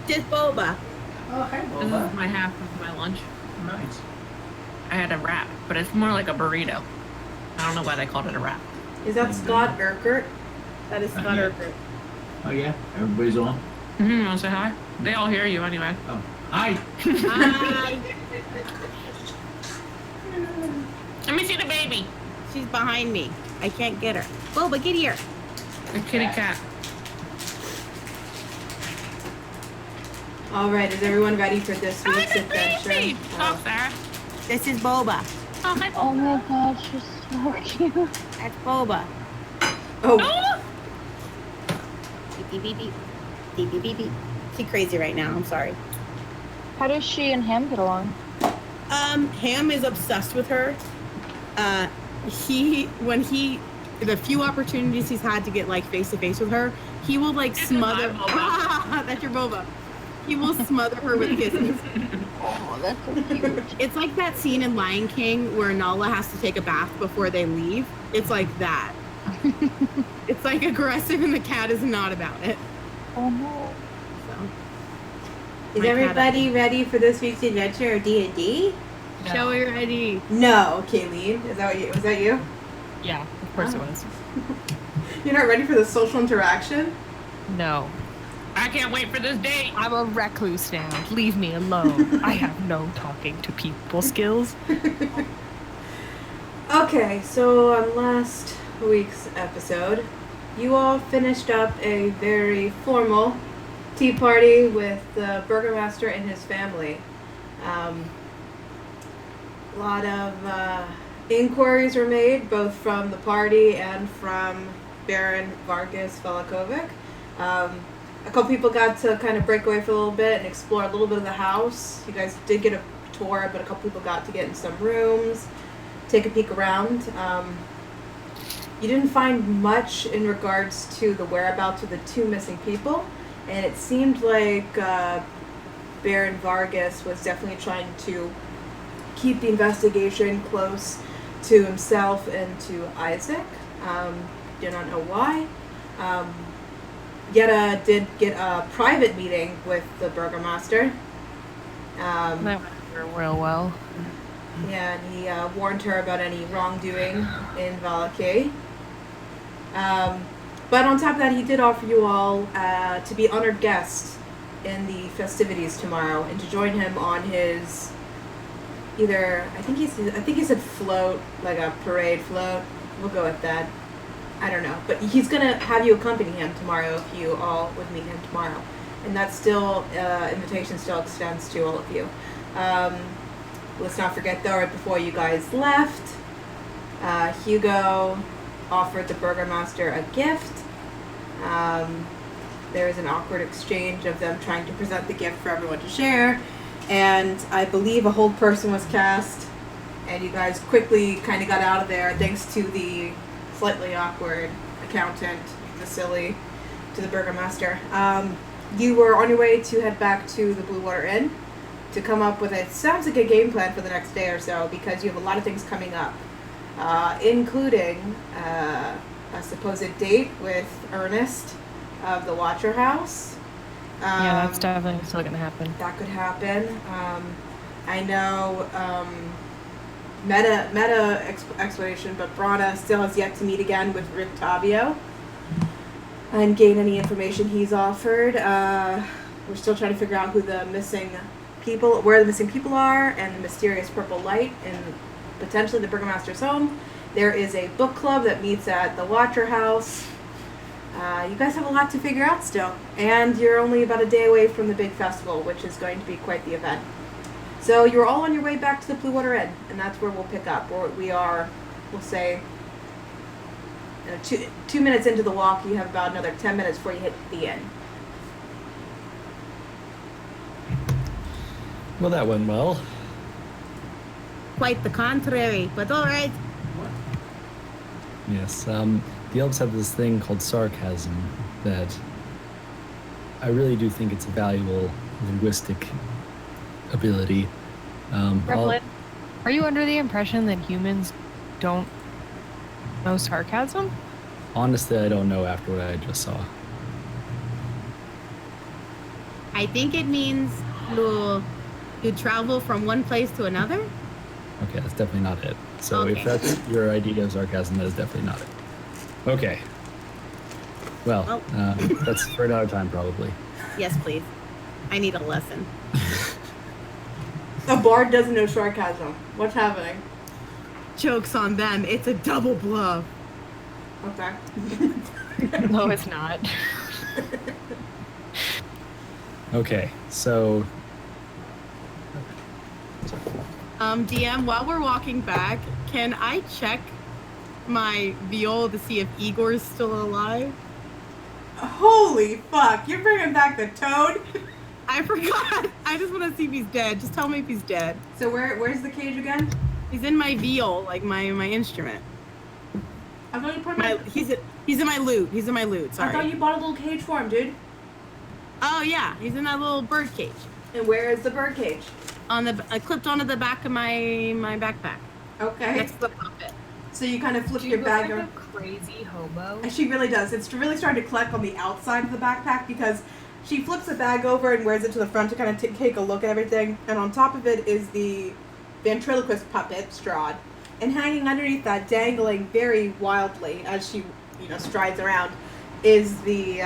just boba. Oh, hi, This is Boba. my half of my lunch. Nice. I had a wrap, but it's more like a burrito. I don't know why they called it a wrap. Is that Scott Urquhart? That is Scott Yeah. Urquhart. Oh, yeah? Everybody's on? You want to say hi? They all hear you anyway. Oh, hi. Hi. Let me see the baby. She's behind me. I can't get her. Boba, get here. The kitty cat. All right, is everyone ready for this Hi, week's the adventure? baby. Oh, Sarah. This is Boba. Oh, hi. Oh my god, she's so cute. That's Boba. Oh, Oh, Beep, beep, beep, beep. Beep, beep, beep, beep. She's crazy right now. I'm sorry. How does she and Ham get along? Ham is obsessed with her. The few opportunities he's had to get like face to face with her, he will like smother. That's your Boba. He will smother her with kisses. Oh, that's so cute. It's like that scene in Lion King where Nala has to take a bath before they leave. It's like that. It's like aggressive, and the cat is not about it. Oh no. So. is everybody ready for this week's adventure of D&D? no. Show me ready. No, Kayleen. Is that what you? Was that you? Yeah, of course it was. You're not ready for the social interaction? No. I can't wait for this date. I'm a recluse now. Leave me alone. I have no talking to people skills. Okay, so on last week's episode, you all finished up a very formal tea party with the burgomaster and his family. A lot of inquiries were made, both from the party and from Baron Vargas Velakovic. A couple people got to kind of break away for a little bit and explore a little bit of the house. You guys did get a tour, but a couple people got to get in some rooms, take a peek around. You didn't find much in regards to the whereabouts of the two missing people, and it seemed like Baron Vargas was definitely trying to keep the investigation close to himself and to Isaac. Do not know why. Yetta did get a private meeting with the burgomaster. That went real well. Yeah, and he warned her about any wrongdoing in Valakay. But on top of that, he did offer you all to be honored guests in the festivities tomorrow and to join him on his I think he said float, like a parade float. We'll go with that. I don't know, but he's gonna have you accompany him tomorrow if you all would meet him tomorrow, and that still invitation still extends to all of you. Let's not forget though, right before you guys left, Hugo offered the burgomaster a gift. There was an awkward exchange of them trying to present the gift for everyone to share, and I believe a hold person was cast, and you guys quickly kind of got out of there thanks to the slightly awkward accountant, Vasily, to the burgomaster. You were on your way to head back to the Blue Water Inn to come up with sounds like a game plan for the next day or so, because you have a lot of things coming up, including a supposed date with Ernest of the Watcher House. Yeah, that's definitely still gonna happen. That could happen. I know meta explanation, but Brana still has yet to meet again with Rick Tavio and gain any information he's offered. We're still trying to figure out where the missing people are, and the mysterious purple light in potentially the burgomaster's home. There is a book club that meets at the Watcher House. You guys have a lot to figure out still, and you're only about a day away from the big festival, which is going to be quite the event. So you're all on your way back to the Blue Water Inn, and that's where we'll pick up. We are, we'll say, 2 minutes into the walk. You have about another 10 minutes before you hit the inn. Well, that went well. Quite the contrary, but all right. Yes, the elves have this thing called sarcasm that I really do think it's a valuable linguistic ability. Revlin, are you under the impression that humans don't know sarcasm? Honestly, I don't know after what I just saw. I think it means you travel from one place to another. Okay, that's definitely not it. So Okay. if that's your idea of sarcasm, that is definitely not it. Okay. Well, that's for another time, probably. Yes, please. I need a lesson. A bard doesn't know sarcasm. What's happening? Joke's on them. It's a double bluff. Okay. No, it's not. Okay, so DM, while we're walking back, can I check my viol to see if Igor's still alive? Holy fuck! You're bringing back the toad. I forgot. I just want to see if he's dead. Just tell me if he's dead. So where's the cage again? He's in my viol, like my instrument. I thought you put He's in my loot. He's in my loot. Sorry. I thought you bought a little cage for him, dude. Oh yeah, he's in that little bird cage. And where is the bird cage? I clipped onto the back of my backpack. Okay. Next to the puppet. So you kind of flip Do your you bag look around. like a crazy hobo? And she really does. It's really starting to collect on the outside of the backpack because she flips the bag over and wears it to the front to kind of take a look at everything. And on top of it is the ventriloquist puppet, Strahd. And hanging underneath that, dangling very wildly as she, strides around, is the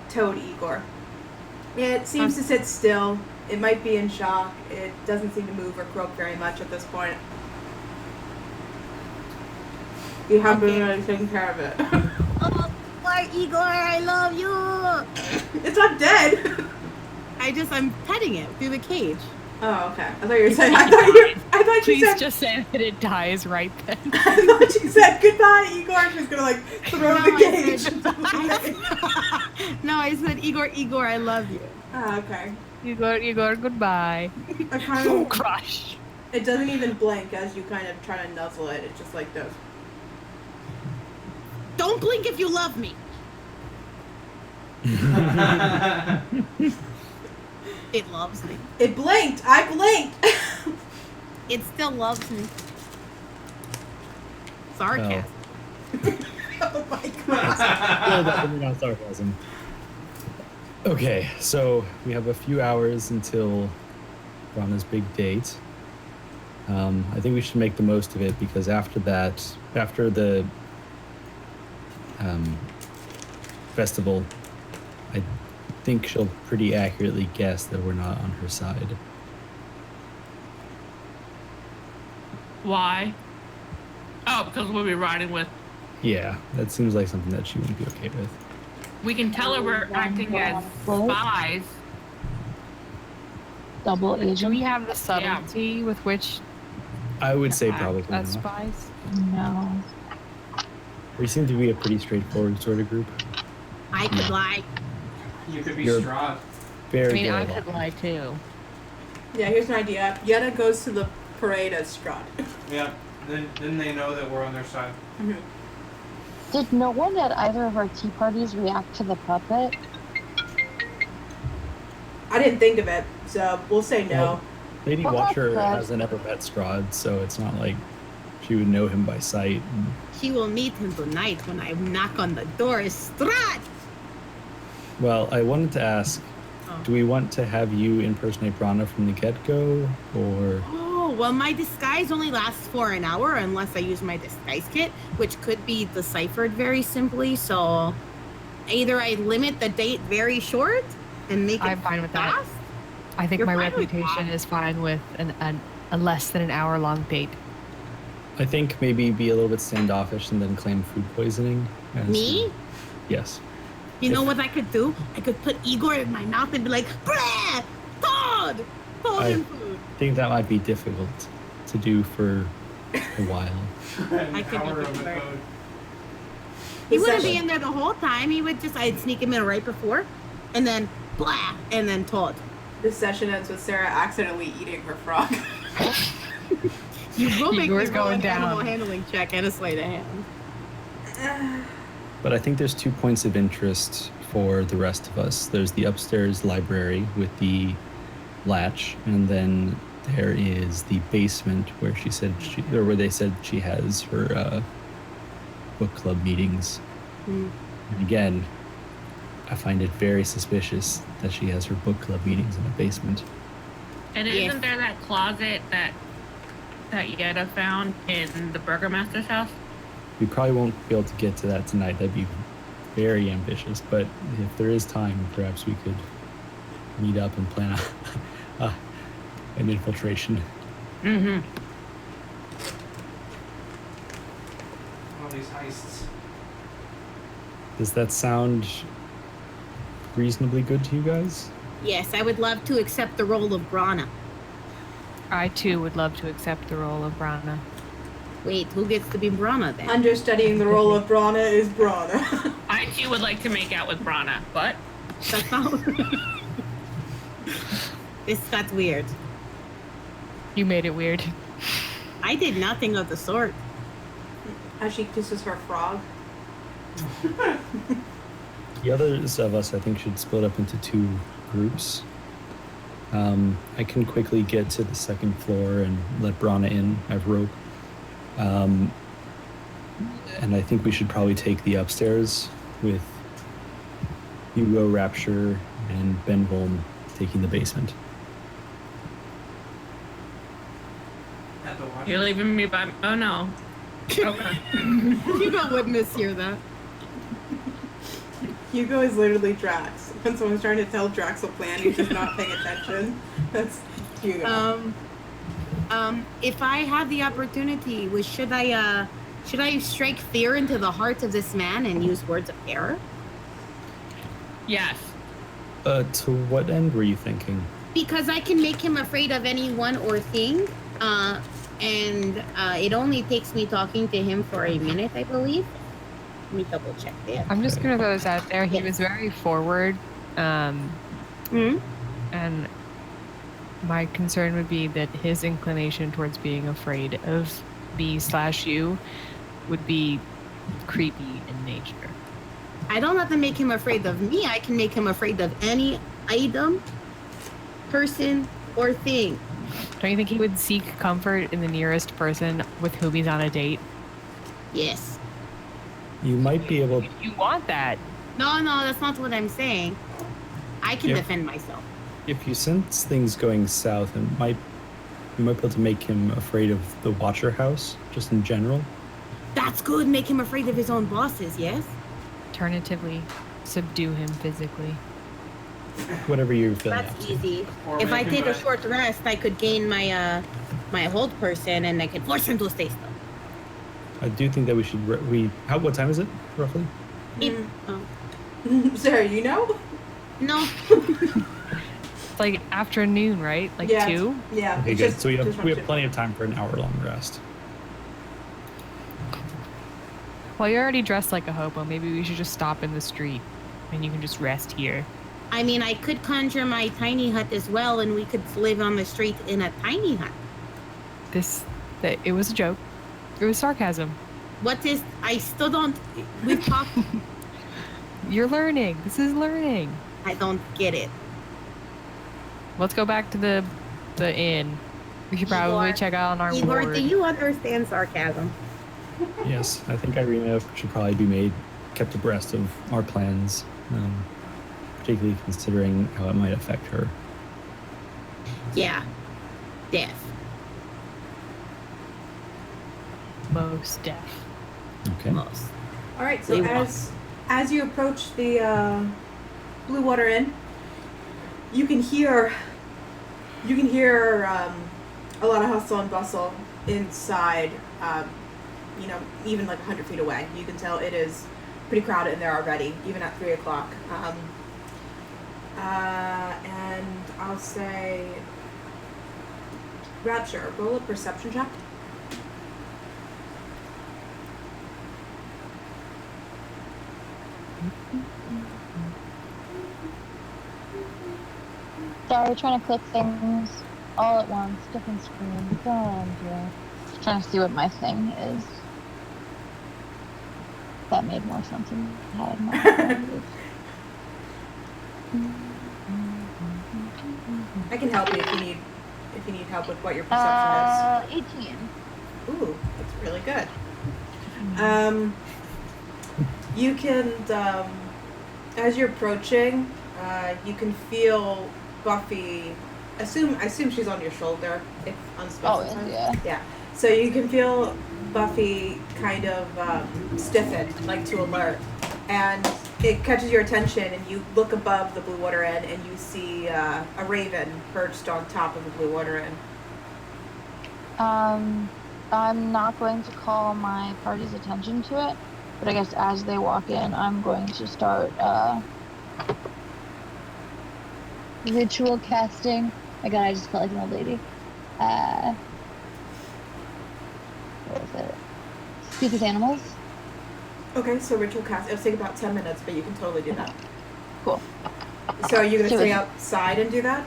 toad Igor. It seems to sit still. It might be in shock. It doesn't seem to move or croak very much at this point. You have been really taking care of it. Oh, poor Igor, I love you. It's not dead. I'm petting it through the cage. Oh, okay. I thought you were saying. I thought you Please said. just say that it dies right then. I thought you said goodbye, Igor. She was gonna throw No, the cage. No, I said Igor, I love you. Oh, okay. Igor, goodbye. I kind of. Crush. It doesn't even blink as you kind of try to nuzzle it. It just does. Don't blink if you love me. It loves me. It blinked. I blinked. It still loves me. Sarcasm. Oh my god. Well, definitely not sarcasm. Okay, so we have a few hours until Rana's big date. I think we should make the most of it because after the festival, I think she'll pretty accurately guess that we're not on her side. Why? Oh, because we'll be riding with. Yeah, that seems like something that she wouldn't be okay with. We can tell her we're acting as spies. Double Do agent? we have the subtlety with which I would say act probably as not. spies? No. We seem to be a pretty straightforward sort of group. I could lie. You could be You're- Strahd. Very I mean, I good. could lie too. Yeah, here's an idea. Yetta goes to the parade as Strahd. Yeah. Then they know that we're on their side. Did no one at either of our tea parties react to the puppet? I didn't think of it, so we'll say no. Well, Lady Well, Watcher that's good. hasn't ever met Strahd, so it's not like she would know him by sight. She will meet him tonight when I knock on the door. Strahd! Well, I wanted to ask, Oh. do we want to have you impersonate Rana from the get-go, or... Oh, well, my disguise only lasts for an hour unless I use my disguise kit, which could be deciphered very simply. So either I limit the date very short and make it I'm fine with that. fast. I think You're my fine with reputation that? is fine with a less than an hour long date. I think maybe be a little bit standoffish and then claim food poisoning. as- Me? Yes. You know what I could do? I could put Igor in my mouth and be like, Brah! Todd! Todd I- and food. I think that might be difficult to do for a while. An I could hour make it of a work. code. He wouldn't Session. be in there the whole time. I'd sneak him in right before, and then blah, and then Todd. This session ends with Sarah accidentally eating her frog. You will make me Igor's roll going an animal down. handling check and a sleight of hand. But I think there's 2 points of interest for the rest of us. There's the upstairs library with the latch, and then there is the basement where where they said she has her book club meetings. Hmm. And again, I find it very suspicious that she has her book club meetings in the basement. And Yes. isn't there that closet that Yetta found in the Burgermaster's house? We probably won't be able to get to that tonight. That'd be very ambitious. But if there is time, perhaps we could meet up and plan an infiltration. Mm-hmm. All these heists. Does that sound reasonably good to you guys? Yes, I would love to accept the role of Brana. I too would love to accept the role of Brana. Wait, who gets to be Brana then? Understudying the role of Brana is Brana. I too would like to make out with Brana, but That's not. This got weird. You made it weird. I did nothing of the sort. As she kisses her frog. The others of us, I think, should split up into 2 groups. I can quickly get to the second floor and let Brana in. I have rope. And I think we should probably take the upstairs with Hugo, Rapture, and Ben Volm taking the basement. At the watch. you're leaving me by. Oh no. Okay. Hugo would mishear that. Hugo is literally Drax. When someone's trying to tell Drax a plan, he's just not paying attention. That's Hugo. If I had the opportunity, should I strike fear into the heart of this man and use words of terror? Yes. To what end were you thinking? Because I can make him afraid of anyone or thing, and it only takes me talking to him for a minute, I believe. Let me double check there. I'm just gonna throw this out there. He Yes. was very forward, and my concern would be that his inclination towards being afraid of me/you would be creepy in nature. I don't have to make him afraid of me. I can make him afraid of any item, person, or thing. Don't you think he would seek comfort in the nearest person with whom he's on a date? Yes. You might be able. You want that. No, that's not what I'm saying. I can Yeah. defend myself. If you sense things going south, you might be able to make him afraid of the Watcher House, just in general. That's good. Make him afraid of his own bosses, yes? Alternatively, subdue him physically. Whatever you're feeling up That's to. easy. Or If I make him take a buy- short rest, I could gain my my hold person and I could force him to stay still. I do think that we should. What time is it, roughly? Oh. Sarah, you know? No. It's like afternoon, right? Like Yeah. 2? Yeah. Okay, it's good. just- So we just have want to- plenty of time for an hour-long rest. Well, you're already dressed like a hobo. Maybe we should just stop in the street and you can just rest here. I mean, I could conjure my tiny hut as well, and we could live on the street in a tiny hut. It was a joke. It was sarcasm. What is? I still don't. We've talked. You're learning. This is learning. I don't get it. Let's go back to the inn. We should probably Igor- check out on our Igor, ward. do you understand sarcasm? Yes, I think Irina should probably be kept abreast of our plans, particularly considering how it might affect her. Yeah. Deaf. Most deaf. Okay. Most. All right. So They walk. as you approach the Blue Water Inn, you can hear a lot of hustle and bustle inside. Even like 100 feet away, you can tell it is pretty crowded in there already, even at 3 o'clock. And I'll say, Rapture, roll a perception check. Sorry, trying to click things all at once, different screens. Oh dear. Just trying to see what my thing is. That made more sense in my head. My apologies. I can help you if you need help with what your perception 18. is. Ooh, that's really good. You can As you're approaching, you can feel Buffy. I assume she's on your shoulder, if unspecified. Yeah. So you can feel Buffy kind of stiffen, like to alert, and it catches your attention, and you look above the Blue Water Inn, and you see a raven perched on top of the Blue Water Inn. I'm not going to call my party's attention to it, but I guess as they walk in, I'm going to start ritual casting. My God, I just felt like an old lady. What is it? Speak with animals. Okay, so ritual cast. It'll take about 10 minutes, but you can totally do that. Cool. So are you gonna So stay it's- outside and do that?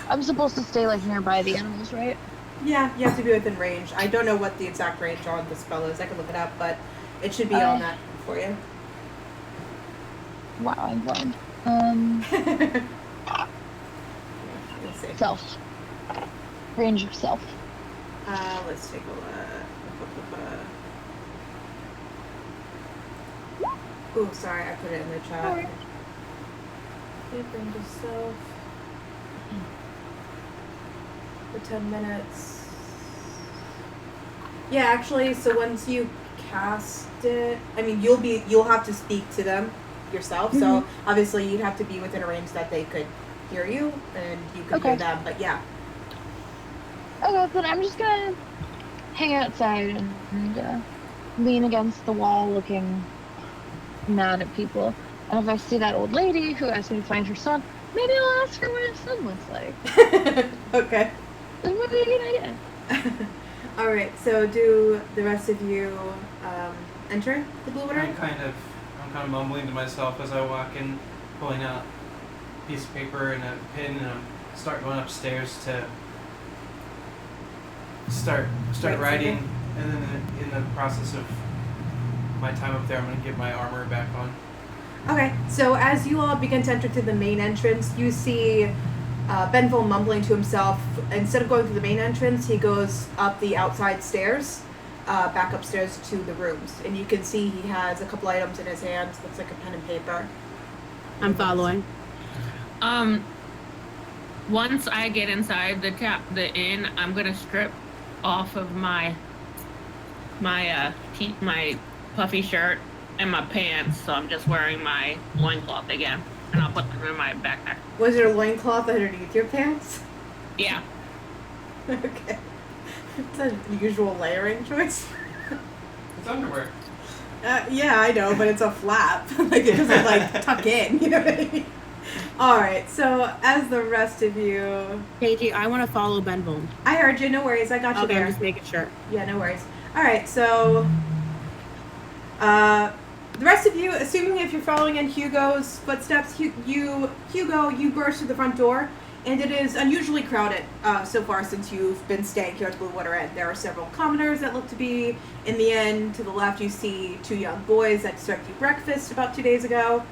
I'm supposed to stay like nearby the animals, right? Yeah, you have to be within range. I don't know what the exact range on the spell is. I can look it up, but it should be on that for you. Wow, I'm blind. Let's see. Self. Range of self. Let's take a look. Ooh, sorry, I put it in the chat. Alright. Range of self. For 10 minutes. Yeah, actually, so once you cast it, I mean, you'll have to speak to them yourself. So obviously, you'd have to be within a range that they could hear you and you could hear them. But yeah. Okay, then I'm just gonna hang outside and lean against the wall, looking mad at people. And if I see that old lady who asked me to find her son, maybe I'll ask her what his son looks like. Okay. That would be a good idea. All right. So do the rest of you enter the Blue Water? I'm kind of mumbling to myself as I walk in, pulling out a piece of paper and a pen, and start going upstairs to start writing. And then in the process of my time up there, I'm going to get my armor back on. Okay, so as you all begin to enter to the main entrance, you see Benville mumbling to himself. Instead of going through the main entrance, he goes up the outside stairs, back upstairs to the rooms. And you can see he has a couple items in his hands. Looks like a pen and paper. I'm following. Once I get inside the inn, I'm gonna strip off of my puffy shirt and my pants, so I'm just wearing my loincloth again, and I'll put them in my backpack. Was there a loincloth underneath your pants? Yeah. Okay. It's an unusual layering choice. It's underwear. Yeah, I know, but it's a flap. Like, it doesn't, like, tuck in, you know what I mean? Alright, so as the rest of you... Paigey, I want to follow Benville. I heard you, no worries, I got you Okay, there. I'm just making sure. Yeah, no worries. Alright, so... the rest of you, assuming if you're following in Hugo's footsteps, Hugo, you burst through the front door, and it is unusually crowded so far since you've been staying here at the Blue Water Inn. There are several commoners that look to be in the inn. To the left, you see two young boys that served you breakfast about 2 days ago.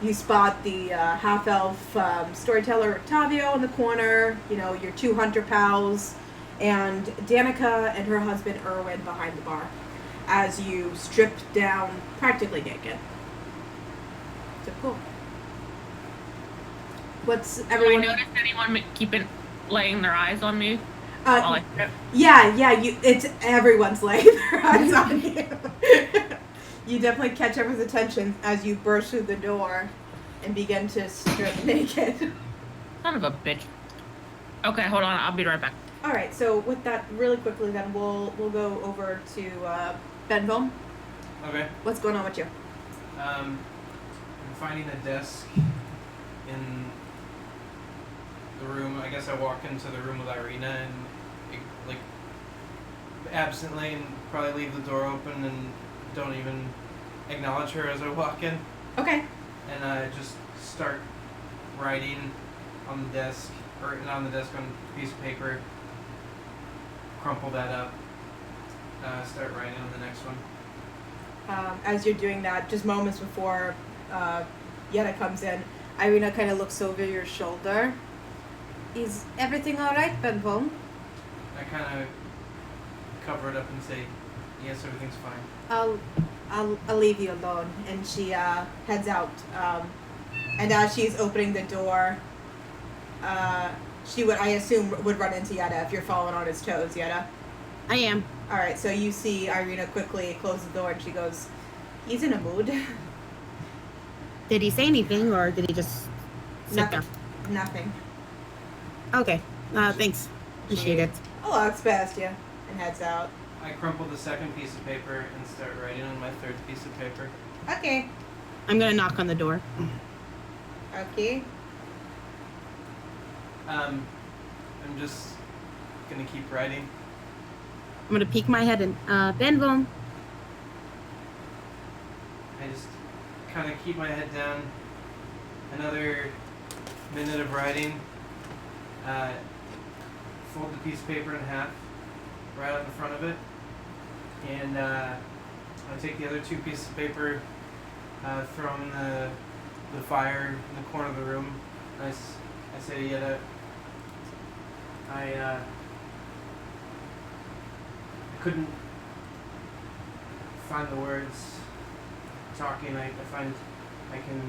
You spot the half-elf storyteller Octavio in the corner, you know, your two hunter pals, and Danica and her husband Erwin behind the bar, as you strip down practically naked. So cool. What's everyone? Do I notice anyone laying their eyes on me while I strip? Yeah, it's everyone's laying their eyes on you. You definitely catch everyone's attention as you burst through the door and begin to strip naked. Son of a bitch. Okay, hold on. I'll be right back. All right, so with that, really quickly, then we'll go over to Benville. Okay. What's going on with you? I'm finding a desk in the room. I guess I walk into the room with Irina and like absently and probably leave the door open and don't even acknowledge her as I walk in. Okay. And I just start writing on the desk, or not on the desk, on a piece of paper. Crumple that up. Start writing on the next one. As you're doing that, just moments before Yetta comes in, Irina kind of looks over your shoulder. Is everything all right, Benville? I kind of cover it up and say, yes, everything's fine. I'll leave you alone. And she heads out. And as she's opening the door, she would, I assume, would run into Yetta if you're following on his toes, Yetta. I am. All right, so you see Irina quickly close the door, and she goes, "He's in a mood." Did he say anything, or did he just sit there? Nothing. Okay. Thanks. Appreciate it. Oh, walks past you and heads out. I crumple the second piece of paper and start writing on my third piece of paper. Okay. I'm gonna knock on the door. Okay. I'm just gonna keep writing. I'm gonna peek my head in. Benvom. I just kind of keep my head down. Another minute of writing. Fold the piece of paper in half, right on the front of it, and I take the other two pieces of paper, throw them in the fire in the corner of the room. I say to Yetta, I couldn't find the words talking. I find I can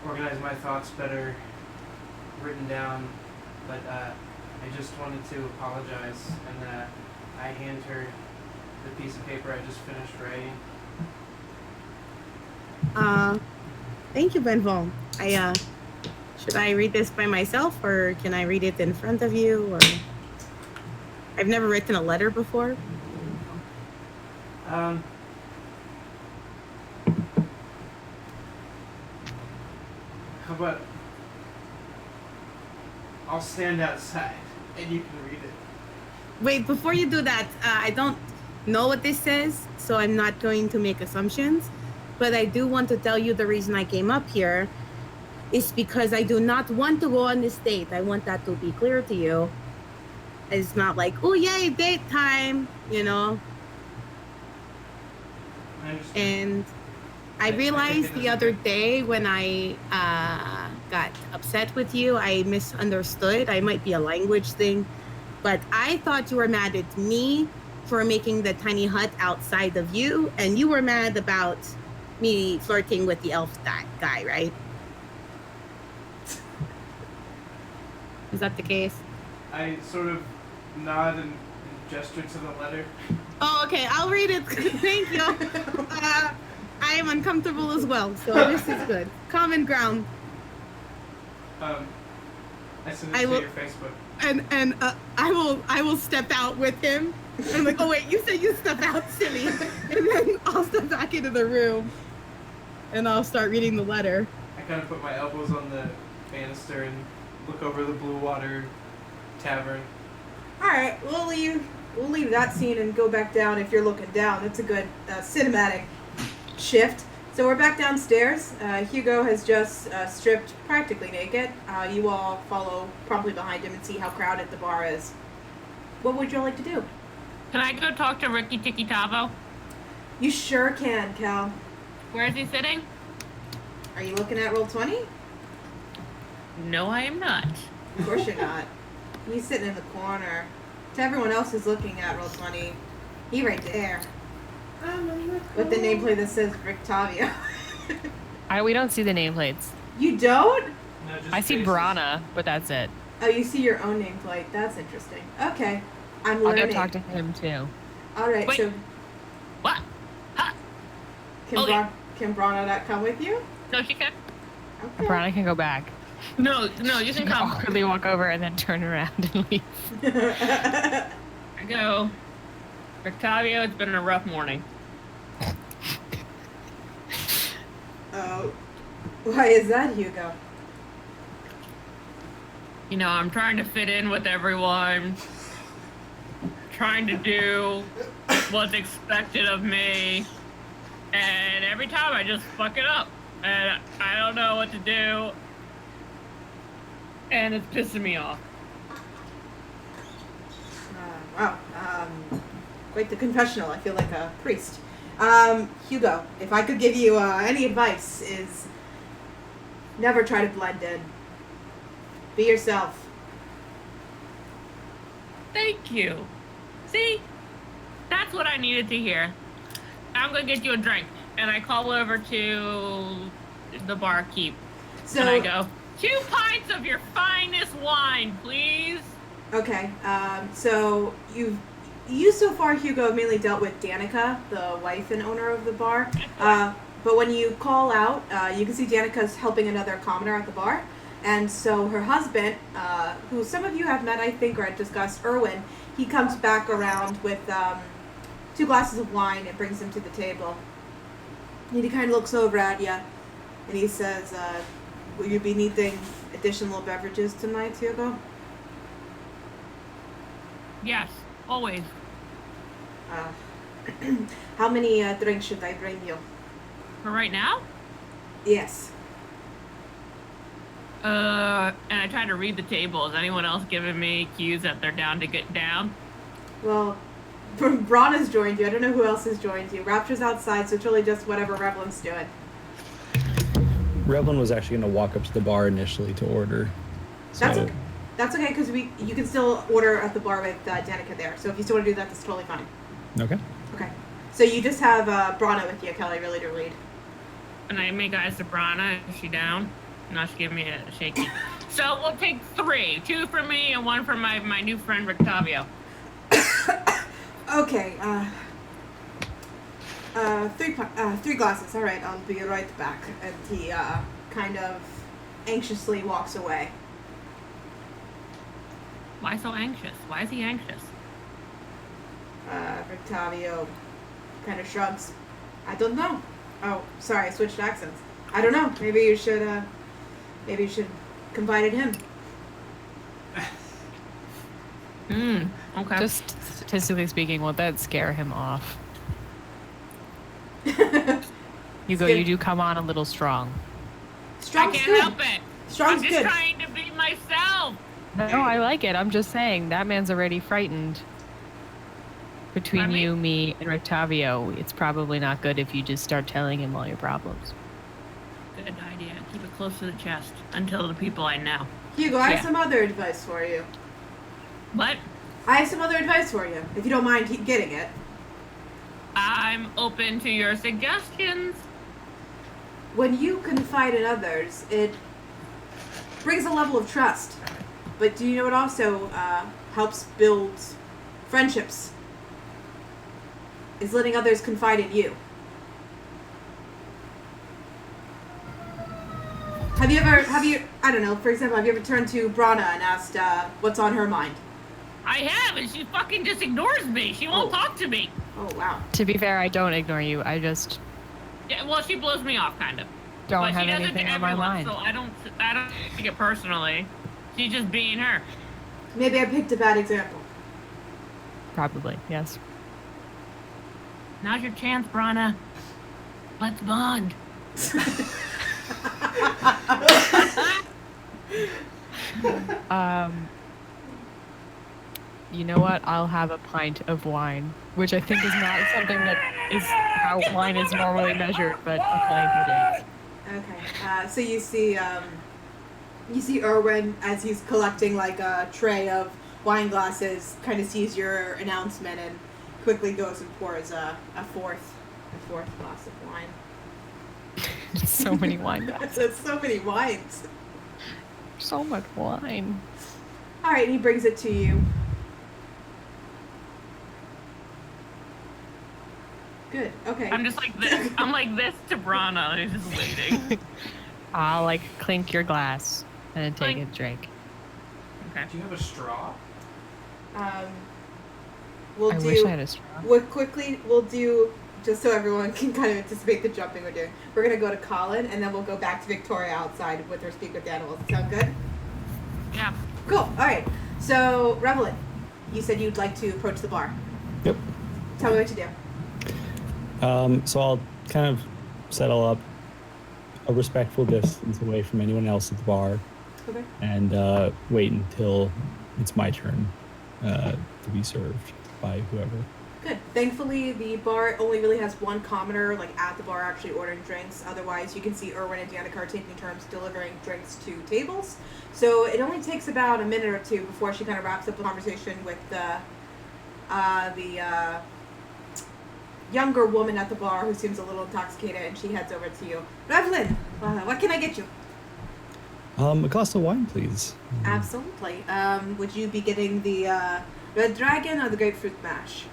organize my thoughts better written down, but I just wanted to apologize, and I hand her the piece of paper I just finished writing. Thank you, Benvom. Should I read this by myself, or can I read it in front of you? Or I've never written a letter before. How about I'll stand outside and you can read it. Wait, before you do that, I don't know what this says, so I'm not going to make assumptions. But I do want to tell you the reason I came up here is because I do not want to go on this date. I want that to be clear to you. It's not like, oh yay, date time, you know. I understand. And I realized the other day when I got upset with you, I misunderstood. I might be a language thing, but I thought you were mad at me for making the tiny hut outside of you, and you were mad about me flirting with the elf guy, right? Is that the case? I sort of nod and gesture to the letter. Oh, okay. I'll read it. Thank you. I am uncomfortable as well, so this is good. Common ground. I send it to your Facebook. And I will step out with him. And I'm like, oh wait, you said you step out, silly. And then I'll step back into the room, and I'll start reading the letter. I kind of put my elbows on the banister and look over the Blue Water Tavern. All right, we'll leave that scene and go back down. If you're looking down, that's a good cinematic shift. So we're back downstairs. Hugo has just stripped practically naked. You all follow promptly behind him and see how crowded the bar is. What would you like to do? Can I go talk to Ricky Tiki Tavo? You sure can, Cal. Where is he sitting? Are you looking at Roll20? No, I am not. Of course you're not. He's sitting in the corner. To everyone else who's looking at Roll20, he right there. With the nameplate that says Rictavio. We don't see the nameplates. You don't? No, just I see faces. Brana, but that's it. Oh, you see your own nameplate. That's interesting. Okay. I'm I'll learning. go talk to him too. Alright, Wait. so What? Huh? can, Okay. Can Brana not come with you? No, she can. Okay. Brana can go back. No, you can come. Awkwardly walk over and then turn around and leave. I go. Octavio, it's been a rough morning. Oh. Why is that, Hugo? You know, I'm trying to fit in with everyone. Trying to do what's expected of me. And every time I just fuck it up. And I don't know what to do. And it's pissing me off. Wow. Quite the confessional. I feel like a priest. Hugo, if I could give you any advice, is never try to blend in. Be yourself. Thank you. See? That's what I needed to hear. I'm gonna get you a drink. And I call over to the barkeep. So And I go, 2 pints of your finest wine, please. okay, so you so far, Hugo, have mainly dealt with Danica, the wife and owner of the bar. But when you call out, you can see Danica's helping another commoner at the bar. And so her husband, who some of you have met, I think, or had discussed, Erwin, he comes back around with 2 glasses of wine and brings them to the table. And he kind of looks over at you, and he says, will you be needing additional beverages tonight, Hugo? Yes, always. How many drinks should I bring you? For right now? Yes. And I try to read the table. Is anyone else giving me cues that they're down to get down? Well, Braun has joined you. I don't know who else has joined you. Rapture's outside, so it's really just whatever Revlin's doing. Revlin was actually going to walk up to the bar initially to order. So, That's okay, because you can still order at the bar with Danica there. So if you still want to do that, that's totally fine. Okay. Okay. So you just have Brana with you, Kelly, really to lead. And I make eyes to Brana. Is she down? No, she gave me a shaky. So we'll take 3. 2 for me and 1 for my new friend, Rictavio. Okay. 3 glasses. All right, I'll be right back. And he kind of anxiously walks away. Why so anxious? Why is he anxious? Rictavio kind of shrugs. I don't know. Oh, sorry, I switched accents. I don't know. Maybe you should confide in him. Okay. Just statistically speaking, won't that scare him off? You do come on a little strong. I Strong's can't good. help it. Strong's I'm just good. trying to be myself. No, I like it. I'm just saying that man's already frightened. Between Pardon me? you, me, and Rictavio, it's probably not good if you just start telling him all your problems. Good idea. Keep it close to the chest until the people I know. Hugo, I have Yeah. some other advice for you. What? I have some other advice for you, if you don't mind keep getting it. I'm open to your suggestions. When you confide in others, it brings a level of trust. But do you know it also helps build friendships? Is letting others confide in you. Have you, I don't know, for example, have you ever turned to Brana and asked what's on her mind? I have, and she fucking just ignores me. She won't talk to me. Oh, wow. To be fair, I don't ignore you. I just Yeah, well, she blows me off, kind of. don't But have she does it anything to on my everyone, mind. so I don't take it personally. She's just being her. Maybe I picked a bad example. Probably, yes. Now's your chance, Brana. Let's bond. You know what? I'll have a pint of wine, which I think is not something that is how wine is normally measured, but a pint it is. Okay. So you see Erwin as he's collecting like a tray of wine glasses, kind of sees your announcement and quickly goes and pours a fourth glass of wine. So many wine glasses. That's so many wines. So much wine. All right, and he brings it to you. Good. Okay. I'm just like this. I'm like this to Brana, who's just waiting. I'll like clink your glass and then take Clink. a drink. Okay. Do you have a straw? We'll I do. wish I had a straw. We'll do just so everyone can kind of anticipate the jumping we're doing. We're gonna go to Colin, and then we'll go back to Victoria outside with her speak with the animals. Sound good? Yeah. Cool. All right. So, Revelin, you said you'd like to approach the bar. Yep. Tell me what you do. So I'll kind of settle up a respectful distance away from anyone else at the bar Okay. and wait until it's my turn to be served by whoever. Good. Thankfully, the bar only really has one commoner, like at the bar, actually ordering drinks. Otherwise, you can see Erwin and Danica are taking turns delivering drinks to tables. So it only takes about a minute or two before she kind of wraps up the conversation with younger woman at the bar who seems a little intoxicated, and she heads over to you. Revlin, what can I get you? A glass of wine, please. Absolutely. Would you be getting the red dragon or the grapefruit mash?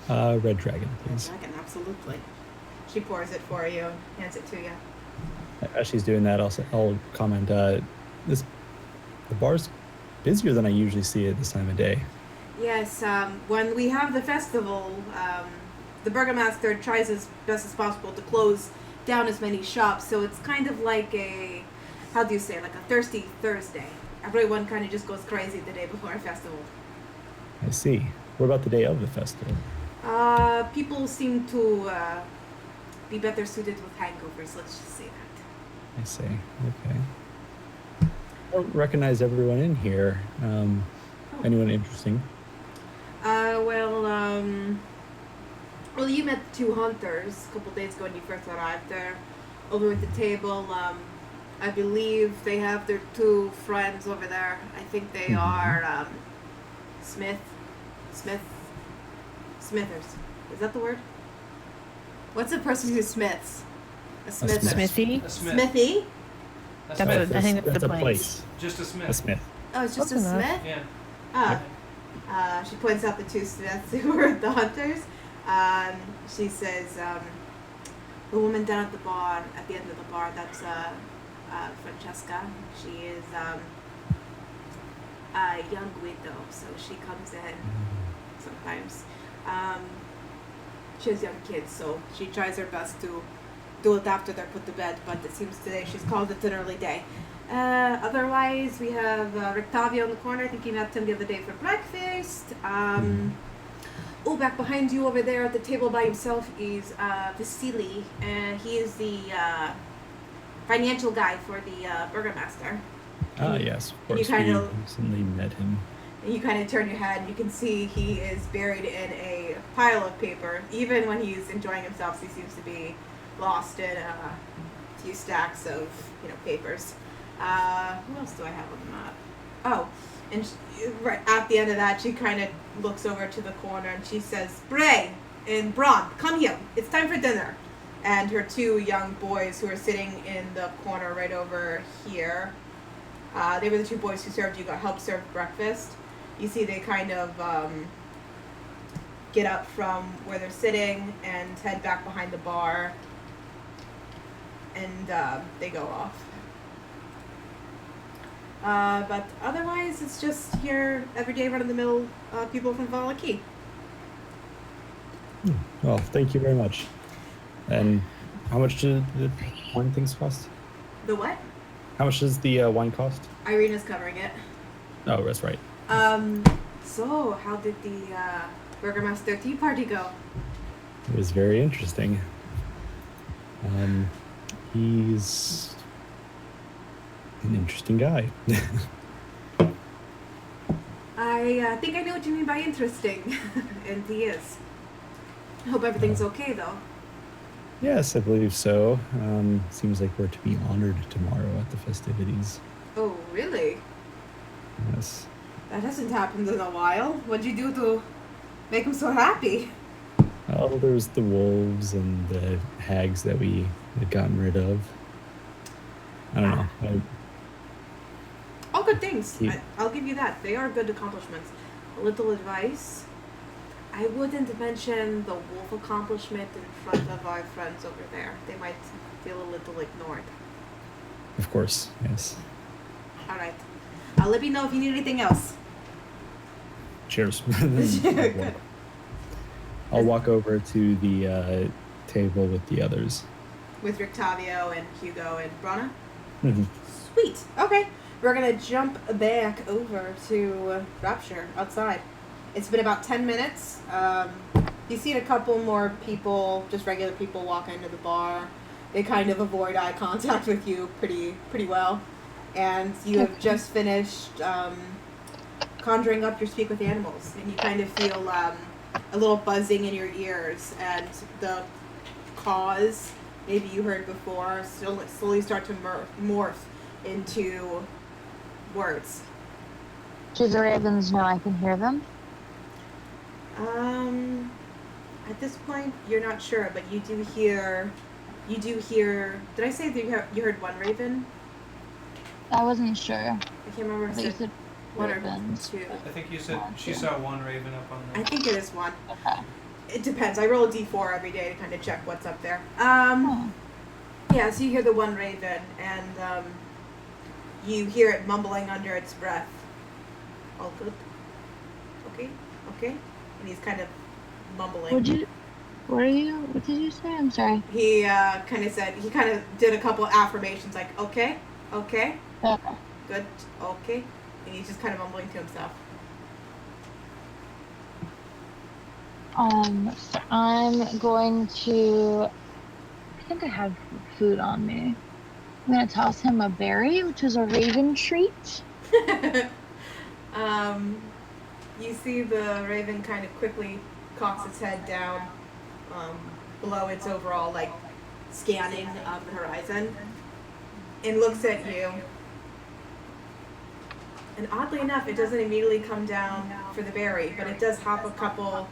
Red dragon, Red please. dragon, absolutely. She pours it for you, hands it to you. As she's doing that, I'll comment. The bar's busier than I usually see it this time of day. Yes, when we have the festival, the burgomaster tries as best as possible to close down as many shops, so it's kind of like a, how do you say, like a thirsty Thursday. Everyone kind of just goes crazy the day before a festival. I see. What about the day of the festival? People seem to be better suited with hangovers, let's just say that. I see. Okay. I don't recognize everyone in here. Anyone interesting? Well, you met two hunters a couple days ago when you first arrived there. Over at the table, I believe they have their two friends over there. I think they are Smithers. Is that the word? What's a person who smiths? A smither. Smithy? A smith. Smithy? A That's smith. I think that's a the place. Just a smith. A smith. Oh, it's just Close a enough. smith? Yeah. She points out the two smiths who were the hunters. She says, the woman down at the bar, at the end of the bar, that's Francesca. She is a young widow, so she comes in sometimes. She has young kids, so she tries her best to do it after they're put to bed, but it seems today she's called it an early day. Otherwise, we have Rictavio in the corner. I think you met him the other day for breakfast. Oh, back behind you over there at the table by himself is Vasily, and he is the financial guy for the burgomaster. Yes, of and course. you kind We of- recently met him. And you kind of turn your head, and you can see he is buried in a pile of paper. Even when he's enjoying himself, he seems to be lost in a few stacks of, papers. What else do I have on the map? Oh, and right at the end of that, she kind of looks over to the corner and she says, "Bray and Braun, come here. It's time for dinner." And her two young boys who are sitting in the corner right over here, they were the two boys who helped serve breakfast. You see they kind of get up from where they're sitting and head back behind the bar, and they go off. But otherwise, it's just your everyday run-of-the-mill people from Valaki. Well, thank you very much. And how much do the wine things cost? The what? How much does the wine cost? Irina's covering it. Oh, that's right. So how did the Burgomaster tea party go? It was very interesting. He's an interesting guy. I think I know what you mean by interesting, and he is. I hope everything's okay, though. Yes, I believe so. Seems like we're to be honored tomorrow at the festivities. Oh, really? Yes. That hasn't happened in a while. What'd you do to make him so happy? Oh, there's the wolves and the hags that we had gotten rid of. I don't know. All good things. Yeah. I'll give you that. They are good accomplishments. A little advice. I wouldn't mention the wolf accomplishment in front of our friends over there. They might feel a little ignored. Of course, yes. Alright. Let me know if you need anything else. Cheers. Good. I'll walk over to the table with the others. With Rictavio and Hugo and Brana? Mhm. Sweet. Okay. We're gonna jump back over to Rapture outside. It's been about 10 minutes. You've seen a couple more people, just regular people, walk into the bar. They kind of avoid eye contact with you pretty well. And you have just finished conjuring up your speak with animals. And you kind of feel a little buzzing in your ears. And the cause, maybe you heard before, slowly start to morph into words. Do the ravens know I can hear them? At this point, you're not sure, but you do hear. Did I say that you heard one raven? I wasn't sure. I can't remember if But I you said said one or ravens. two. I think you said she Gotcha. saw one raven up on I the. think it is one. Okay. It depends. I roll a d4 every day to kind of check what's up there. Oh. Yeah, so you hear the one raven, and you hear it mumbling under its breath. All good. Okay. Okay. And he's kind of mumbling. What did you say? I'm sorry. He kind of did a couple affirmations like, okay, okay, Okay. good, okay. And he's just kind of mumbling to himself. So I'm going to. I think I have food on me. I'm gonna toss him a berry, which is a raven treat. You see the raven kind of quickly cocks its head down below its overall, like, scanning of the horizon, and looks at you. And oddly enough, it doesn't immediately come down for the berry, but it does hop a couple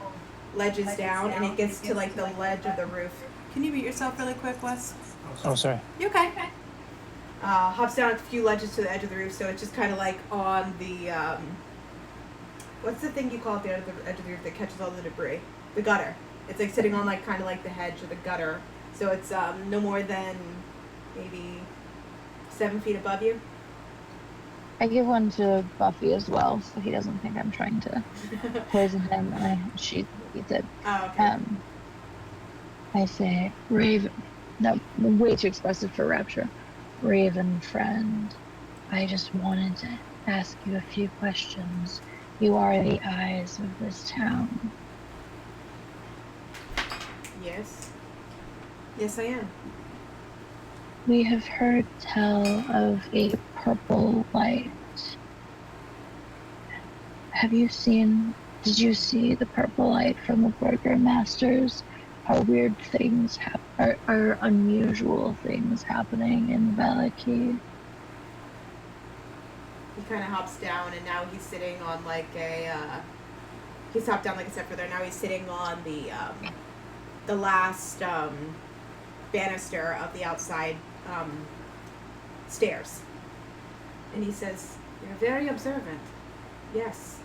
ledges down, and it gets to, like, the ledge of the roof. Can you mute yourself really quick, Wes? Oh, sorry. You okay? Hops down a few ledges to the edge of the roof, so it's just kind of like on the, what's the thing you call at the edge of the roof that catches all the debris? The gutter. It's like sitting on, like, kind of like the hedge of the gutter. So it's no more than maybe 7 feet above you. I give one to Buffy as well, so he doesn't think I'm trying to poison him, and she eats it. Oh, okay. I say, Raven. No, way too expressive for Rapture. Raven friend, I just wanted to ask you a few questions. You are the eyes of this town. Yes. Yes, I am. We have heard tell of a purple light. Did you see the purple light from the Burger Masters? Are weird things, are unusual things happening in Valaki? He kind of hops down, and now he's sitting on, like, he's hopped down, like I said, further. Now he's sitting on the last banister of the outside stairs. And he says, "You're very observant. Yes.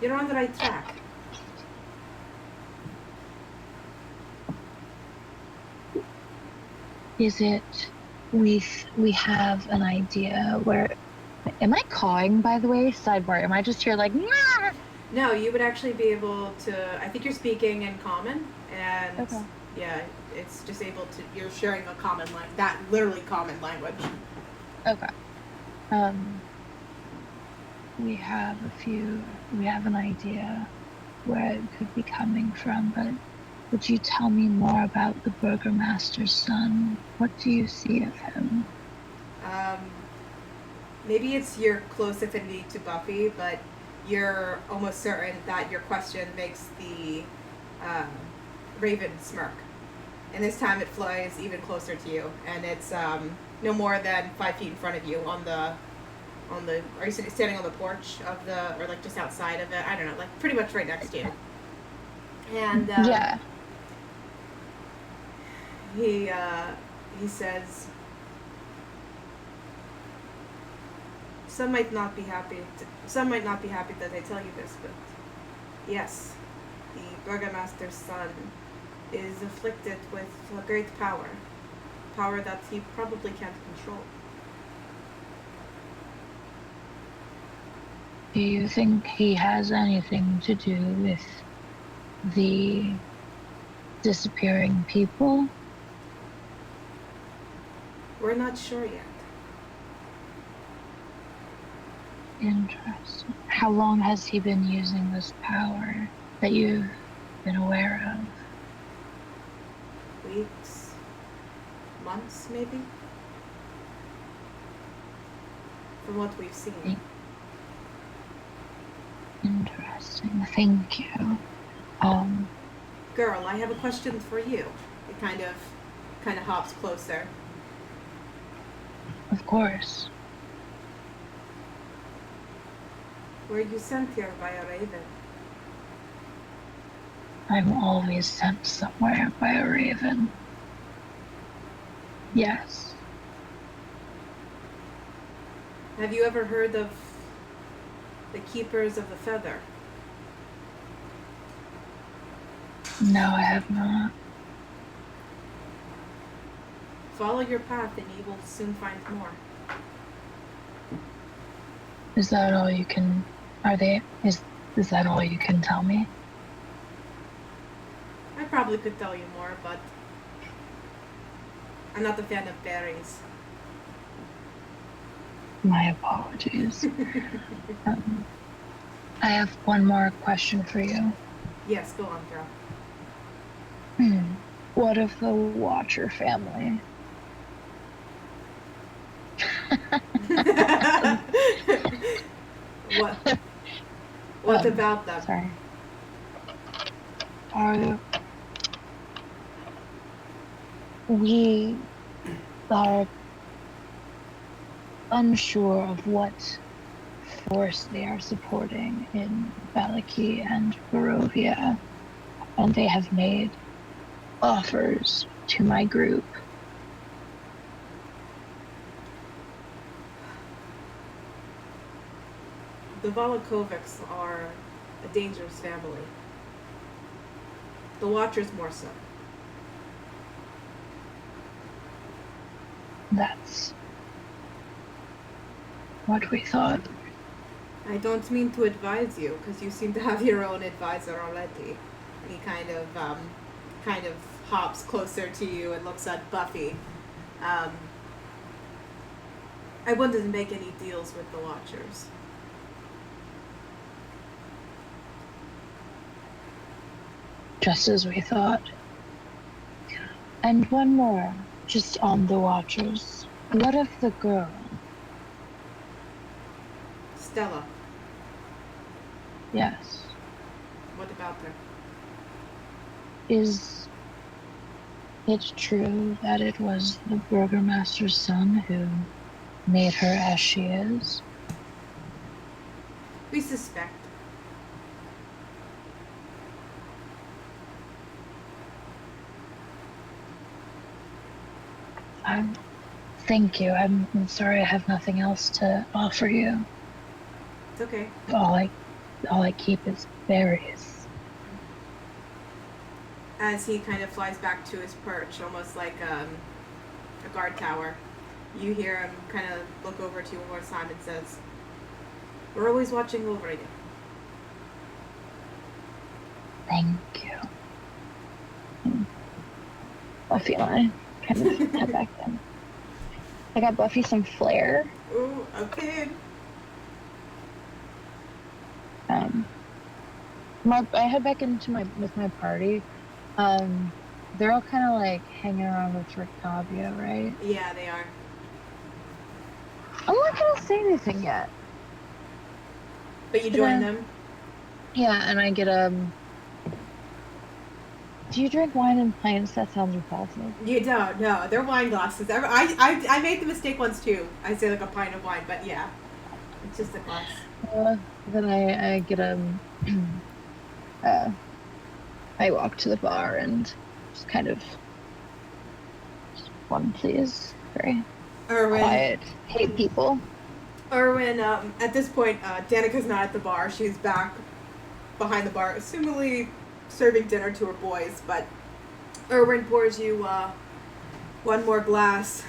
You're on the right track." Is it we have an idea where am I cawing, by the way? Sidebar, am I just here like nah? No, you would actually be able to, I think you're speaking in common, and Okay. yeah, it's just able to, you're sharing a common language, that literally common language. Okay. We have an idea where it could be coming from, but would you tell me more about the Burgermaster's son? What do you see of him? Maybe it's your close affinity to Buffy, but you're almost certain that your question makes the raven smirk. And this time it flies even closer to you, and it's no more than 5 feet in front of you on the, are you standing on the porch of or like just outside of it? I don't know, like pretty much right next to you. And Yeah. he says, some might not be happy that I tell you this, but yes, the Burgomaster's son is afflicted with a great power that he probably can't control. Do you think he has anything to do with the disappearing people? We're not sure yet. Interesting. How long has he been using this power that you've been aware of? Weeks, months, maybe? From what we've seen. Interesting. Thank you. Girl, I have a question for you. It kind of hops closer. Of course. Were you sent here by a raven? I'm always sent somewhere by a raven. Yes. Have you ever heard of the Keepers of the Feather? No, I have not. Follow your path and you will soon find more. Is that all you can... Is that all you can tell me? I probably could tell you more, but I'm not a fan of bearings. My apologies. I have one more question for you. Yes, go on, girl. What of the Watcher family? What about them? Sorry. We are unsure of what force they are supporting in Valaki and Barovia, and they have made offers to my group. The Valakovics are a dangerous family. The Watchers more so. That's what we thought. I don't mean to advise you, because you seem to have your own advisor already. And he kind of hops closer to you and looks at Buffy. I wouldn't make any deals with the Watchers. Just as we thought. And one more, just on the Watchers. What of the girl? Stella, Yes. what about her? Is it true that it was the Burgomaster's son who made her as she is? We suspect. Thank you. I'm sorry I have nothing else to offer you. It's okay. All I keep is berries. As he kind of flies back to his perch, almost like a guard tower, you hear him kind of look over to you one more time and says, "We're always watching over you." Thank you. Buffy and I kind of head back in. I got Buffy some flair. Ooh, okay. I head back into with my party. They're all kind of like hanging around with Rictavia, right? Yeah, they are. I'm not gonna say anything yet. But you join them? Yeah, and I get Do you drink wine in pints? That sounds repulsive. You don't, no. They're wine glasses. I made the mistake once too. I say like a pint of wine, but yeah. It's just a glass. Then I get I walk to the bar and just kind of just one please. Very quiet. Hate people. Erwin, at this point, Danica's not at the bar. She's back behind the bar, assumingly serving dinner to her boys, but Erwin pours you one more glass,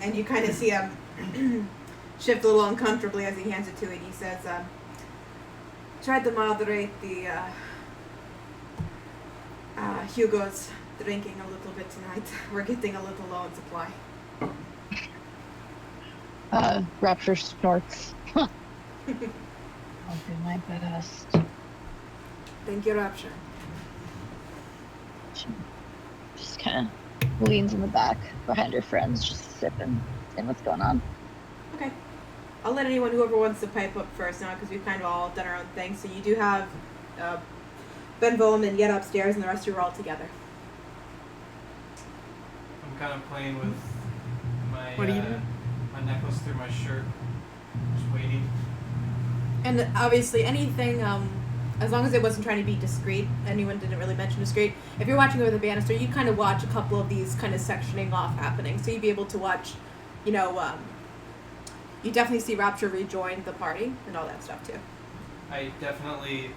and you kind of see him shift a little uncomfortably as he hands it to you, and he says, tried to moderate the Hugo's drinking a little bit tonight. We're getting a little low on supply. Rapture snorts. I'll do my best. Thank you, Rapture. She just kind of leans in the back behind her friends, just sipping, seeing what's going on. Okay. I'll let whoever wants to pipe up first now, because we've kind of all done our own thing. So you do have Ben Volman yet upstairs, and the rest of you are all together. I'm kind of playing with my What are you doing? my necklace through my shirt, just waiting. And obviously anything as long as it wasn't trying to be discreet, anyone didn't really mention discreet. If you're watching over the banister, you kind of watch a couple of these kind of sectioning off happening. So you'd be able to watch, you definitely see Rapture rejoin the party and all that stuff too. I definitely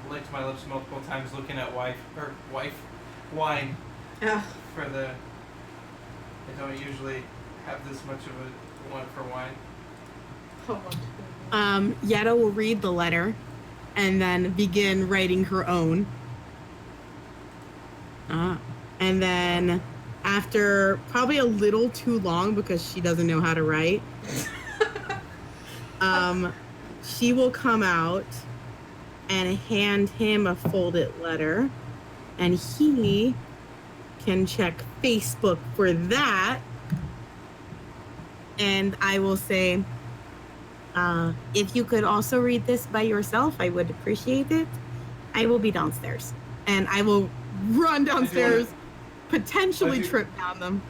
licked my lips multiple times looking at wine Ugh. for the. I don't usually have this much of a one for wine. Yetta will read the letter and then begin writing her own. And then after probably a little too long because she doesn't know how to write, she will come out and hand him a folded letter, and he can check Facebook for that. And I will say, if you could also read this by yourself, I would appreciate it. I will be downstairs. And I will run downstairs, potentially trip down them.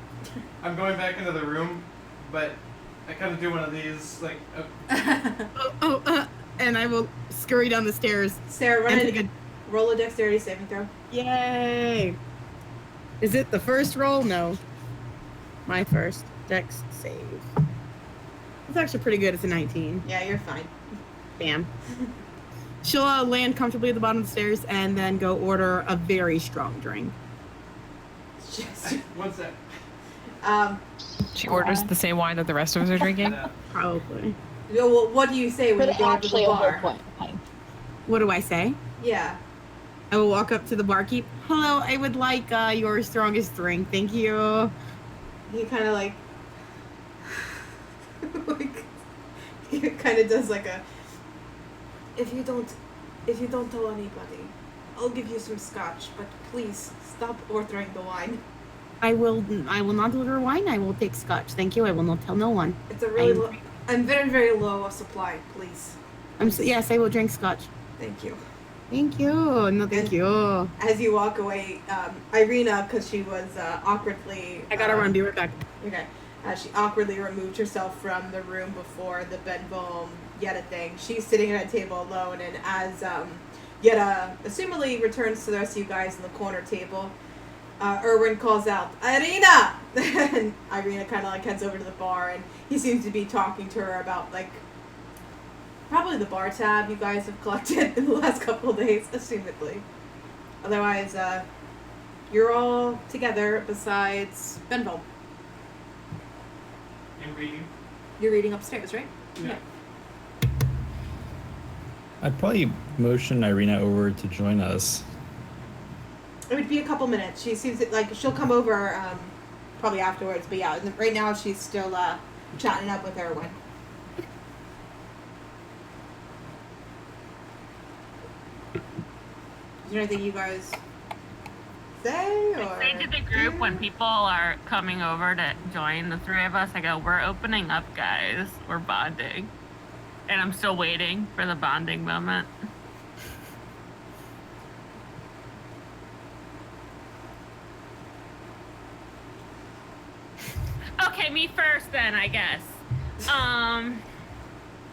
I'm going back into the room, but I kind of do one of these, like... And I will scurry down the stairs. Sarah, roll a dexterity saving throw. Yay! Is it the first roll? No. My first dex save. It's actually pretty good. It's a 19. Yeah, you're fine. Bam. She'll land comfortably at the bottom of the stairs and then go order a very strong drink. What's that? She orders the same wine that the rest of us are drinking? Probably. Well, what do you say when But you go to the actually, a whole bar? point. What do I say? Yeah. I will walk up to the barkeep. Hello, I would like your strongest drink. Thank you. He kind of like he kind of does like a. If you don't tell anybody, I'll give you some scotch. But please stop ordering the wine. I will not order wine. I will take scotch. Thank you. I will not tell no one. It's a really I'm very, very low of supply. Please. Yes, I will drink scotch. Thank you. Thank you. No, thank you. As you walk away, Irina, because she was awkwardly. I gotta run. Be right back. Okay. She awkwardly removed herself from the room before the Benvom Yetta thing. She's sitting at a table alone, and as Yetta assumedly returns to the rest of you guys in the corner table, Erwin calls out, "Irina!" And Irina kind of like heads over to the bar, and he seems to be talking to her about like probably the bar tab you guys have collected in the last couple of days, assumedly. Otherwise, you're all together besides Benvom. And reading. You're reading upstairs, right? Yeah. I'd probably motion Irina over to join us. It would be a couple minutes. She seems like she'll come over probably afterwards, but yeah, right now she's still chatting up with Erwin. Is there anything you guys say? Or? I say to the group when people are coming over to join the three of us, I go, "We're opening up, guys. We're bonding." And I'm still waiting for the bonding moment. Okay, me first then, I guess.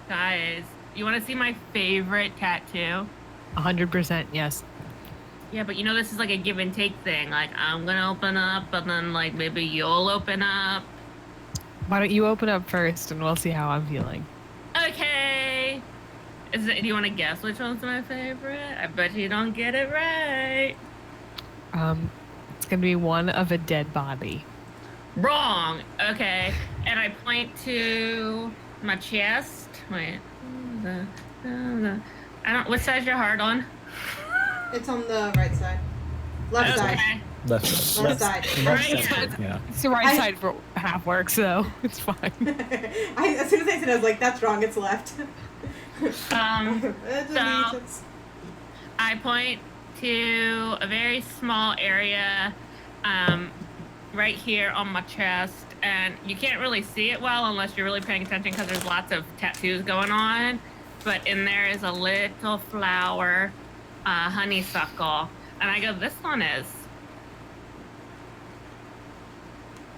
Guys, you want to see my favorite tattoo? 100%, yes. Yeah, but you know this is like a give and take thing. Like, I'm gonna open up, but then like maybe you'll open up. Why don't you open up first and we'll see how I'm feeling. Okay. Do you want to guess which one's my favorite? I bet you don't get it right. It's gonna be one of a dead body. Wrong. Okay. And I point to my chest. Wait. I don't. What side's your heart on? It's on the right side. Left side. Left side. Left side. Right. Yeah. It's the right side for half work, so it's fine. As soon as I said it, I was like, that's wrong, it's left. So I point to a very small area right here on my chest, and you can't really see it well unless you're really paying attention because there's lots of tattoos going on, but in there is a little flower, honeysuckle, and I go, this one is.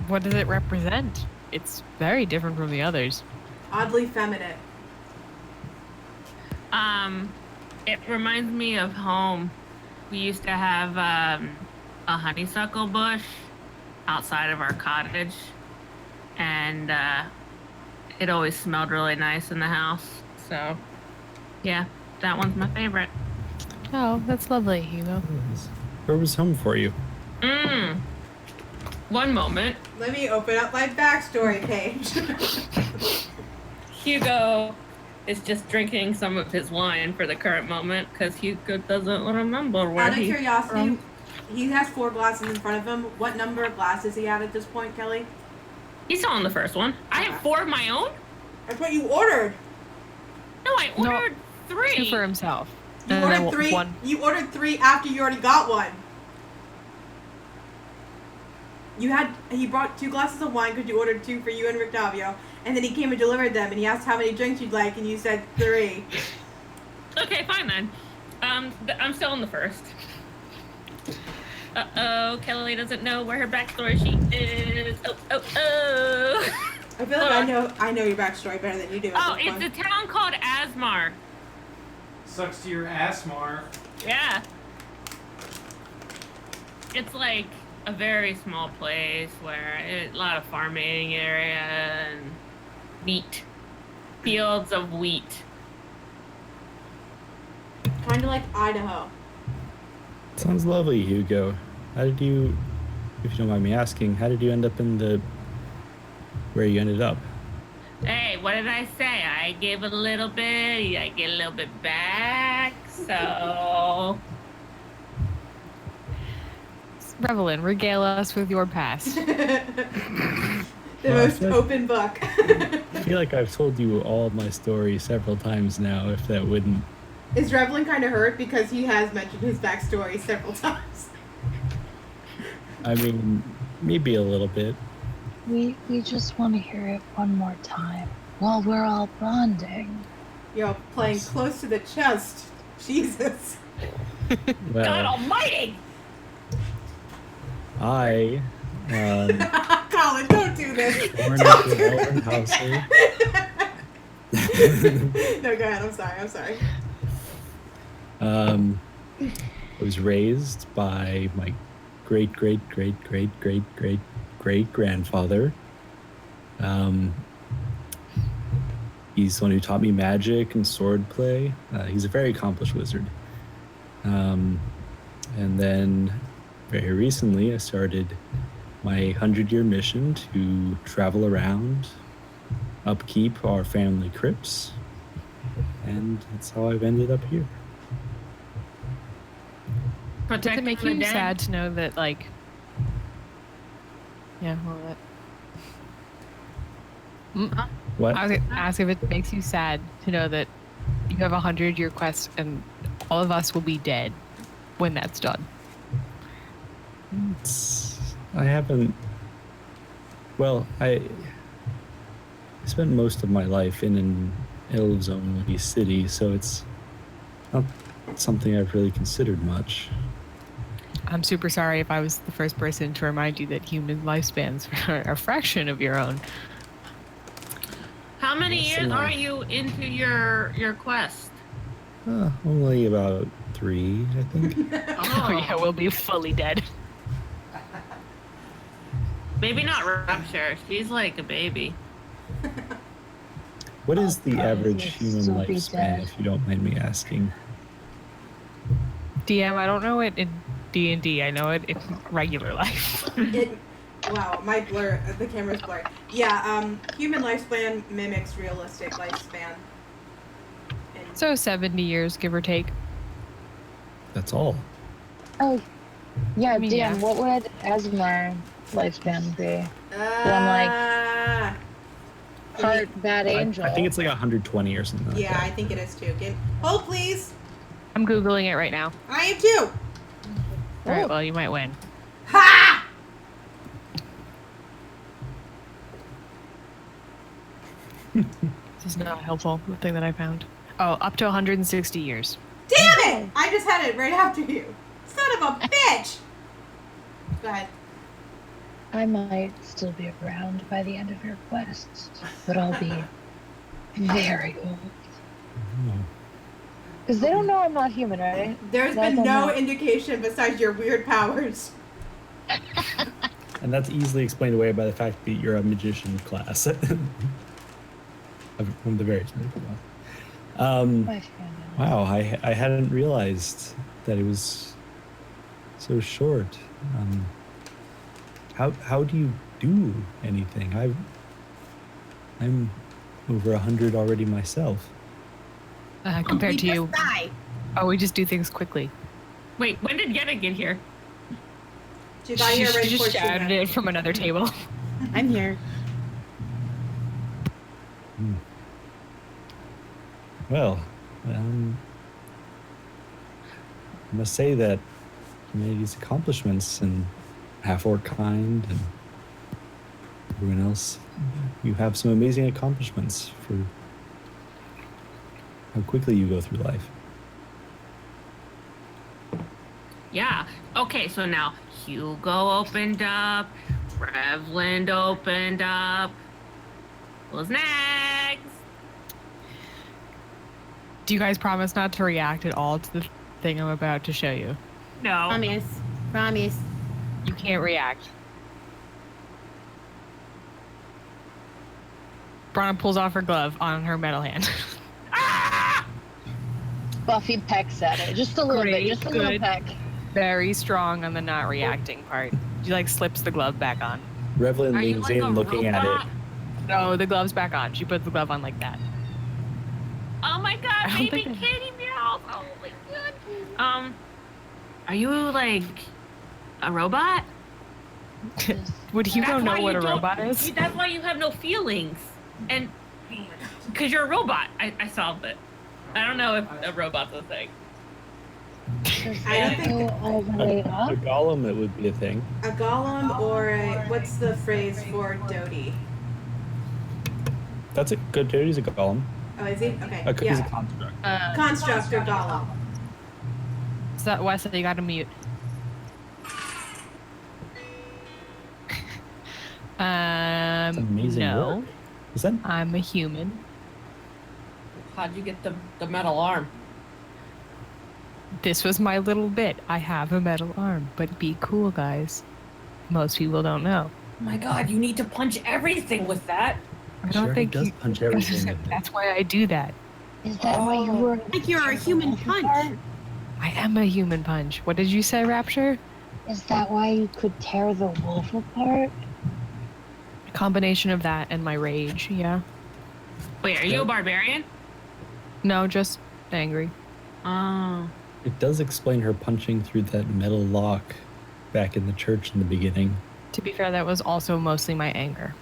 What does it represent? It's very different from the others. Oddly feminine. It reminds me of home. We used to have a honeysuckle bush outside of our cottage, and it always smelled really nice in the house. So, yeah, that one's my favorite. Oh, that's lovely, Hugo. Where was home for you? One moment. Let me open up my backstory page. Hugo is just drinking some of his wine for the current moment because Hugo doesn't remember where Out of he's curiosity, from. he has 4 glasses in front of him. What number of glasses is he at this point, Kelly? He's still on the first one. I have 4 of my own. That's what you ordered. No, I ordered 3. 2 for himself. You And then ordered 3. one. You ordered 3 after you already got one. He brought 2 glasses of wine because you ordered 2 for you and Rictavio, and then he came and delivered them, and he asked how many drinks you'd like, and you said 3. Okay, fine then. I'm still on the first. Uh-oh, Kelly doesn't know where her backstory sheet is. Oh. I feel like I know your backstory better than you do. Oh, it's a town called Asmar. Sucks to your ass, Mar. Yeah. It's like a very small place where a lot of farming area and wheat. Fields of wheat. Kind of like Idaho. Sounds lovely, Hugo. How did you, if you don't mind me asking, how did you end up in where you ended up? Hey, what did I say? I gave a little bit, I get a little bit back, so... Revelin, regale us with your past. The most open book. I feel like I've told you all of my story several times now, if that wouldn't... Is Revelin kind of hurt because he has mentioned his backstory several times? I mean, maybe a little bit. We just want to hear it one more time while we're all bonding. You're playing close to the chest. Jesus. Well, God almighty! I, Colin, don't do this. born into an elven household. No, go ahead. I'm sorry. I was raised by my great grandfather. He's the one who taught me magic and sword play. He's a very accomplished wizard. And then very recently I started my 100-year mission to travel around, upkeep our family crypts, and that's how I've ended up here. Does it make you sad to know that, like... Yeah, well, that... What? I was going to ask if it makes you sad to know that you have a 100-year quest and all of us will be dead when that's done. I haven't... Well, I spent most of my life in an elves-only city, so it's not something I've really considered much. I'm super sorry if I was the first person to remind you that human lifespans are a fraction of your own. How many years are you into your quest? Only about 3, I think. Oh yeah, we'll be fully dead. Maybe not Rapture. She's like a baby. What is the average you'll human still be lifespan, dead. if you don't mind me asking? DM, I don't know it in D&D. I know it in regular life. Wow, my blur. The camera's blurred. Yeah, human lifespan mimics realistic lifespan. And So 70 years, give or take. That's all. Oh, yeah, I mean, DM, yeah. what would Asmar lifespan be? uh, Heart bad angel. I think it's like 120 or something like yeah, I that. think it is too. Hold, please. I'm Googling it right now. I am too. All right, well, you might win. Ha! This is not helpful, the thing that I found. Oh, up to 160 years. Damn it! I just had it right after you. Son of a bitch! Go ahead. I might still be around by the end of your quest, but I'll be very old. Because they don't know I'm not human, right? There's Let been them no know. indication besides your weird powers. And that's easily explained away by the fact that you're a magician class. One of the various magical class. My friend. Wow, I hadn't realized that it was so short. How do you do anything? I'm over 100 already myself. Compared We to you, just die. oh, we just do things quickly. Wait, when did Yenna get here? She got here right She before just she shouted left. it from another table. I'm here. Well, I must say that humanity's accomplishments and half-orc kind and everyone else, you have some amazing accomplishments for how quickly you go through life. Yeah. Okay, so now Hugo opened up, Revland opened up. Who's next? Do you guys promise not to react at all to the thing I'm about to show you? No. Promise. Promise. You can't react. Bronna pulls off her glove on her metal hand. Buffy pecks at it. Just a little Great, bit. Just a little good. peck. Very strong on the not reacting part. She like slips the glove back on. Revlin Are you leans like a in looking at robot? it. No, the glove's back on. She puts the glove on like that. Oh my I god, don't baby think- kitty meow. Oh my god. Are you like a robot? Would Hugo That's know why what you a don't- robot is? That's why you have no feelings. And because you're a robot. I solved it. I don't know if a robot's a thing. I don't think Go all the way A up. golem, it would be a thing. a golem or a what's the phrase for Dodie? That's a good. He's a golem. Oh, is he? Okay. He's a Yeah. construct. Construct or golem. So, Wesley, you gotta mute. That's amazing No. work. Is that? I'm a human. How'd you get the metal arm? This was my little bit. I have a metal arm, but be cool, guys. Most people don't know. Oh my god, you need to punch everything with that. I don't Sure, think he does you- punch everything with it. That's why I do that. Is that why you were? Like you're a human punch. I am a human punch. What did you say, Rapture? Is that why you could tear the wolf apart? A combination of that and my rage, yeah. Wait, are you a barbarian? No, just angry. Oh. It does explain her punching through that metal lock back in the church in the beginning. To be fair, that was also mostly my anger.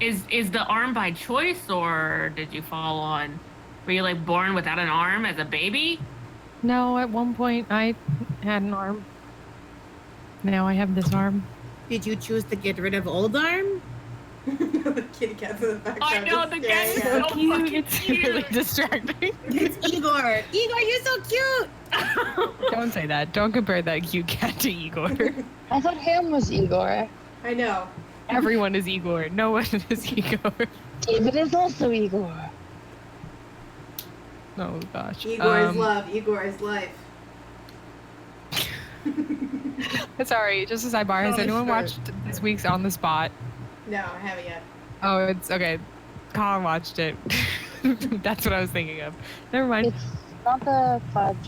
Is the arm by choice or did you fall on? Were you like born without an arm as a baby? No, at one point I had an arm. Now I have this arm. Did you choose to get rid of old arm? The kitty cat's in the background. I know, just the staring cat's at so us. fucking It's cute. really distracting. It's Igor. Igor, you're so cute. Don't say that. Don't compare that cute cat to Igor. I thought him was Igor. I know. Everyone is Igor. No one is Igor. David is also Igor. Oh gosh. Igor is love. Igor is life. Sorry, just a sidebar. Has Tell me anyone straight. watched this week's On the Spot? No, I haven't yet. Oh, it's okay. Colin watched it. That's what I was thinking of. Never mind. It's not the fudge.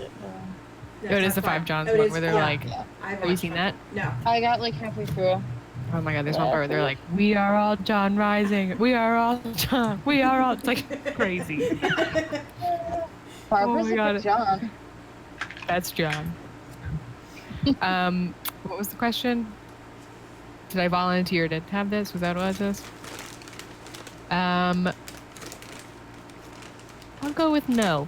No, It it's is the not Five fun. Johns Oh, it one is- where they're yeah. like, Yeah. I've have you watched seen one. that? No. I got like halfway through. Oh my god, there's one part where they're like, we are all John Rising. We are all John. We are all. It's like crazy. Barbara's my a God. good John. That's John. What was the question? Did I volunteer to have this? Was that what it was? I'll go with no.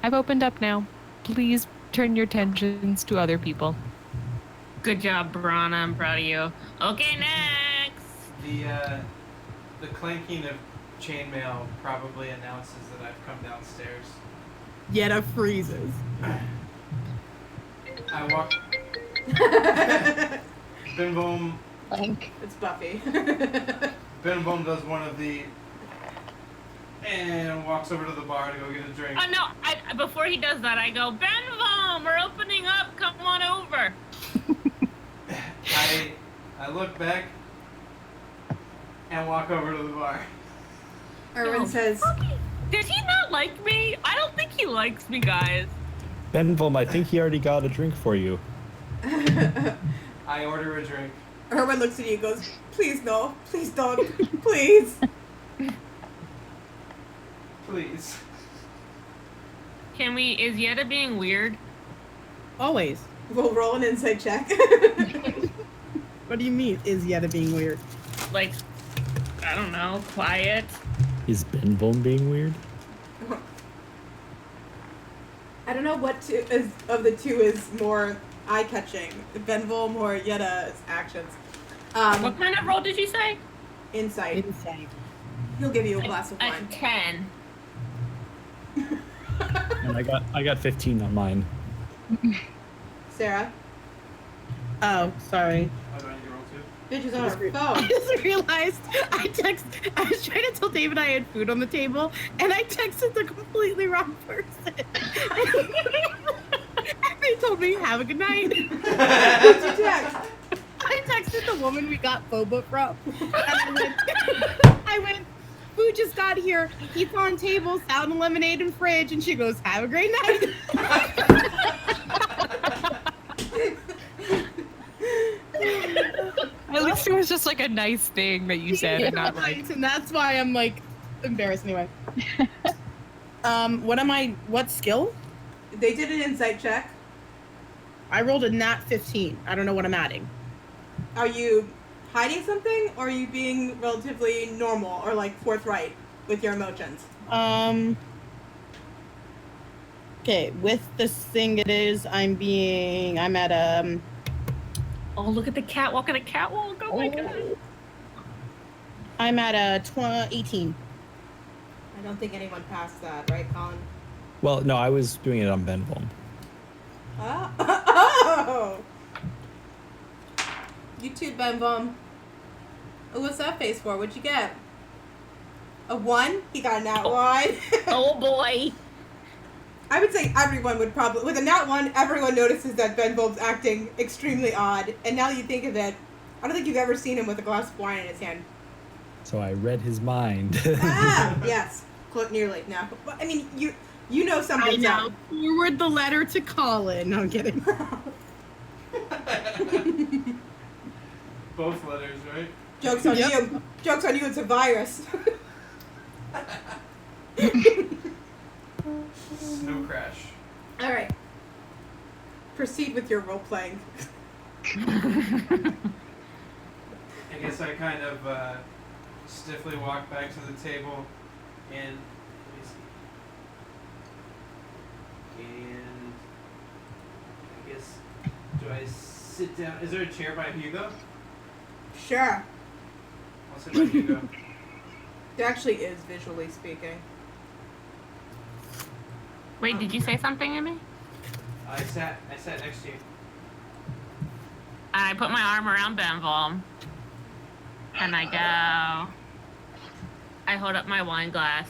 I've opened up now. Please turn your attentions to other people. Good job, Brana. I'm proud of you. Okay, next. The clanking of chainmail probably announces that I've come downstairs. Yetta freezes. I walk. Bim boom. Like, It's Buffy. Ben Bum does one of the and walks over to the bar to go get a drink. Oh no! Before he does that, I go, Benvom, we're opening up. Come on over. I look back and walk over to the bar. Erwin says, Did he not like me? I don't think he likes me, guys. Benvom, I think he already got a drink for you. I order a drink. Erwin looks at you and goes, please no, please don't, please. Please. Can we? Is Yetta being weird? Always. We'll roll an insight check. What do you mean? Is Yetta being weird? Like, I don't know, quiet. Is Benvom being weird? I don't know what of the two is more eye-catching, Benvolm or Yetta's actions. What kind of roll did you say? Insight. Insane. He'll give you a glass of A wine. 10. And I got 15 on mine. Sarah? Oh, sorry. Oh, do I need to roll too? Bitch is on her I phone. just realized I was trying to tell David I had food on the table, and I texted the completely wrong person. And they told me, have a good night. What'd you text? I texted the woman we got boba from. And I went, food just got here. Pizza on table, salad and lemonade in fridge. And she goes, have a great night. At least it was just like a nice thing that you said, and not like. And that's why I'm like embarrassed anyway. What skill? They did an insight check. I rolled a nat 15. I don't know what I'm adding. Are you hiding something, or are you being relatively normal or like forthright with your emotions? Okay, with this thing I'm at Oh, look at the catwalk and a catwalk. Oh my god. I'm at a 18. I don't think anyone passed that, right, Colin? Well, no, I was doing it on Benvom. Oh! You too, Benvom. Oh, what's that face for? What'd you get? A 1? He got a nat 1. Oh boy. I would say everyone would probably, with a nat 1, everyone notices that Benvom's acting extremely odd. And now that you think of it, I don't think you've ever seen him with a glass of wine in his hand. So I read his mind. Yes. Nearly. No. I mean, you know I something's know. up. Forward the letter to Colin. No, I'm kidding. Both letters, right? Joke's on Yep. you. Joke's on you, it's a virus. Snow crash. Alright. Proceed with your role playing. I guess I kind of stiffly walk back to the table and let me see. And I guess, do I sit down? Is there a chair by Hugo? Sure. I'll sit by Hugo. There actually is, visually speaking. Wait, did you say something to me? I sat next to you. I put my arm around Benvom. And I go. I hold up my wine glass.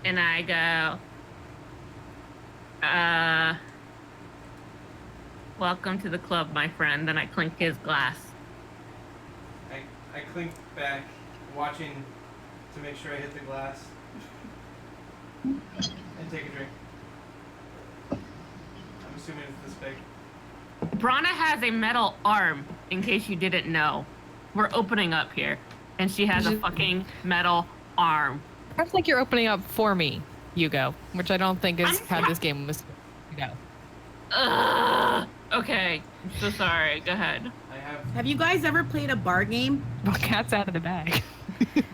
And I go. Welcome to the club, my friend. Then I clink his glass. I clink back, watching to make sure I hit the glass. And take a drink. I'm assuming it's this big. Brana has a metal arm, in case you didn't know. We're opening up here. And she has a fucking metal arm. Sounds like you're opening up for me, Hugo, which I don't think is how this game was supposed to go. Ugh. Okay. I'm so sorry. Go ahead. I have. Have you guys ever played a bar game? Well, cat's out of the bag. I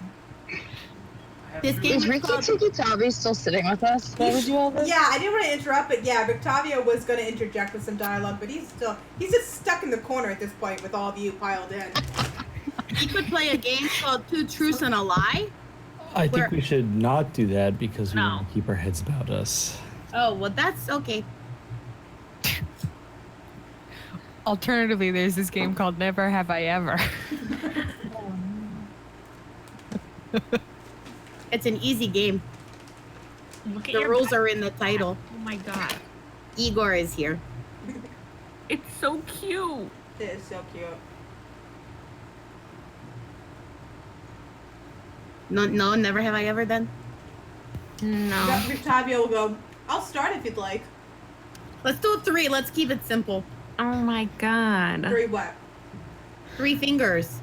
have This two- game- Is Ricky Tiki Tavi still sitting with us while we do all this? Yeah, I didn't want to interrupt, but yeah, Victavio was going to interject with some dialogue, but he's just stuck in the corner at this point with all of you piled in. You could play a game called Two Truths and a Lie. I Where- think we should not do that because we No. want to keep our heads about us. Oh, well, that's okay. Alternatively, there's this game called Never Have I Ever. It's an easy game. Look at The your rules back- are in the title. Oh my god. Igor is here. It's so cute. It is so cute. No, never have I ever done. No. Octavia will go, I'll start if you'd like. Let's do 3. Let's keep it simple. Oh my god. 3 what? 3 fingers.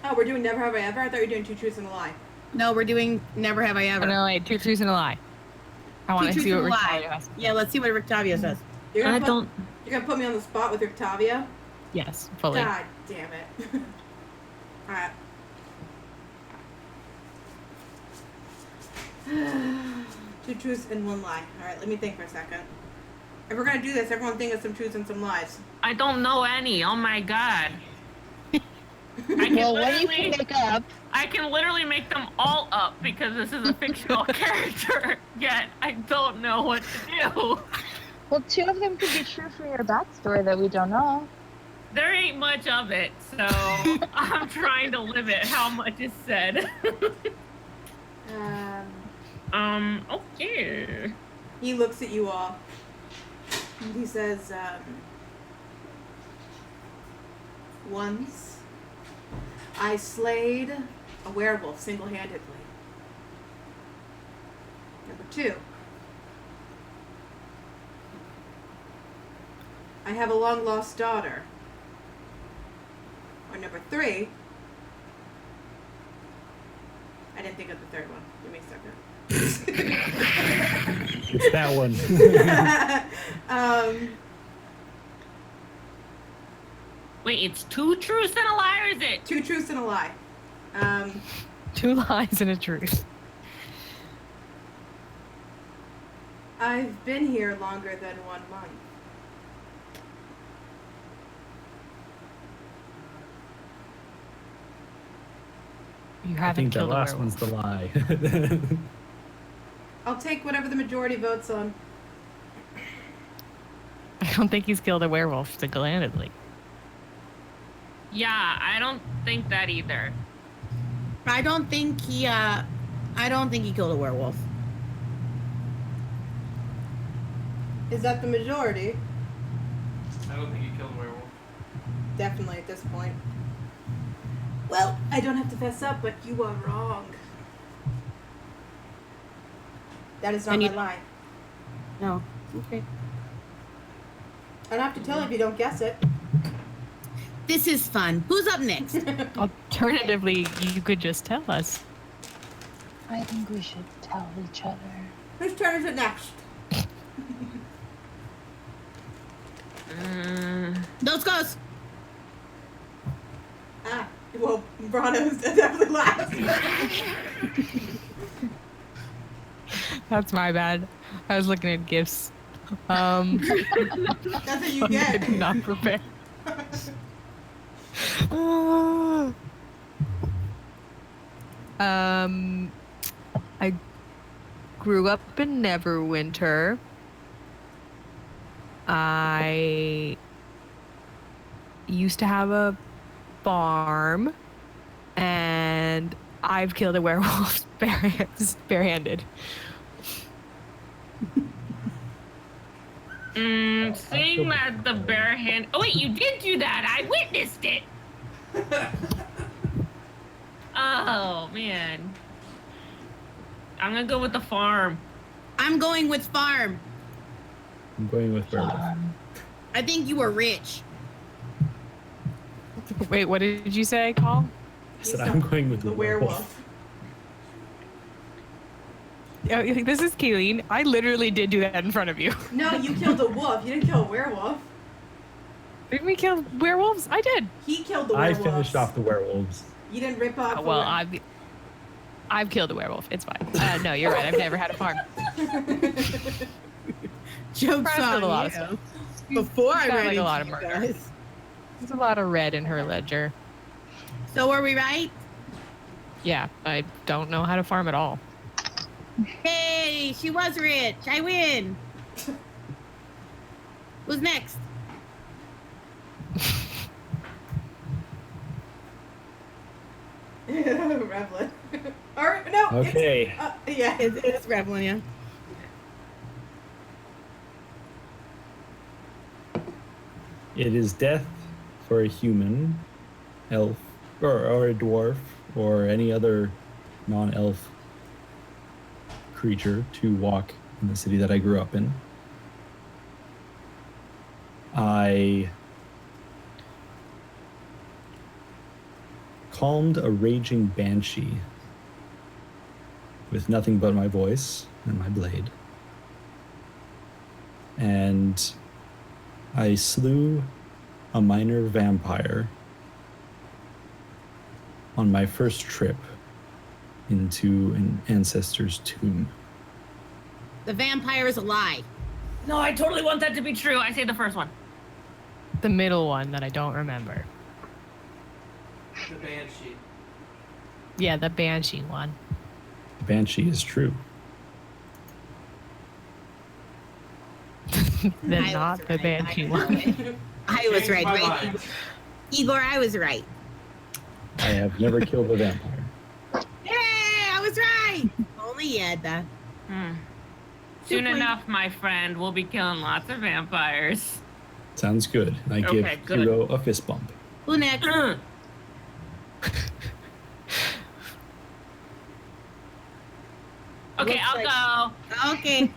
Oh, we're doing Never Have I Ever? I thought you were doing 2 truths and a lie. No, we're doing never have I ever. Oh, no, wait, 2 truths and a lie. I want to Two see truths what and a lie. Rictavia has. Yeah, let's see what Rictavia says. You're I gonna don't. You're gonna put me on the spot with Octavia? Yes, fully. God damn it. Alright. 2 truths and 1 lie. Alright, let me think for a second. If we're gonna do this, everyone think of some truths and some lies. I don't know any. Oh my god. I can Well, what you literally- can make up. I can literally make them all up because this is a fictional character. Yet I don't know what to do. Well, 2 of them could be true for your backstory that we don't know. There ain't much of it, so I'm trying to limit how much is said. Okay. He looks at you all. And he says, once I slayed a werewolf single-handedly. Number 2. I have a long-lost daughter. Or number 3. I didn't think of the third one. Give me a second. It's that one. Wait, it's 2 truths and a lie, or is it? 2 truths and a lie. 2 lies and a truth. I've been here longer than 1 month. You I haven't think that killed a last werewolf. one's the lie. I'll take whatever the majority votes on. I don't think he's killed a werewolf single-handedly. Yeah, I don't think that either. I don't think he killed a werewolf. Is that the majority? I don't think he killed a werewolf. Definitely at this point. Well, I don't have to fess up, but you are wrong. That is not And my you- lie. No. Okay. I don't have to tell if you don't guess it. This is fun. Who's up next? Alternatively, you could just tell us. I think we should tell each other. Whose turn is it next? Those goes. Ah, well, Brano's definitely last. That's my bad. I was looking at gifts. That's what you I get. did not prepare. I grew up in Neverwinter. I used to have a farm, and I've killed a werewolf barehanded. Seeing that the bare hand. Oh wait, you did do that. I witnessed it. Oh man. I'm gonna go with the farm. I'm going with farm. I'm going with werewolf. I think you were rich. Wait, what did you say, Call? I said I'm going with the werewolf. Oh, this is Kayleen. I literally did do that in front of you. No, you killed a wolf. You didn't kill a werewolf. Didn't we kill werewolves? I did. He killed the I werewolf. finished off the werewolves. You didn't rip off. Well, a I've killed a werewolf. It's fine. No, you're right. I've never had a farm. Joke's Brian's on killed a lot of you. stuff. Before I got, ran like, a into lot of you murder. guys. There's a lot of red in her ledger. So were we right? Yeah, I don't know how to farm at all. Hey, she was rich. I win. Who's next? Revlin. Or no. Okay. Yeah. It's Revlin, yeah. It is death for a human, elf, or a dwarf, or any other non-elf creature to walk in the city that I grew up in. I calmed a raging banshee with nothing but my voice and my blade. And I slew a minor vampire on my first trip into an ancestor's tomb. The vampire is a lie. No, I totally want that to be true. I say the first one. The middle one that I don't remember. The banshee. Yeah, the banshee one. The banshee is true. Then I not was the right. banshee I one. know it. I was Changed right, my right? mind. Igor, I was right. I have never killed a vampire. Yay, I was right. Only Yeda. Soon Super. enough, my friend, we'll be killing lots of vampires. Sounds good. I give Okay, good. Hero a fist bump. Who next? Okay, Looks I'll go. Okay.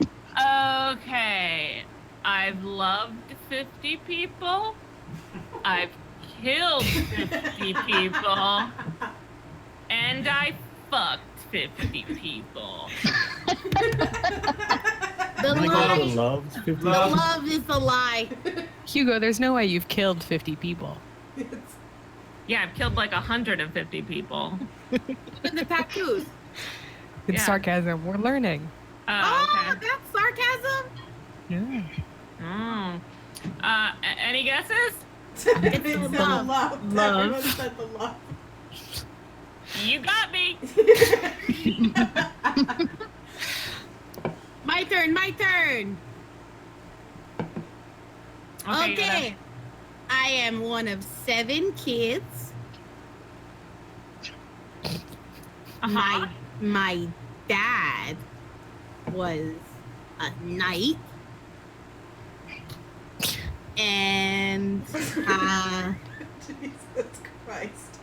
Okay. I've loved 50 people. I've killed 50 people. And I fucked 50 people. The Oh my god, lie. loves 50. The love is the lie. Hugo, there's no way you've killed 50 people. Yeah, I've killed like 150 people. Even the tattoos. Good Yeah. sarcasm. We're learning. Oh, Okay. that's sarcasm. Yeah. Any guesses? It's the love. love. Love. Everyone said the love. You got me. My turn. My turn. Okay. Okay. I am one of 7 kids. Uh-huh. My dad was a knight. And Jesus Christ.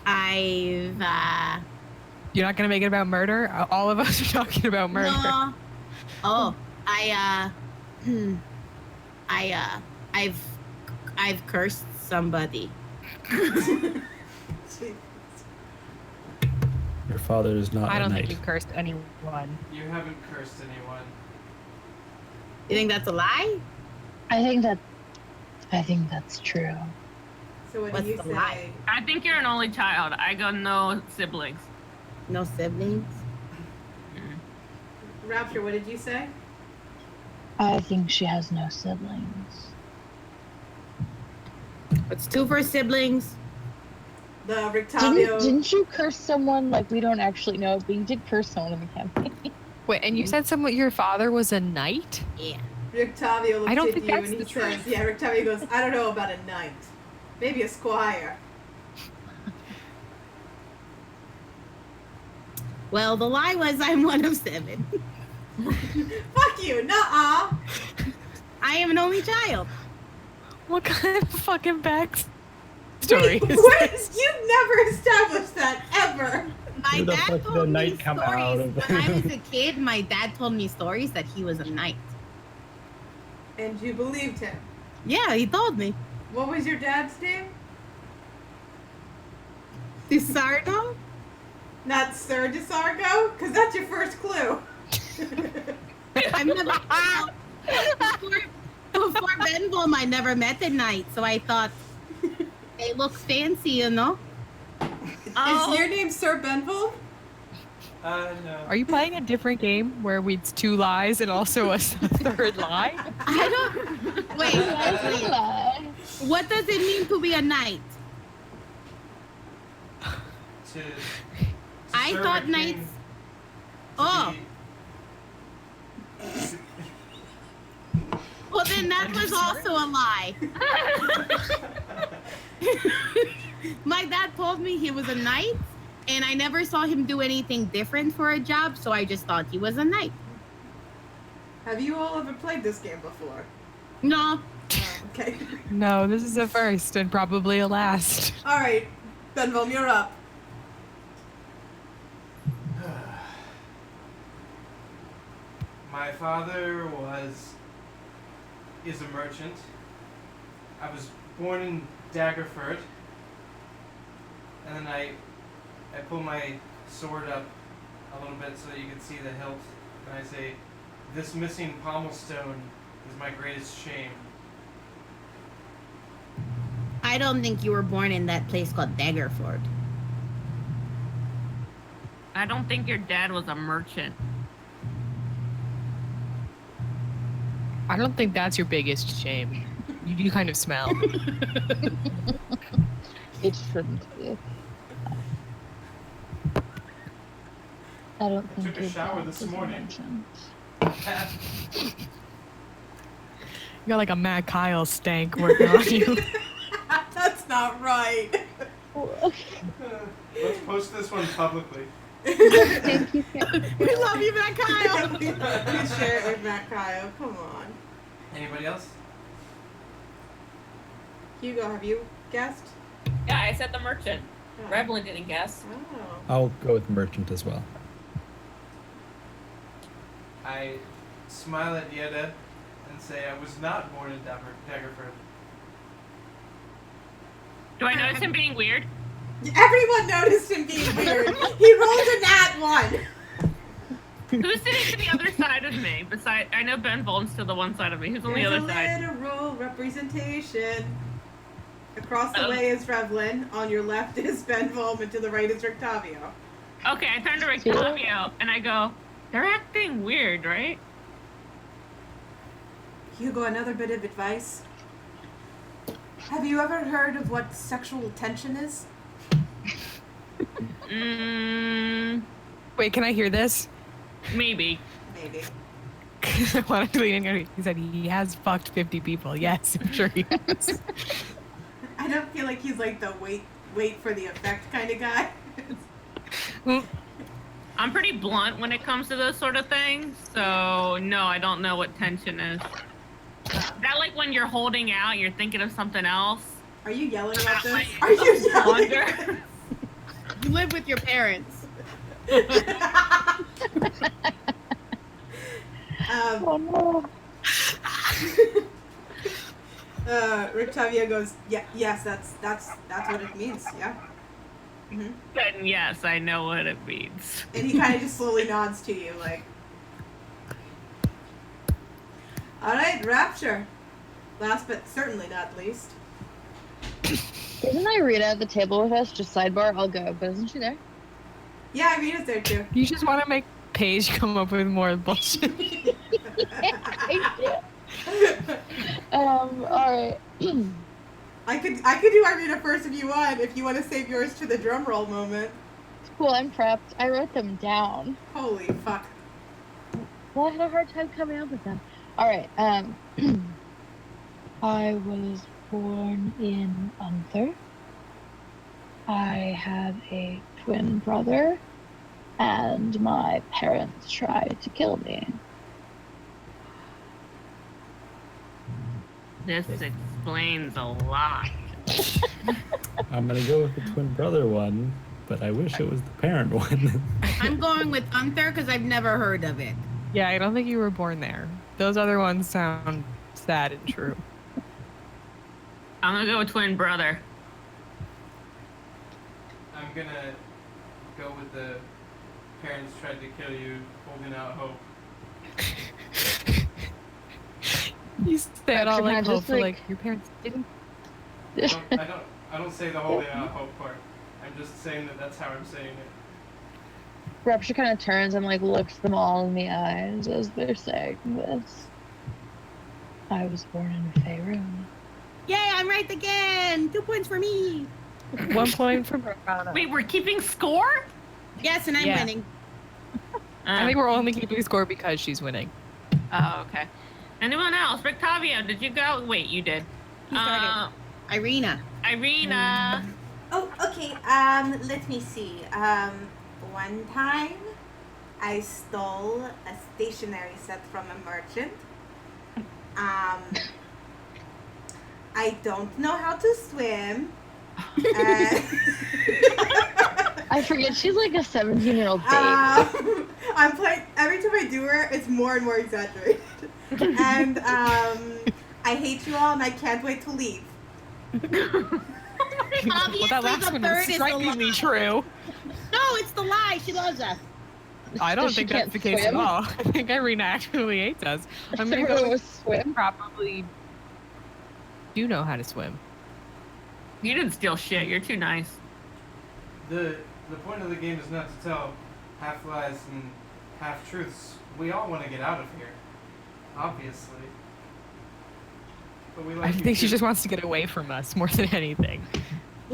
I've You're not gonna make it about murder? All of us are talking about murder. no. Oh, I've cursed somebody. Your father is not I a don't think knight. you've cursed anyone. You haven't cursed anyone. You think that's a lie? I think that's true. So what What's do you the say? lie? I think you're an only child. I got no siblings. No siblings? Rapture, what did you say? I think she has no siblings. It's 2 for siblings. The Rictavio. Didn't you curse someone? Like, we don't actually know, but you did curse someone in the campaign. Wait, and you said your father was a knight? Yeah. Rictavio looks I don't at think you that's and he the says, truth. yeah, Rictavio goes, I don't know about a knight. Maybe a squire. Well, the lie was I'm one of 7. Fuck you, nuh-uh. I am an only child. What kind of fucking backstory Wait, is what? this? You've never established that, ever. My Where the dad fuck did the told me knight come out stories. of? When I was a kid, my dad told me stories that he was a knight. And you believed him. Yeah, he told me. What was your dad's name? DeSardo? Not Sir DeSargo? Because that's your first clue. I've never before Benvolm, I never met a knight, so I thought they look fancy, you know. Oh. Is your name Sir Benville? No. Are you playing a different game where it's 2 lies and also a third lie? I don't. Wait. What does it mean to be a knight? To I serve thought a king, knights. to Oh, be- well then that was also a lie. me he was a knight, and I never saw him do anything different for a job, so I just thought he was a knight. Have you all ever played this game before? No. Oh, okay. No, this is a first and probably a last. All right, Benvolm, you're up. My father is a merchant. I was born in Daggerford, and then I pull my sword up a little bit so that you can see the hilt, and I say, "This missing pommel stone is my greatest shame." I don't think you were born in that place called Daggerford. I don't think your dad was a merchant. I don't think that's your biggest shame. You do kind of smell. It shouldn't be. I don't think took a your shower dad this was a morning. merchant. You got like a Matt Kyle stank working on you. That's not right. Let's post this one publicly. Thank you. We love you, Matt Kyle. Please share it with Matt Kyle. Come on. Anybody else? Hugo, have you guessed? Yeah, I said the merchant. Oh. Revlin didn't guess. Oh. I'll go with merchant as well. I smile at Yeda and say I was not born in Daggerford. Do I notice him being weird? Everyone noticed him being weird. He rolled a nat 1. Who's sitting to the other side of me? I know Ben Voln's to the one side of me. Who's on the There's other a side? literal representation. Across the Oh. way is Revlin. On your left is Benvolm, and to the right is Rictavio. Okay, I turn to Rictavio and I go, they're acting weird, right? Hugo, another bit of advice. Have you ever heard of what sexual tension is? Wait, can I hear this? Maybe. Maybe. I wanted to lean in. He said he has fucked 50 people. Yes, I'm sure he has. I don't feel like he's like the wait for the effect kind of guy. I'm pretty blunt when it comes to those sort of things, so no, I don't know what tension is. That like when you're holding out, you're thinking of something else. Are you yelling at this? Like, Are you yelling? Wonder. You live with your parents. Oh no. Rictavio goes, yeah, yes, that's what it means, yeah. Mm-hmm. Then yes, I know what it means. And he kind of just slowly nods to you, like. All right, Rapture. Last but certainly not least. Isn't Irina at the table with us? Just sidebar, I'll go. But isn't she there? Yeah, Irina's there too. You just want to make Paige come up with more bullshit. Alright. I could do Irina first if you want. If you want to save yours to the drum roll moment. Cool, I'm prepped. I wrote them down. Holy fuck. Well, I had a hard time coming up with them. Alright, I was born in Unther. I have a twin brother, and my parents tried to kill me. This explains a lot. I'm gonna go with the twin brother one, but I wish it was the parent one. I'm going with Unther because I've never heard of it. Yeah, I don't think you were born there. Those other ones sound sad and true. I'm gonna go with twin brother. I'm gonna go with the parents tried to kill you, holding out hope. You said all Can I like just, hopeful, like- like your parents didn't. I don't say the holding out hope part. I'm just saying that that's how I'm saying it. Rapture kind of turns and like looks them all in the eyes as they're saying this. I was born in Faerun. Yay, I'm right again. 2 points for me. 1 point for Brana. Wait, we're keeping score? Yes, and I'm Yeah. winning. I think we're only keeping score because she's winning. Oh, okay. Anyone else? Rictavio, did you go? Wait, you did. He started. Irina. Irina. Oh, okay. Let me see. One time, I stole a stationery set from a merchant. I don't know how to swim. I forget she's like a 17-year-old babe. I'm playing. Every time I do her, it's more and more exaggerated. And I hate you all, and I can't wait to leave. Obviously, Well, that last the one third was is the strikingly lie. true. No, it's the lie. She loves us. I don't Does she think that's can't the case swim? at all. I think Irina actually hates us. I'm gonna Everyone go was swim. probably do know how to swim. You didn't steal shit. You're too nice. The point of the game is not to tell half lies and half truths. We all want to get out of here, obviously. But we like I you think she too. just wants to get away from us more than anything.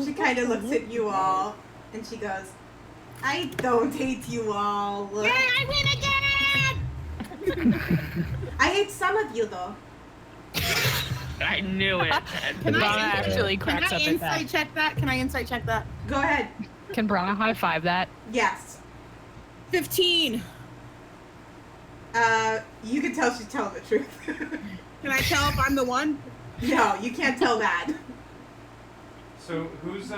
She kind of looks at you all, and she goes, "I don't hate you all. Yay, I win again! I hate some of you though." I knew it. Can Brana I actually Can cracks I up at insight that. check that? Can I insight check that? Go ahead. Can Brana high five that? Yes. 15. You can tell she's telling the truth. Can I tell if I'm the one? No, you can't tell that. So whose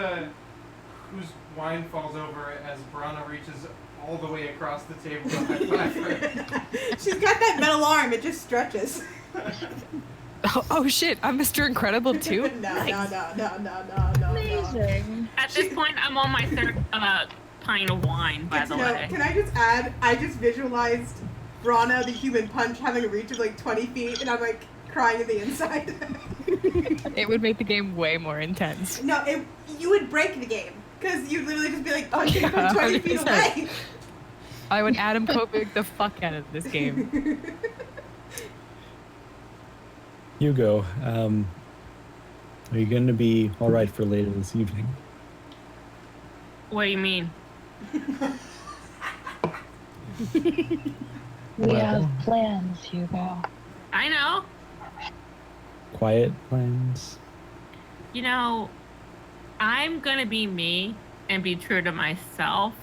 wine falls over as Brana reaches all the way across the table to high five her? She's got that metal arm. It just stretches. Oh shit, I'm Mr. Incredible too? No. Amazing. At this point, I'm on my third pint of wine, by Good the to know. way. Can I just add? I just visualized Brana, the human punch, having a reach of like 20 feet, and I'm like crying in the inside. It would make the game way more intense. No, you would break the game because you'd literally just be like punching yeah, from 20 feet 100%. away. I would Adam Kovic the fuck out of this game. Hugo, are you going to be all right for later this evening? What do you mean? We have plans, Hugo. I know. Quiet plans? You know, I'm gonna be me and be true to myself,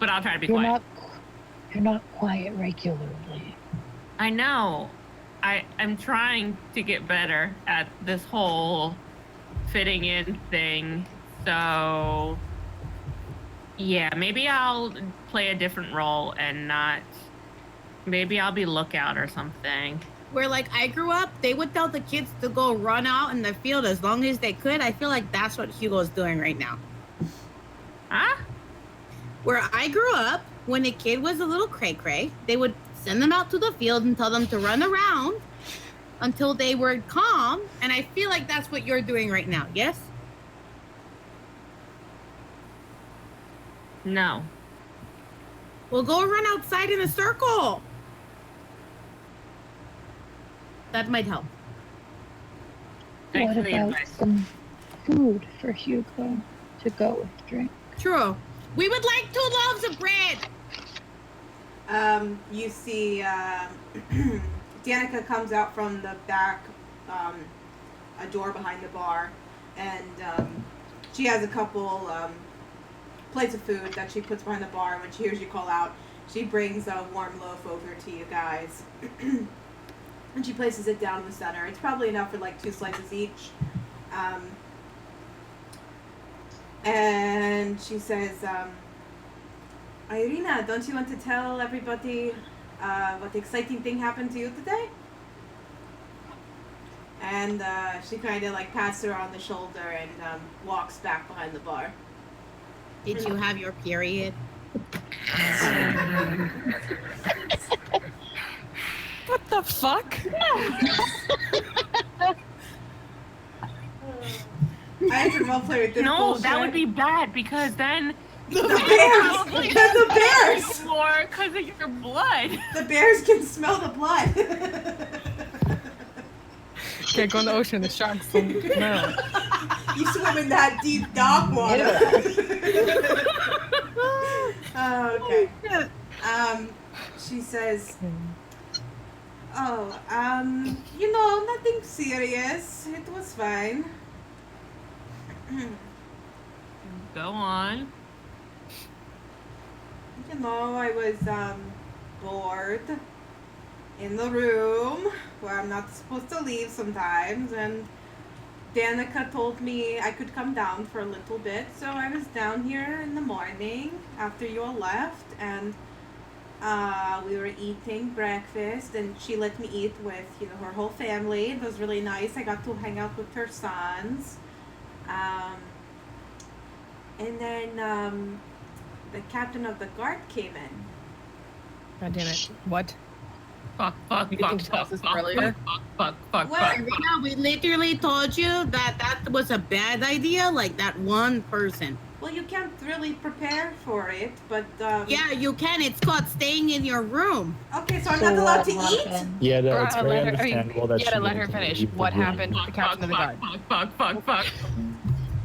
but I'll try to be quiet. You're not quiet regularly. I know. I'm trying to get better at this whole fitting in thing. So, yeah, maybe I'll play a different role and not. Maybe I'll be lookout or something. Where like I grew up, they would tell the kids to go run out in the field as long as they could. I feel like that's what Hugo's doing right now. Huh? Where I grew up, when a kid was a little cray-cray, they would send them out to the field and tell them to run around until they were calm. And I feel like that's what you're doing right now, yes? No. Well, go run outside in a circle. That might help. Thanks What for the about advice. some food for Hugo to go with drink? True. We would like 2 loaves of bread. You see, Danica comes out from the back, a door behind the bar, and she has a couple plates of food that she puts behind the bar. And when she hears you call out, she brings a warm loaf over to you guys. And she places it down in the center. It's probably enough for like 2 slices each. And she says, Irina, don't you want to tell everybody what exciting thing happened to you today? And she kind of like pats her on the shoulder and walks back behind the bar. Did you have your period? What the fuck? I have to roleplay with this No, bullshit. that would be bad because then The bears! Because the bears! more because of your blood. The bears can smell the blood. Can't go in the ocean, the sharks will smell. You swim in that deep dog water. Oh, okay. She says, nothing serious. It was fine. Go on. You know, I was bored in the room where I'm not supposed to leave sometimes, and Danica told me I could come down for a little bit, so I was down here in the morning after you all left, and we were eating breakfast, and she let me eat with, you know, her whole family. It was really nice. I got to hang out with her sons. And then the captain of the guard came in. God damn it. What? Fuck. You didn't tell us this earlier? Fuck. Irina, we literally told you that was a bad idea, like that one person. Well, you can't really prepare for it, but Yeah, you can. It's called staying in your room. okay, so I'm not allowed to eat? Yeah, no, it's very let her, understandable that you she gotta let her wanted to finish. leave the What room. happened with the captain of the guard? Fuck.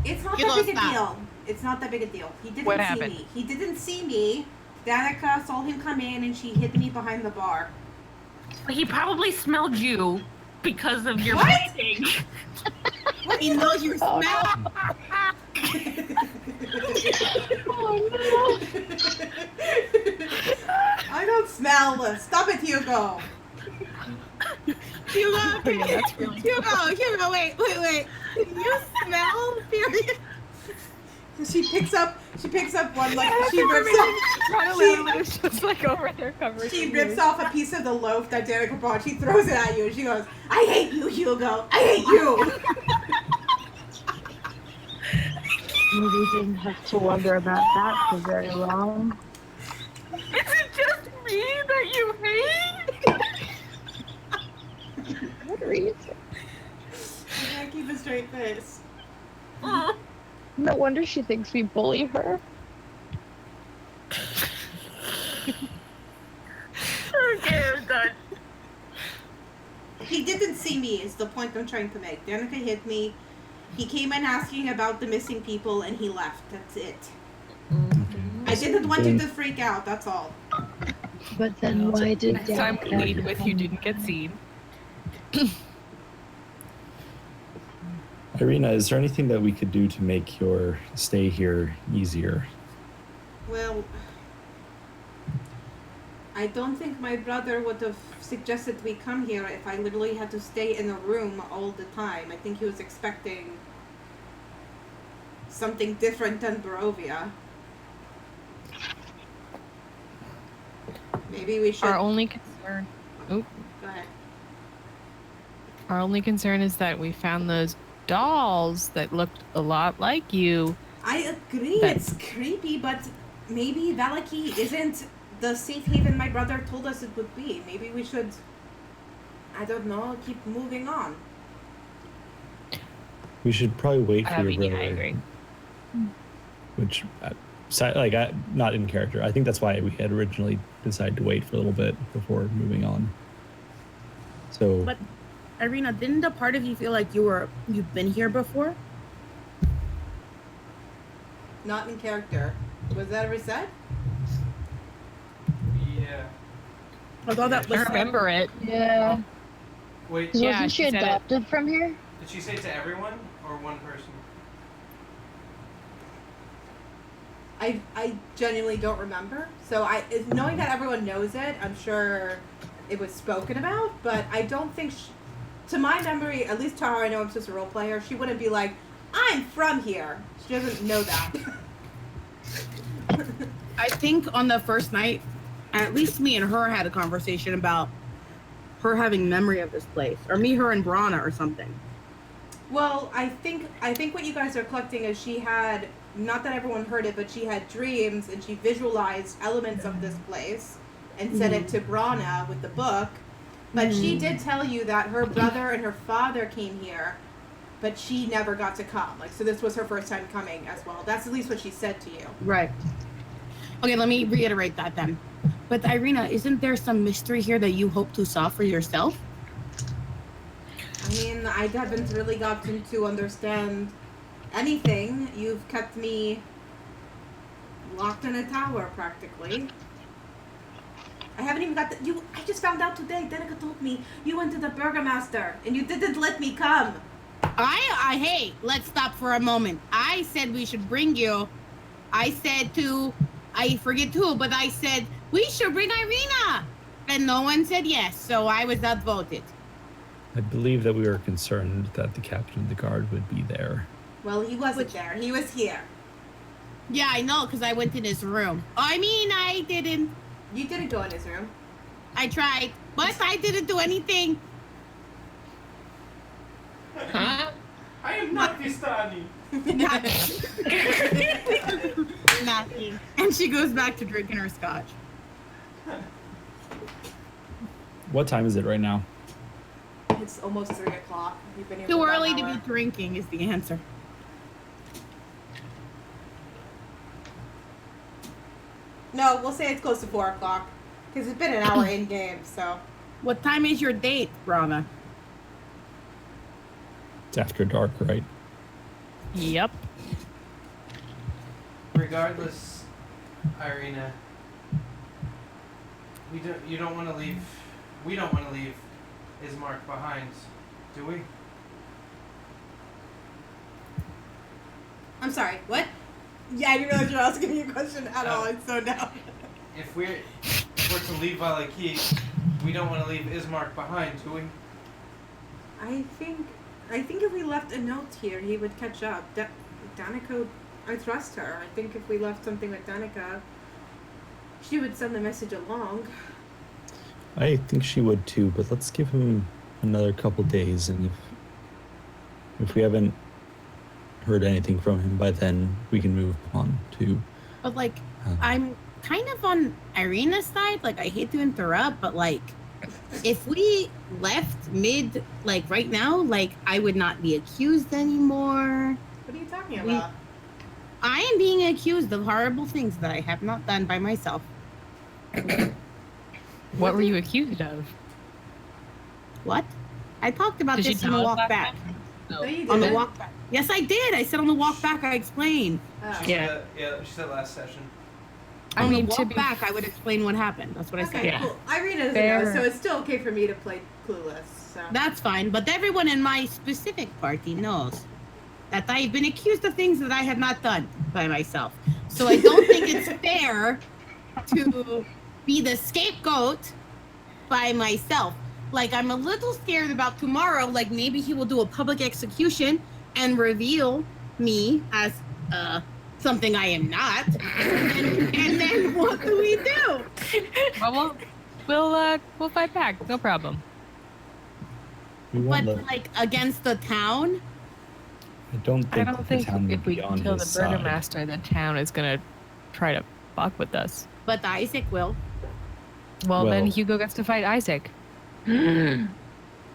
It's not You that don't big a stop. deal. It's not that big a deal. He didn't What see happened? me. He didn't see me. Danica saw him come in, and she hid me behind the bar. He probably smelled you because of your What? eating. He knows your smell. Oh I don't smell. Stop it, Hugo. Hugo, Yeah, that's really Hugo, wait. You smell? Period. She picks up one, like, she rips Rana literally is just like over there covering. She her rips ears. off a piece of the loaf that Danica brought. She throws it at you, and she goes, "I hate you, Hugo. I hate you." Maybe we didn't have to wonder about that for very long. Is it just me that you hate? What reason? I can't keep a straight face. No wonder she thinks we bully her. Okay, I'm done. He didn't see me, is the point I'm trying to make. Danica hit me. He came in asking about the missing people, and he left. That's it. I didn't want you to freak out, that's all. But then why did Next time we lead with you didn't get seen. Irina, is there anything that we could do to make your stay here easier? Well, I don't think my brother would have suggested we come here if I literally had to stay in a room all the time. I think he was expecting something different than Barovia. Maybe we should... Our only concern. Go ahead. Our only concern is that we found those dolls that looked a lot like you. I agree, it's creepy, but maybe Valaki isn't the safe haven my brother told us it would be. Maybe we should, I don't know, keep moving on. We should probably wait for your Yeah, brother. I agree. Which, not in character. I think that's why we had originally decided to wait for a little bit before moving on. So, But Irina, didn't a part of you feel like you've been here before? Not in character. Was that ever said? Yeah. I thought that was I remember it. Yeah. Wait, Wasn't Yeah, she she said it. adopted from here? did she say to everyone or one person? I genuinely don't remember. So knowing that everyone knows it, I'm sure it was spoken about, but I don't think, to my memory, at least to how I know I'm just a role player, she wouldn't be like, I'm from here. She doesn't know that. I think on the first night, at least me and her had a conversation about her having memory of this place, or me, her, and Brana, or something. Well, I think what you guys are collecting is she had, not that everyone heard it, but she had dreams and she visualized elements of this place and sent it to Brana with the book. But she did tell you that her brother and her father came here, but she never got to come. Like, so this was her first time coming as well. That's at least what she said to you. Right. Okay, let me reiterate that then. But Irina, isn't there some mystery here that you hope to solve for yourself? I mean, I haven't really gotten to understand anything. You've kept me locked in a tower, practically. I haven't even got I just found out today, Danica told me, you went to the Burgomaster, and you didn't let me come. Hey, let's stop for a moment. I I said we should bring you. I said to, I forget who, but I said, we should bring Irina. And no one said yes, so I was outvoted. I believe that we were concerned that the captain of the guard would be there. Well, he wasn't there. He was here. Yeah, I know, because I went in his room. I mean, I didn't. You didn't go in his room. I tried, but I didn't do anything. Huh? I am not Vistani. Nothing. And she goes back to drinking her scotch. What time is it right now? It's almost 3 o'clock. You've been here Too for about early an to hour. be drinking is the answer. No, we'll say it's close to 4 o'clock. Because it's been an hour in game, so. What time is your date, Brahma? It's after dark, right? Yep. Regardless, Irina, you don't want to leave. We don't want to leave Ismark behind, do we? I'm sorry, what? Yeah, I didn't realize you were asking me a question at all. It's so down. If we're to leave Valaki, we don't want to leave Ismark behind, do we? I think if we left a note here, he would catch up. Danica, I trust her. I think if we left something with Danica, she would send the message along. I think she would too, but let's give him another couple days, and if we haven't heard anything from him by then, we can move on to. But like, I'm kind of on Irina's side. Like, I hate to interrupt, but like, if we left mid, like right now, like I would not be accused anymore. What are you talking about? I am being accused of horrible things that I have not done by myself. What were you accused of? What? I talked about Did she this on the tell us walk that? back. No, you On the didn't. walk back. Yes, I did. I said on the walk back, I explained. Oh. Yeah. She said last session. I On mean, the to walk be back, I would explain what happened. That's what I said. Okay, Yeah. cool. Irina doesn't Fair. know, so it's still okay for me to play clueless. So. That's fine, but everyone in my specific party knows that I've been accused of things that I have not done by myself. So I don't think it's fair to be the scapegoat by myself. Like, I'm a little scared about tomorrow. Like, maybe he will do a public execution and reveal me as something I am not. And then what do we do? Well, we'll fight back. No problem. We But won't let, like against the town? I don't I think don't the think town if would we be on kill his the side. burgomaster, the town is gonna try to fuck with us. But Isaac will. Well, then Well- Hugo gets to fight Isaac. Yeah.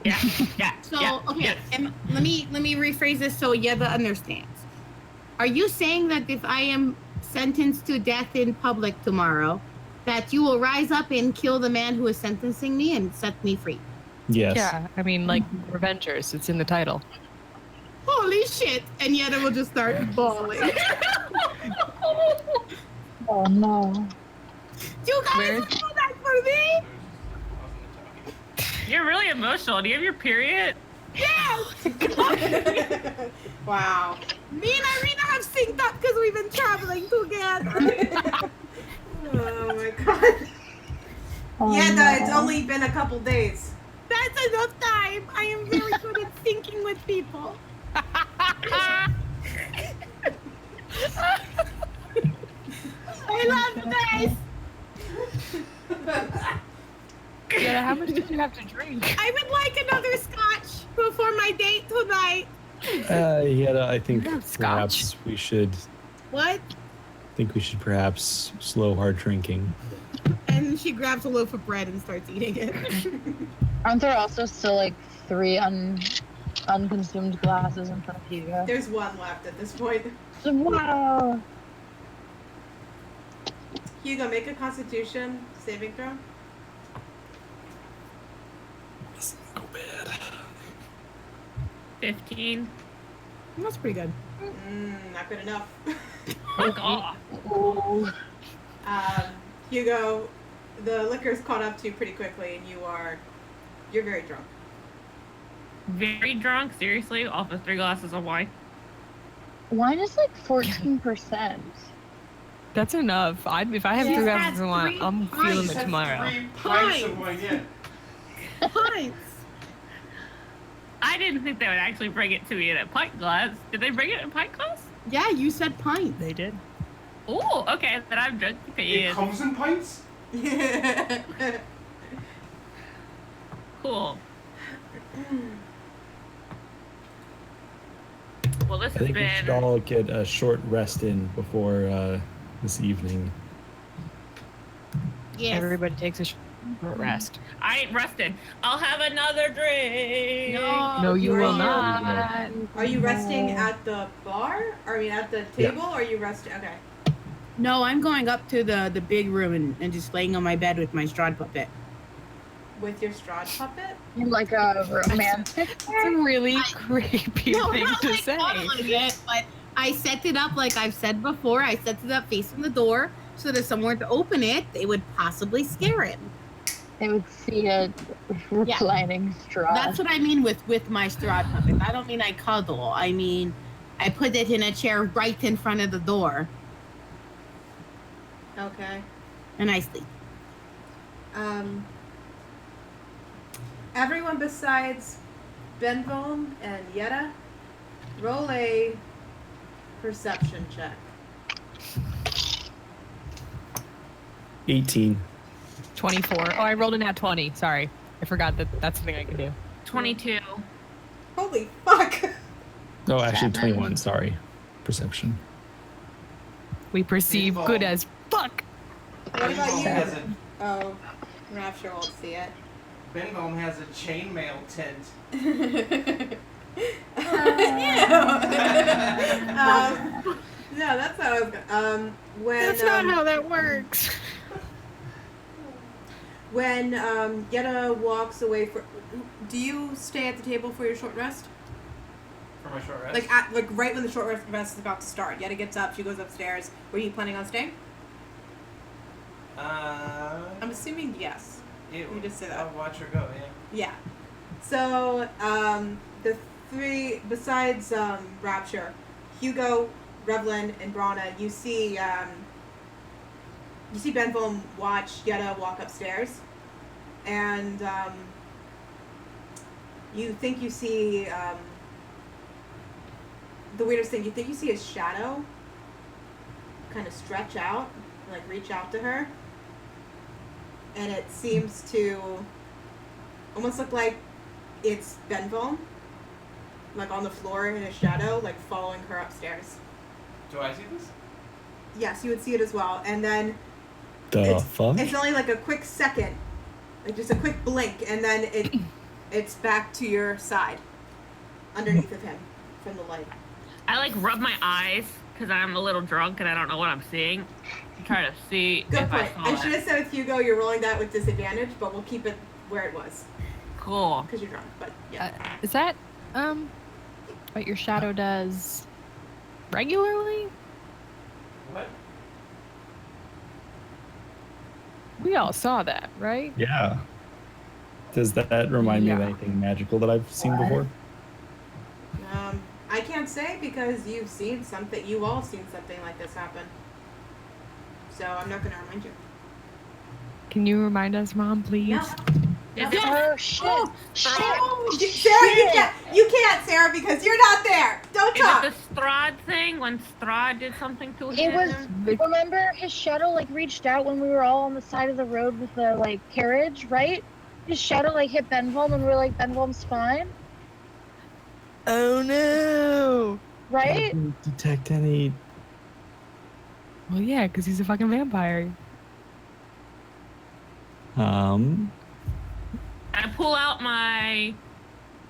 Yeah. So yeah, okay, yeah. and let me rephrase this so Yeva understands. Are you saying that if I am sentenced to death in public tomorrow, that you will rise up and kill the man who is sentencing me and set me free? Yes. Yeah, I mean, like, Revengers. It's in the title. Holy shit! And Yetta will just start bawling. Oh no. You guys Where- will do that for me? You're really emotional. Do you have your period? Yes! Wow. Me and Irina have synced up because we've been traveling together. Oh my god. Oh, Yeah, no, it's no. only been a couple days. That's enough time. I am very good at syncing with people. I love you guys. Yeah, how much did you have to drink? I would like another scotch before my date tonight. Yeah, I think Yeah, scotch. perhaps we should. What? Think we should perhaps slow our drinking. And she grabs a loaf of bread and starts eating it. Aren't there also still like 3 unconsumed glasses in front of Hugo? There's one left at this point. Wow. Hugo, make a Constitution saving throw. Go bad. 15. That's pretty good. Not good enough. Fuck off. Oh. Hugo, the liquor's caught up to you pretty quickly, and you're very drunk. Very drunk? Seriously? Off of 3 glasses of wine? Wine is like 14%. That's enough. If I have She's 3 had glasses of wine, 3 I'm feeling pints. it tomorrow. 3 pints of wine, yeah. Pints. I didn't think they would actually bring it to me in a pint glass. Did they bring it in a pint glass? Yeah, you said pints. They did. Oh, okay. Then I'm drunk. It comes in pints? Cool. Well, this I has think we should been. all get a short rest in before this evening. Yes. Everybody takes a short rest. I ain't rested. I'll have another drink. No, you Are will you- not. Are you resting at the bar? Or, I mean, at the table? Or are you resting? Okay. No, I'm going up to the big room and just laying on my bed with my Strahd puppet. With your Strahd puppet? Like a romantic. It's a really creepy thing not to like say. cuddling it, but I set it up like I've said before. I set it up facing the door so that if someone were to open it, they would possibly scare him. They would see a reclining straw. That's what I mean with my Strahd puppet. I don't mean I cuddle. I mean I put it in a chair right in front of the door Okay. and I sleep. Everyone besides Benvolm and Yetta, roll a perception check. 18. 24. Oh, I rolled a nat 20. Sorry. I forgot that that's something I can do. 22. Holy fuck! Oh, actually 21. Sorry. Perception. We perceive Beautiful. good as fuck. What about Benvolm you? has a Oh, Rapture won't see it. Benvolm has a chainmail tent. No, that's how I was going. That's not how that works. When Yetta walks away for, do you stay at the table for your short rest? For my short rest. Like right when the short rest is about to start. Yetta gets up, she goes upstairs. Were you planning on staying? I'm assuming yes. You just say that. I'll watch her go, yeah. Yeah. So the three besides Rapture, Hugo, Revlin, and Brana, you see Benvolm watch Yetta walk upstairs, and you think you see the weirdest thing. You think you see a shadow kind of stretch out, like reach out to her, and it seems to almost look like it's Benvolm, like on the floor in a shadow, like following her upstairs. Do I see this? Yes, you would see it as well, and then The fuck? it's only like a quick second, like just a quick blink, and then it's back to your side, underneath of him, from the light. I like rub my eyes because I'm a little drunk and I don't know what I'm seeing. To try to see Good if point. I saw I should it. have said with Hugo, you're rolling that with disadvantage, but we'll keep it where it was Cool. because you're drunk. But yeah, Is that what your shadow does regularly? What? We all saw that, right? Yeah. Does that remind me of Yeah. anything magical that I've seen before? I can't say because you've seen something. You all seen something like this happen. So I'm not going to remind you. Can you remind us, Mom, please? No. Is it Oh shit! Shit! Sarah, you can't, Sarah, because you're not there. Don't Is talk. it the Strahd thing when Strahd did something to It him? was. Remember, his shadow like reached out when we were all on the side of the road with the like carriage, right? His shadow like hit Benvolm, and we were like, Benvolm's fine, Oh no! I right? didn't detect any. Well, yeah, because he's a fucking vampire. I pull out my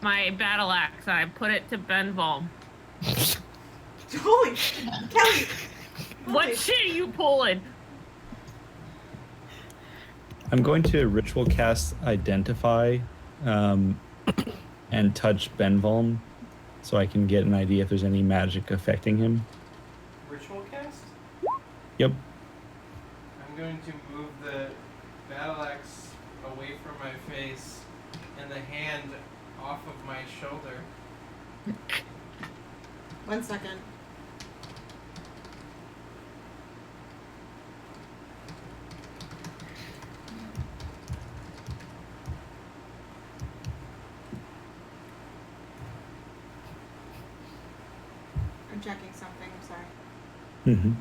battle axe and I put it to Benvolm. Holy Kelly. What shit are you pulling? I'm going to ritual cast Identify and touch Benvolm so I can get an idea if there's any magic affecting him. Ritual cast? Yep. I'm going to move the battle axe away from my face and the hand off of my shoulder. 1 second. checking something. I'm sorry. Mm-hmm.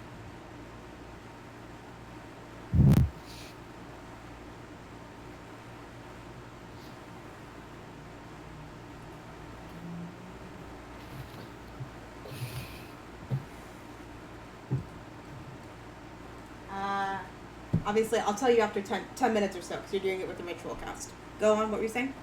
Obviously, I'll tell you after 10 minutes or so, because you're doing it with the ritual cast. Go on, what were you saying?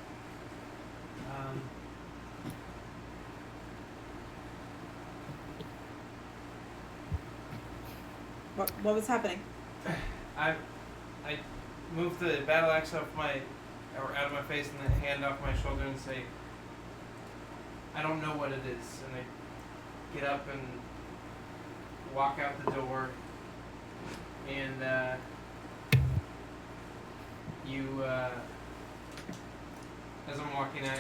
What was happening? I move the battle axe out of my face and then hand off my shoulder and say, I don't know what it is. And I get up and walk out the door. And as I'm walking out,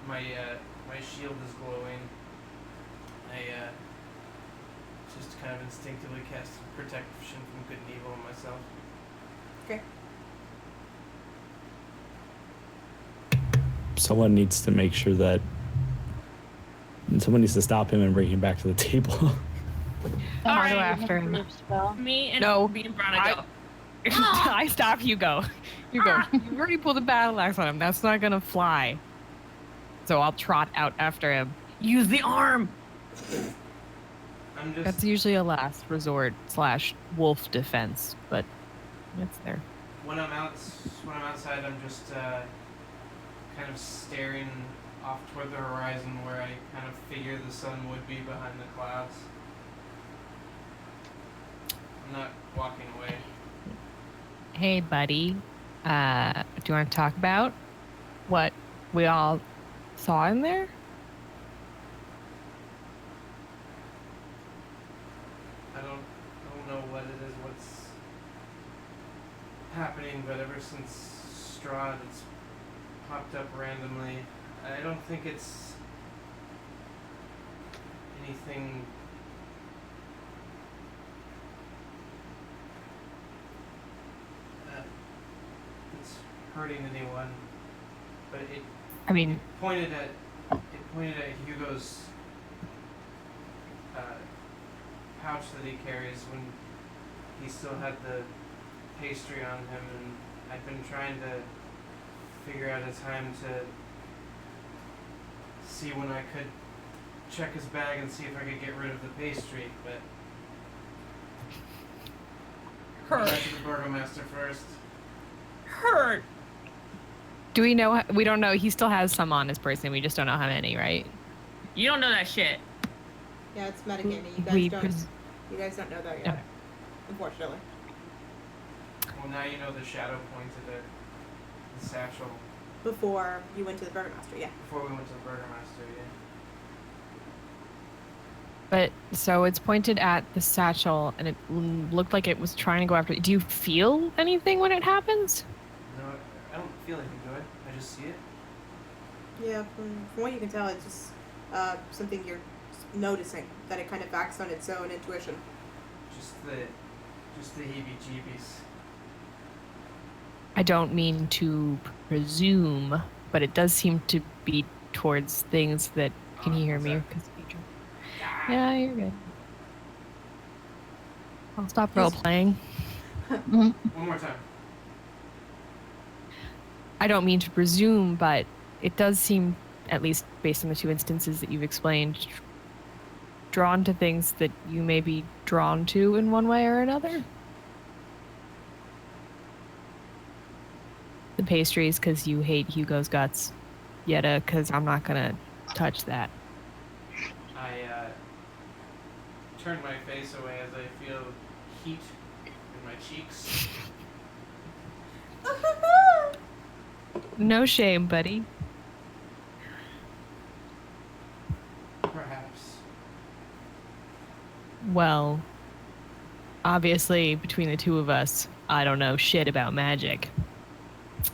my shield is glowing. I just kind of instinctively cast protection from good and evil on myself. Okay. Someone needs to make sure that someone needs to stop him and bring him back to the table. I'll go right. after him. Spell. Me and No, me and Brown go. I stop. You go. You go. You already pulled a battle axe on him. That's not gonna fly. So I'll trot out after him. Use the arm. I'm just That's usually a last resort / wolf defense, but it's there. when I'm outside, I'm just kind of staring off toward the horizon where I kind of figure the sun would be behind the clouds. I'm not walking away. Hey, buddy. Do you want to talk about what we all saw in there? I don't know what it is, what's happening, but ever since Strahd, it's popped up randomly. I don't think it's anything that's hurting anyone, but it I mean, pointed at Hugo's pouch that he carries when he still had the pastry on him, and I've been trying to figure out a time to see when I could check his bag and see if I could get rid of the pastry, but Hurt. back to the burgomaster first. Hurt. do we know? We don't know. He still has some on his person. We just don't know how many, right? You don't know that shit. Yeah, it's metagaming. You guys don't know that yet, Okay. unfortunately. Well, now you know the shadow pointed at the satchel Before you went to the burgomaster, yeah. before we went to the burgomaster, yeah. But so it's pointed at the satchel, and it looked like it was trying to go after. Do you feel anything when it happens? No, I don't feel anything, do I? I just see it. Yeah, from what you can tell, it's just something you're noticing, that it kind of acts on its own intuition. Just the heebie-jeebies. I don't mean to presume, but it does seem to be towards things that. Can you hear what's me? that? 'Cause yeah, you're good. I'll stop role playing. One more time. I don't mean to presume, but it does seem, at least based on the two instances that you've explained, drawn to things that you may be drawn to in one way or another. The pastries, because you hate Hugo's guts. Yetta, because I'm not going to touch that. I turn my face away as I feel heat in my cheeks. No shame, buddy. Perhaps. Well, obviously, between the two of us, I don't know shit about magic.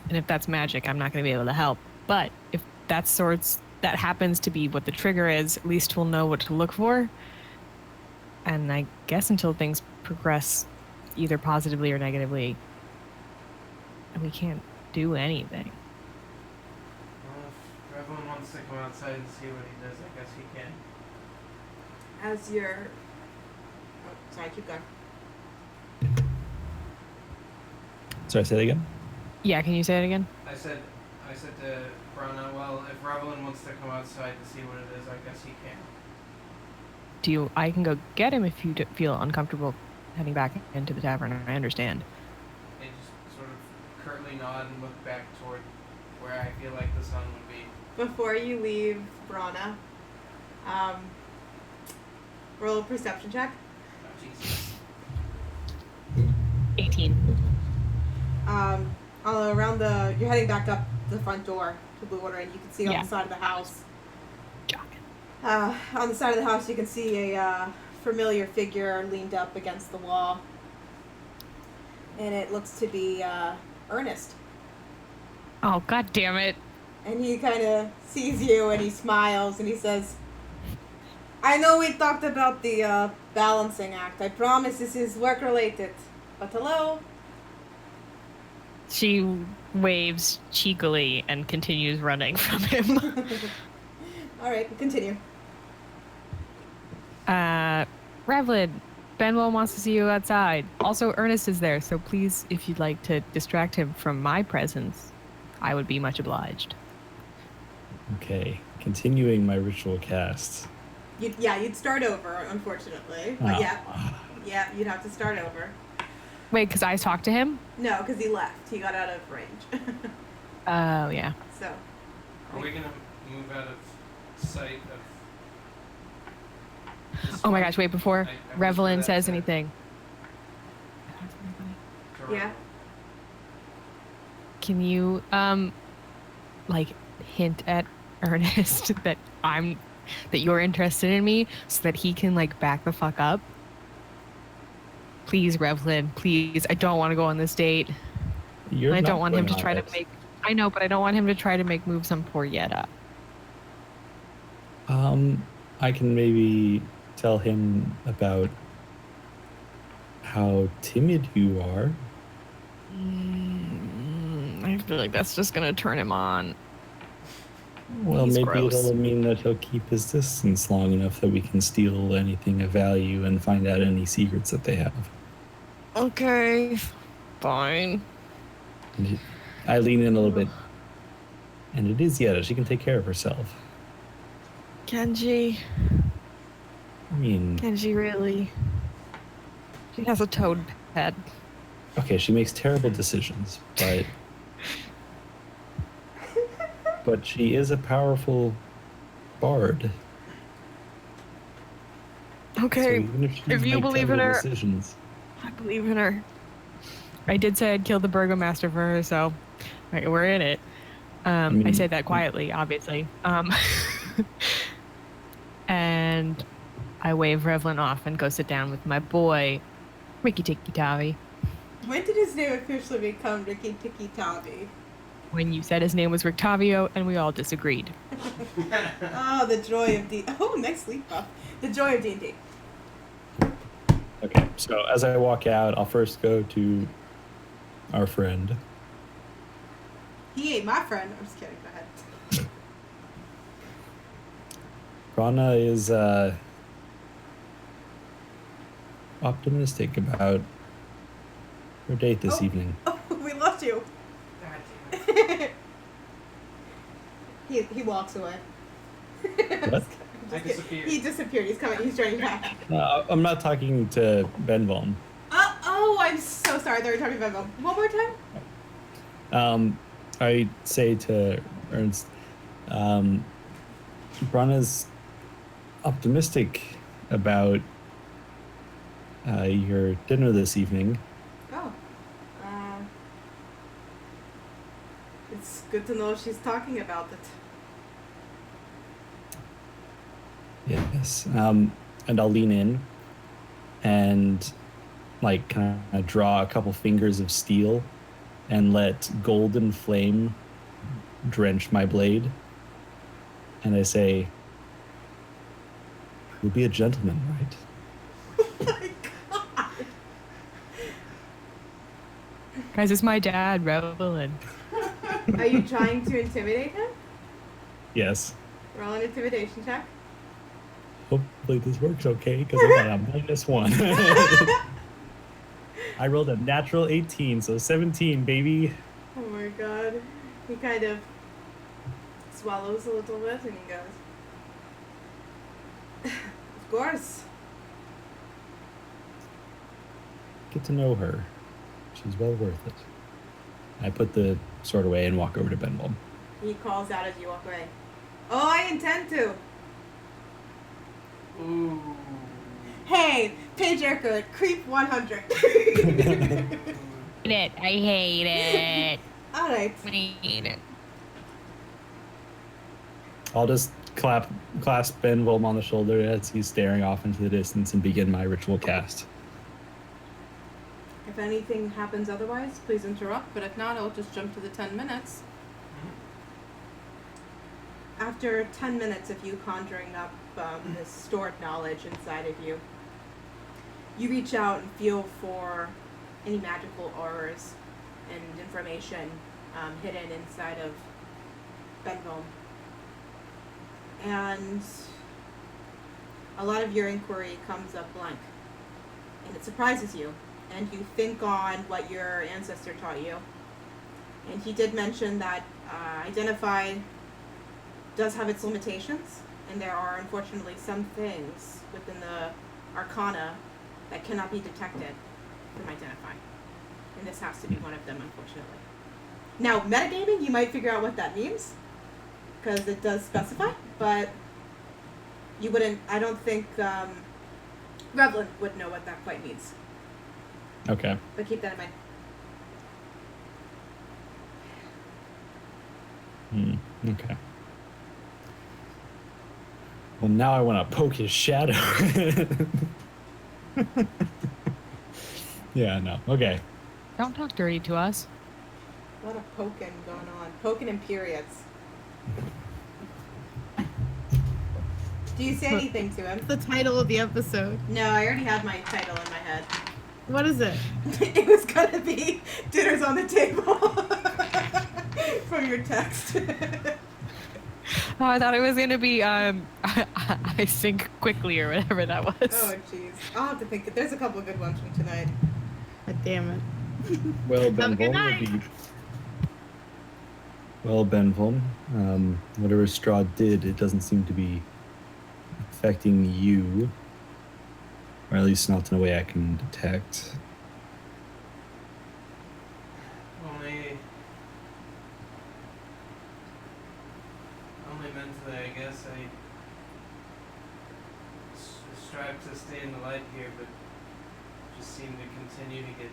And if that's magic, I'm not going to be able to help. But if that happens to be what the trigger is, at least we'll know what to look for. And I guess until things progress either positively or negatively, we can't do anything. Well, if everyone wants to come outside and see what he does, I guess he can. as you're... Oh, sorry, keep going. Sorry, say that again? Yeah, can you say it again? I said to Brana, well, if Revelin wants to come outside to see what it is, I guess he can. I can go get him if you feel uncomfortable heading back into the tavern. I understand. I just sort of curtly nod and look back toward where I feel like the sun would be. Before you leave Brana, roll a perception check. Oh, Jesus. 18. Around you're heading back up the front door to Blue Water, and you can see on the side of the house. On the side of the house, you can see a familiar figure leaned up against the wall, and it looks to be Ernest. Oh, god damn it. And he kind of sees you, and he smiles, and he says, "I know we talked about the balancing act. I promise this is work-related. But hello?" She waves cheekily and continues running from him. All right, continue. Revlin, Benwell wants to see you outside. Also, Ernest is there, so please, if you'd like to distract him from my presence, I would be much obliged. Okay, continuing my ritual cast. You'd start over, unfortunately. But yeah, you'd have to start over. Wait, because I talked to him? No, because he left. He got out of range. Oh, yeah. So. Are we gonna move out of sight of? Oh my gosh, wait, before I Revelin that says to- anything. to Yeah. Can you, hint at Ernest that you're interested in me so that he can, back the fuck up? Please, Revlin, please. I don't want to go on this date. You're I not don't want him going to on try it. to make... I know, but I don't want him to try to make moves on poor Yetta. I can maybe tell him about how timid you are. I feel like that's just going to turn him on. Well, He's maybe gross. it'll mean that he'll keep his distance long enough that we can steal anything of value and find out any secrets that they have. Okay, fine. And I lean in a little bit. And it is Yetta. She can take care of herself. Kenji, I mean, Kenji really... She has a toad head. okay, she makes terrible decisions, but she is a powerful bard. So Okay, even if, she if you make believe in terrible her- decisions, I believe in her. I did say I'd kill the burgomaster for her, so we're in it. I mean- say that quietly, obviously. And I wave Revlin off and go sit down with my boy, Ricky Tikki Tavi. When did his name officially become Ricky Tikki Tavi? When you said his name was Rictavio, and we all disagreed. Oh, the joy of D. Oh, nice sleep buff. The joy of D&D. okay. So as I walk out, I'll first go to our friend. He ain't my friend. I'm just kidding. Go ahead. Rana is optimistic about her date this evening. Oh, we lost you. God damn it. He walks away. What? I disappeared. He disappeared. He's coming. He's joining back. I'm not talking to Benvolm. Oh, I'm so sorry. They were talking about him. One more time. I say to Ernst, Brana's optimistic about your dinner this evening. Oh. It's good to know she's talking about it. Yes. And I'll lean in and kind of draw a couple fingers of steel and let golden flame drench my blade. And I say, "You'll be a gentleman, right?" Oh my god. Guys, it's my dad, Revelin. Are you trying to intimidate him? Yes. Roll an intimidation check. hopefully this works okay because I got a -1. I rolled a natural 18, so 17, baby. Oh my god. He kind of swallows a little bit and he goes, of course. Get to know her. She's well worth it. I put the sword away and walk over to Benwell. He calls out as you walk away. Oh, I intend to. Ooh. Hey, Paige Erkut, creep 100. Hate it. I hate it. Alright. I hate it. I'll just clasp Benwell on the shoulder as he's staring off into the distance and begin my ritual cast. If anything happens otherwise, please interrupt, but if not, I'll just jump to the 10 minutes. After 10 minutes of you conjuring up this stored knowledge inside of you, you reach out and feel for any magical auras and information hidden inside of Benville. And a lot of your inquiry comes up blank. And it surprises you. And you think on what your ancestor taught you. And he did mention that identify does have its limitations, and there are unfortunately some things within the arcana that cannot be detected from identify. And this has to be one of them, unfortunately. Now, metagaming, you might figure out what that means, because it does specify, but you wouldn't, I don't think Revlin would know what that quite means. Okay. But keep that in mind. Okay. Well, now I want to poke his shadow. Yeah, no. Okay. Don't talk dirty to us. A lot of poking going on. Poking in periods. Do you say anything to him? The title of the episode. No, I already had my title in my head. What is it? It was gonna be Dinner's on the Table from your text. Oh, I thought it was gonna be I think quickly or whatever that was. Oh, jeez. I'll have to think. There's a couple of good ones from tonight. God damn it. Well, Have a good Benvol, well, Benvol, whatever Straw did, it doesn't seem to be affecting you, or at least not in a way I can detect. Only mentally, I guess. I strive to stay in the light here, but just seem to continue to get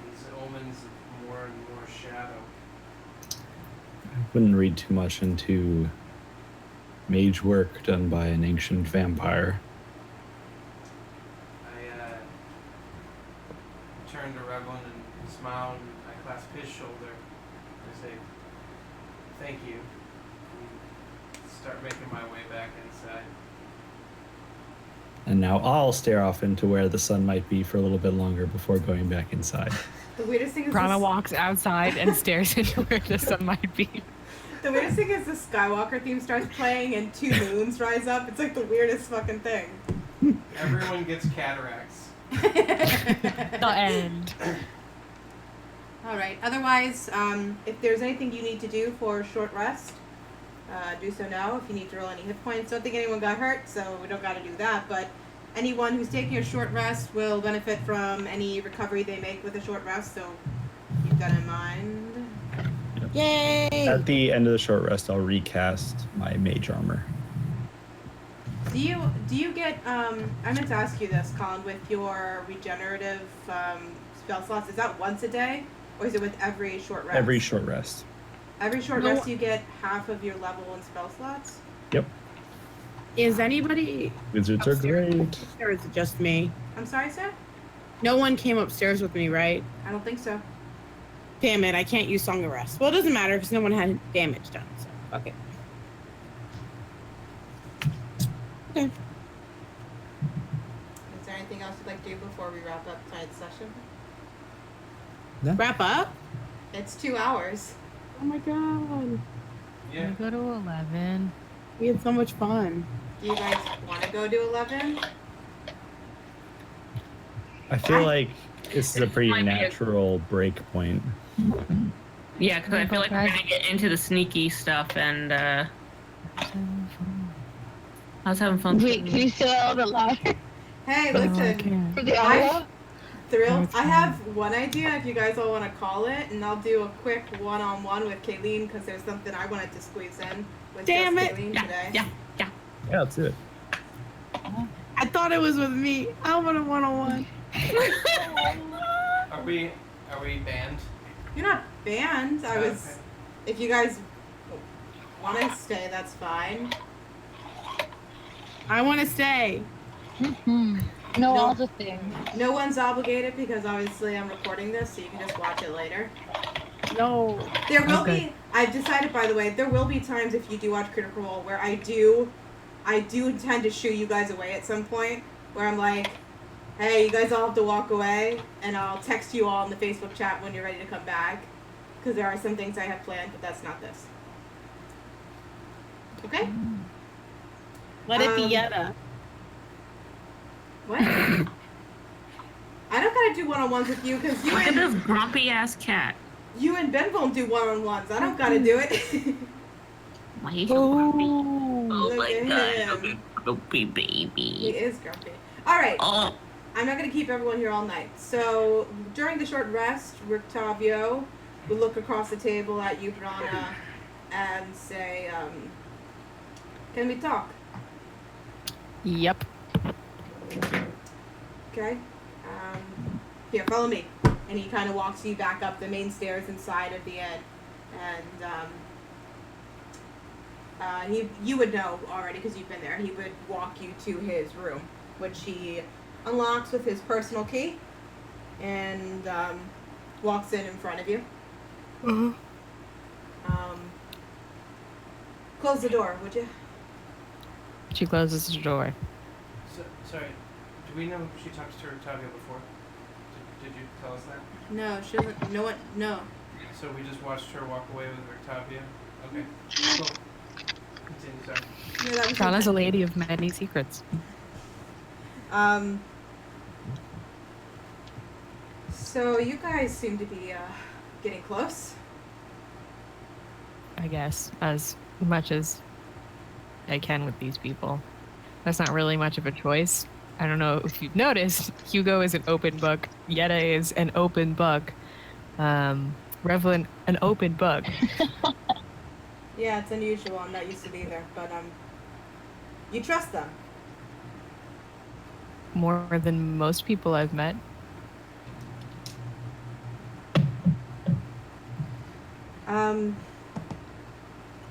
these omens of more and more shadow. I wouldn't read too much into mage work done by an ancient vampire. I turn to Revlin and smile, and I clasp his shoulder. I say, "Thank you." And start making my way back inside. And now I'll stare off into where the sun might be for a little bit longer before going back inside. The weirdest thing is Prana this, walks outside and stares into where the sun might be. the weirdest thing is the Skywalker theme starts playing and two moons rise up. It's like the weirdest fucking thing. Everyone gets cataracts. The end. All right. Otherwise, if there's anything you need to do for a short rest, do so now. If you need to roll any hit points, don't think anyone got hurt, so we don't got to do that. But anyone who's taking a short rest will benefit from any recovery they make with a short rest. So keep that in mind. Yay! At the end of the short rest, I'll recast my mage armor. Do you get? I meant to ask you this, Colin, with your regenerative spell slots. Is that once a day, or is it with every short rest? Every short rest. Every short No. rest, you get half of your level in spell slots. Yep. Is anybody Wizards are upstairs? great. Or is it just me? I'm sorry, sir. No one came upstairs with me, right? I don't think so. Damn it, I can't use Song of Rest. Well, it doesn't matter because no one had damage done, so fuck it. Okay. Is there anything else you'd like to do before we wrap up tonight's session? Wrap up? It's 2 hours. Oh my god. Yeah. We go to 11. We had so much fun. Do you guys want to go to 11? I feel like this is a pretty Might be a- natural break point. Yeah, because I feel like we're gonna get into the sneaky stuff, and I was having fun. Wait, can you say that a little bit louder? Hey, No, I listen. can't. For the I audio? Thrill. it's I fine. have one idea if you guys all want to call it, and I'll do a quick one-on-one with Kayleen because there's something I wanted to squeeze in with Damn just it. Kayleen today. Yeah. Yeah, let's do it. I thought it was with me. I want a one-on-one. Are we banned? You're not banned. I was. Okay. If you guys want to stay, that's fine. I want to stay. No, No. all the things. No one's obligated because obviously I'm recording this, so you can just watch it later. No. There will Okay. be. I've decided, by the way, there will be times if you do watch Critical Role where I do intend to shoo you guys away at some point. Where I'm like, hey, you guys all have to walk away, and I'll text you all in the Facebook chat when you're ready to come back, because there are some things I have planned, but that's not this. Okay. Let it be Um, Yetta. What? I don't gotta do one-on-ones with you because Look at this grumpy ass cat. you and Ben won't do one-on-ones. I don't gotta do it. Why are you so grumpy? Oh. Oh Look my at god, him. look at grumpy He baby. is grumpy. All right. Oh, I'm not going to keep everyone here all night. So during the short rest, Rictavio will look across the table at you, Brana, and say, can we talk? Yep. Okay. Here, follow me. And he kind of walks you back up the main stairs inside of the inn. And you would know already because you've been there. He would walk you to his room, which he unlocks with his personal key and walks in front of you. Close the door, would you? She closes the door. So, sorry. Do we know if she talks to Octavia before? Did you tell us that? No, she doesn't. No one. No. So we just watched her walk away with Octavia? Okay. Cool. Continue, sorry. No, that was Shauna's a lady of many secrets. So you guys seem to be getting close. I guess, as much as I can with these people. That's not really much of a choice. I don't know if you've noticed, Hugo is an open book. Yetta is an open book. Revlin, an open book. Yeah, it's unusual. I'm not used to it either. But you trust them. More than most people I've met.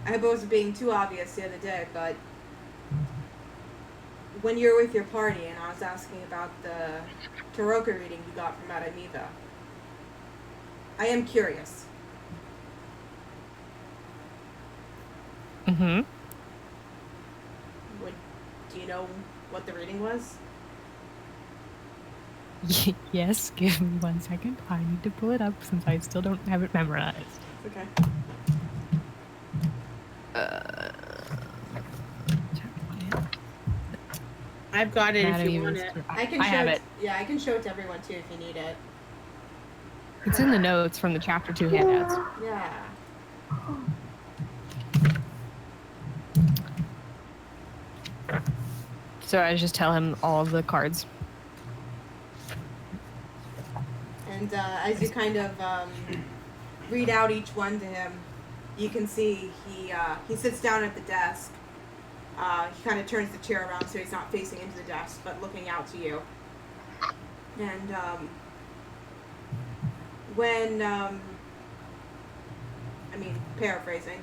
I hope I wasn't being too obvious the other day, but when you were with your party and I was asking about the Taroka reading you got from Adamiva, I am curious. Mm-hmm. Do you know what the reading was? Yes, give me 1 second. I need to pull it up since I still don't have it memorized. Okay. I've got it if Anatomy you want was- it. I can I show have it. it. Yeah, I can show it to everyone too if you need it. It's in the notes from the chapter 2 handouts. Yeah. So I just tell him all of the cards. And as you kind of read out each one to him, you can see he sits down at the desk. He kind of turns the chair around so he's not facing into the desk, but looking out to you. And when, paraphrasing,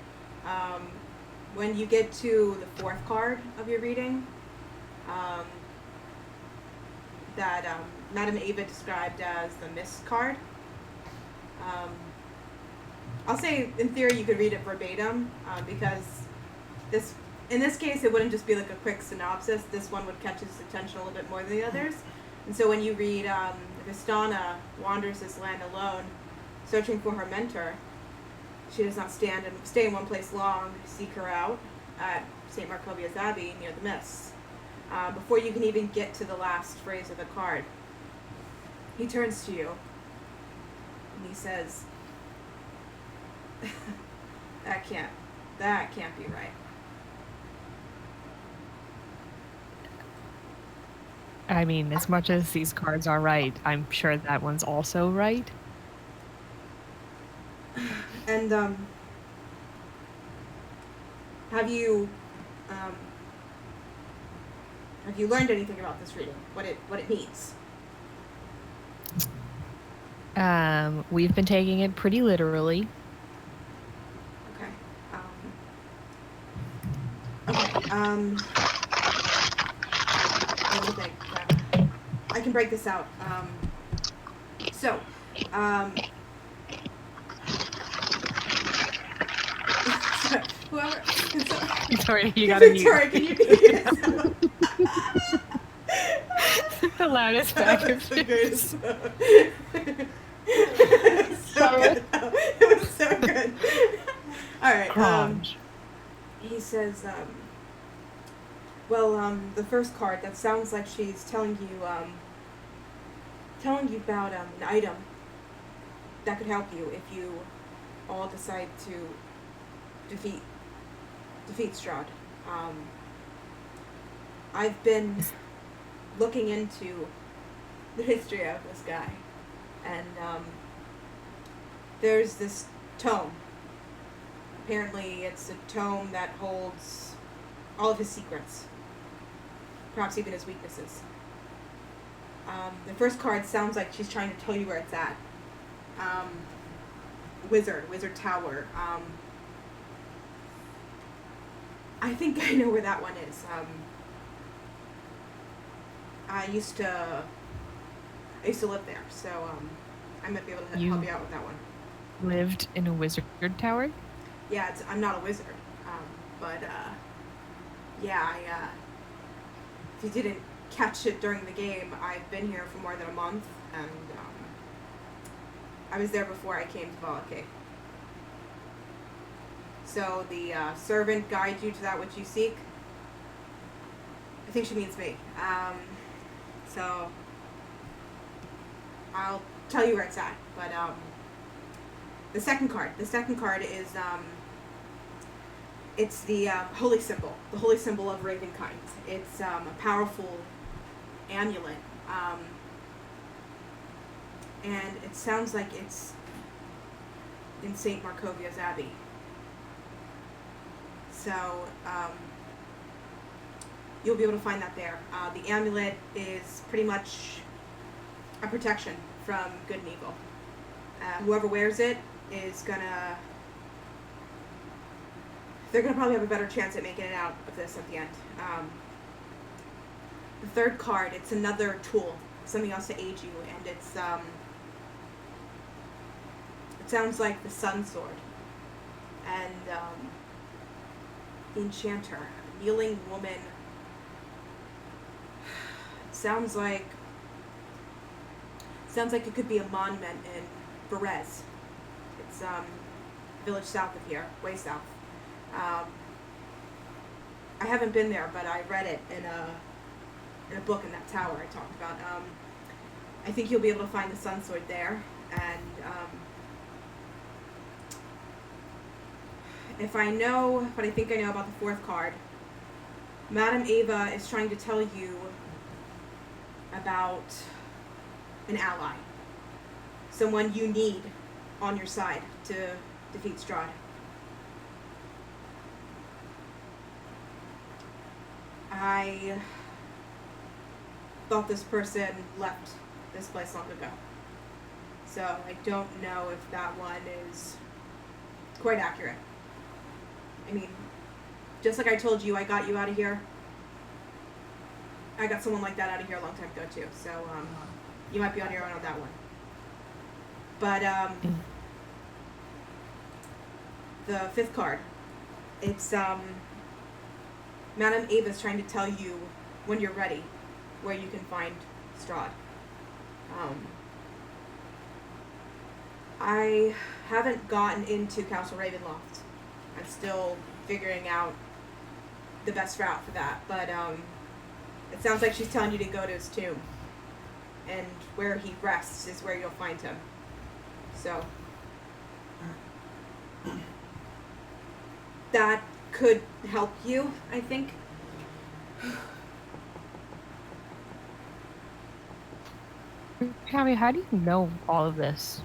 when you get to the fourth card of your reading, that Madame Ava described as the miss card. I'll say, in theory, you could read it verbatim, because in this case, it wouldn't just be like a quick synopsis. This one would catch his attention a little bit more than the others. And so when you read, Vistana wanders this land alone, searching for her mentor. She does not stay in one place long, seek her out. at St. Markovia's Abbey near the Mists. Before you can even get to the last phrase of the card, he turns to you and he says, that can't be right. I mean, as much as these cards are right, I'm sure that one's also right. And have you learned anything about this reading? What it means? We've been taking it pretty literally. Okay. Let me think. I can break this out. Whoever. Sorry, you gotta mute. Victoria, can you mute yourself? The loudest back of The greatest. So Sorry. good. It was so good. All right. Crunch. He says, the first card, that sounds like she's telling you about an item that could help you if you all decide to defeat Strahd. I've been looking into the history of this guy, and there's this tome. Apparently, it's a tome that holds all of his secrets, perhaps even his weaknesses. The first card sounds like she's trying to tell you where it's at. Wizard Tower. I think I know where that one is. I used to live there, so I might be able to help you out with that one. Lived in a wizard tower? Yeah, I'm not a wizard, but yeah, if you didn't catch it during the game, I've been here for more than a month, and I was there before I came to Valakay. So the servant guides you to that which you seek. I think she means me. So I'll tell you where it's at. But the second card is it's the holy symbol of Ravenkind. It's a powerful amulet, and it sounds like it's in St. Markovia's Abbey. So you'll be able to find that there. The amulet is pretty much a protection from good and evil. Whoever wears it is they're gonna probably have a better chance at making it out of this at the end. The third card, it's another tool, something else to aid you, and it's it sounds like the Sun Sword. And the Enchanter, a kneeling woman. Sounds like it could be a monument in Berez. It's a village south of here, way south. I haven't been there, but I read it in a book in that tower I talked about. I think you'll be able to find the Sun Sword there, and if I know what I think I know about the fourth card, Madame Ava is trying to tell you about an ally. Someone you need on your side to defeat Strahd. I thought this person left this place long ago. So I don't know if that one is quite accurate. I mean, just like I told you, I got you out of here. I got someone like that out of here a long time ago too. So you might be on your own on that one. But the fifth card, it's Madame Ava's trying to tell you when you're ready where you can find Strahd. I haven't gotten into Castle Ravenloft. I'm still figuring out the best route for that, but it sounds like she's telling you to go to his tomb, and where he rests is where you'll find him. So that could help you, I think. Cammy, how do you know all of this?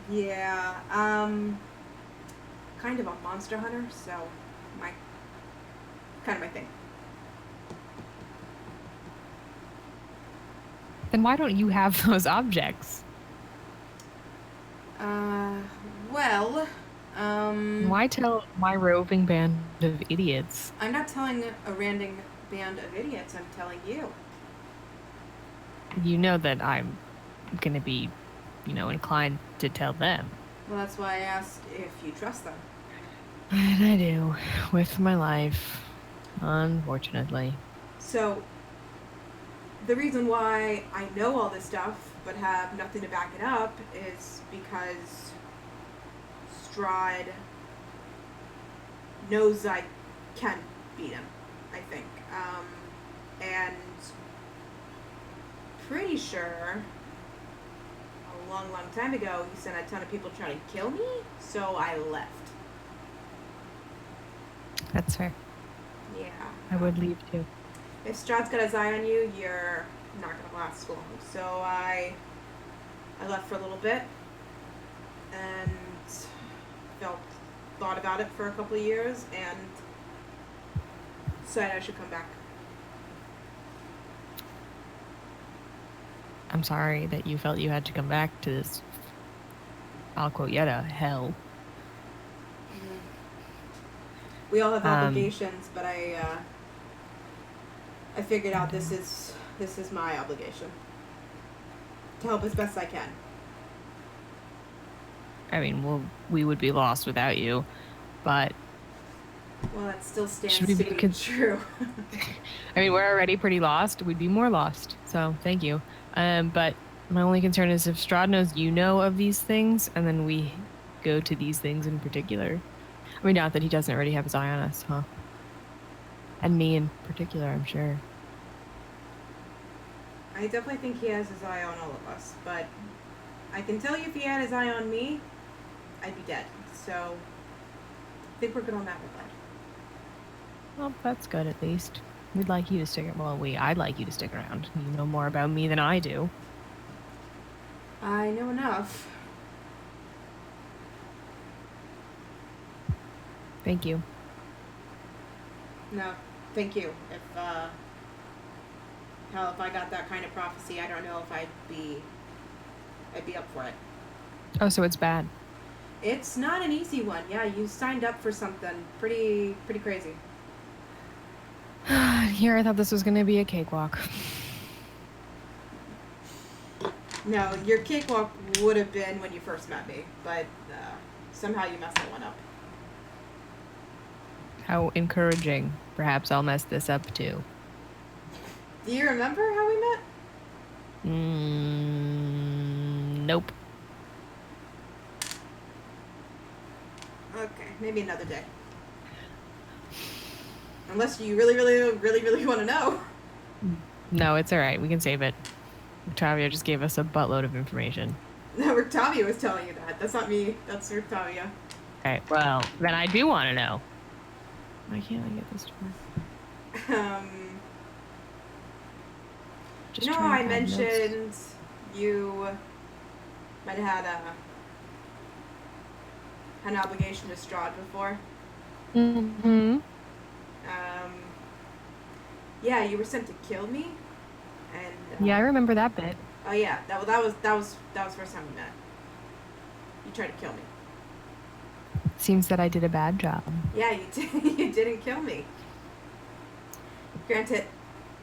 Yeah, kind of a monster hunter, so kind of my thing. Then why don't you have those objects? Well, Why tell my roving band of idiots? I'm not telling a random band of idiots, I'm telling you. You know that I'm gonna be, inclined to tell them. Well, that's why I asked if you trust them. And I do, with my life, unfortunately. So, the reason why I know all this stuff but have nothing to back it up is because Strahd knows I can beat him, I think. And pretty sure a long, long time ago he sent a ton of people trying to kill me, so I left. That's fair. Yeah. I would leave too. If Strahd's got his eye on you, you're not gonna last long. So I left for a little bit and thought about it for a couple of years and decided I should come back. I'm sorry that you felt you had to come back to this, I'll quote Yetta, hell. We all have obligations, but I figured out this is my obligation to help as best I can. I mean, well, we would be lost without you, but... Well, that still stands Should to we be be true. I mean, we're already pretty lost. We'd be more lost, so thank you. But my only concern is if Strahd knows you know of these things, and then we go to these things in particular. I mean, not that he doesn't already have his eye on us, huh? And me in particular, I'm sure. I definitely think he has his eye on all of us, but I can tell you if he had his eye on me, I'd be dead. So I think we're good on that regard. Well, that's good at least. We'd like you to stick around. Well, I'd like you to stick around. You know more about me than I do. I know enough. Thank you. No, thank you. If I got that kind of prophecy, I don't know if I'd be up for it. Oh, so it's bad. It's not an easy one. Yeah, you signed up for something pretty crazy. Here, I thought this was going to be a cakewalk. No, your cakewalk would have been when you first met me, but somehow you messed that one up. How encouraging. Perhaps I'll mess this up too. Do you remember how we met? Nope. Okay, maybe another day. Unless you really want to know. No, it's all right. We can save it. Octavia just gave us a buttload of information. No, Rictavia was telling you that. That's not me. That's Rictavia. Okay, well, then I do want to know. Why can't I get this to work? Just you know how trying I to add notes. mentioned you might have had an obligation to Strahd before? Mm-hmm. Yeah, you were sent to kill me, and Yeah, I remember that bit. oh yeah, that was the first time we met. You tried to kill me. Seems that I did a bad job. Yeah, you did. You didn't kill me. Granted,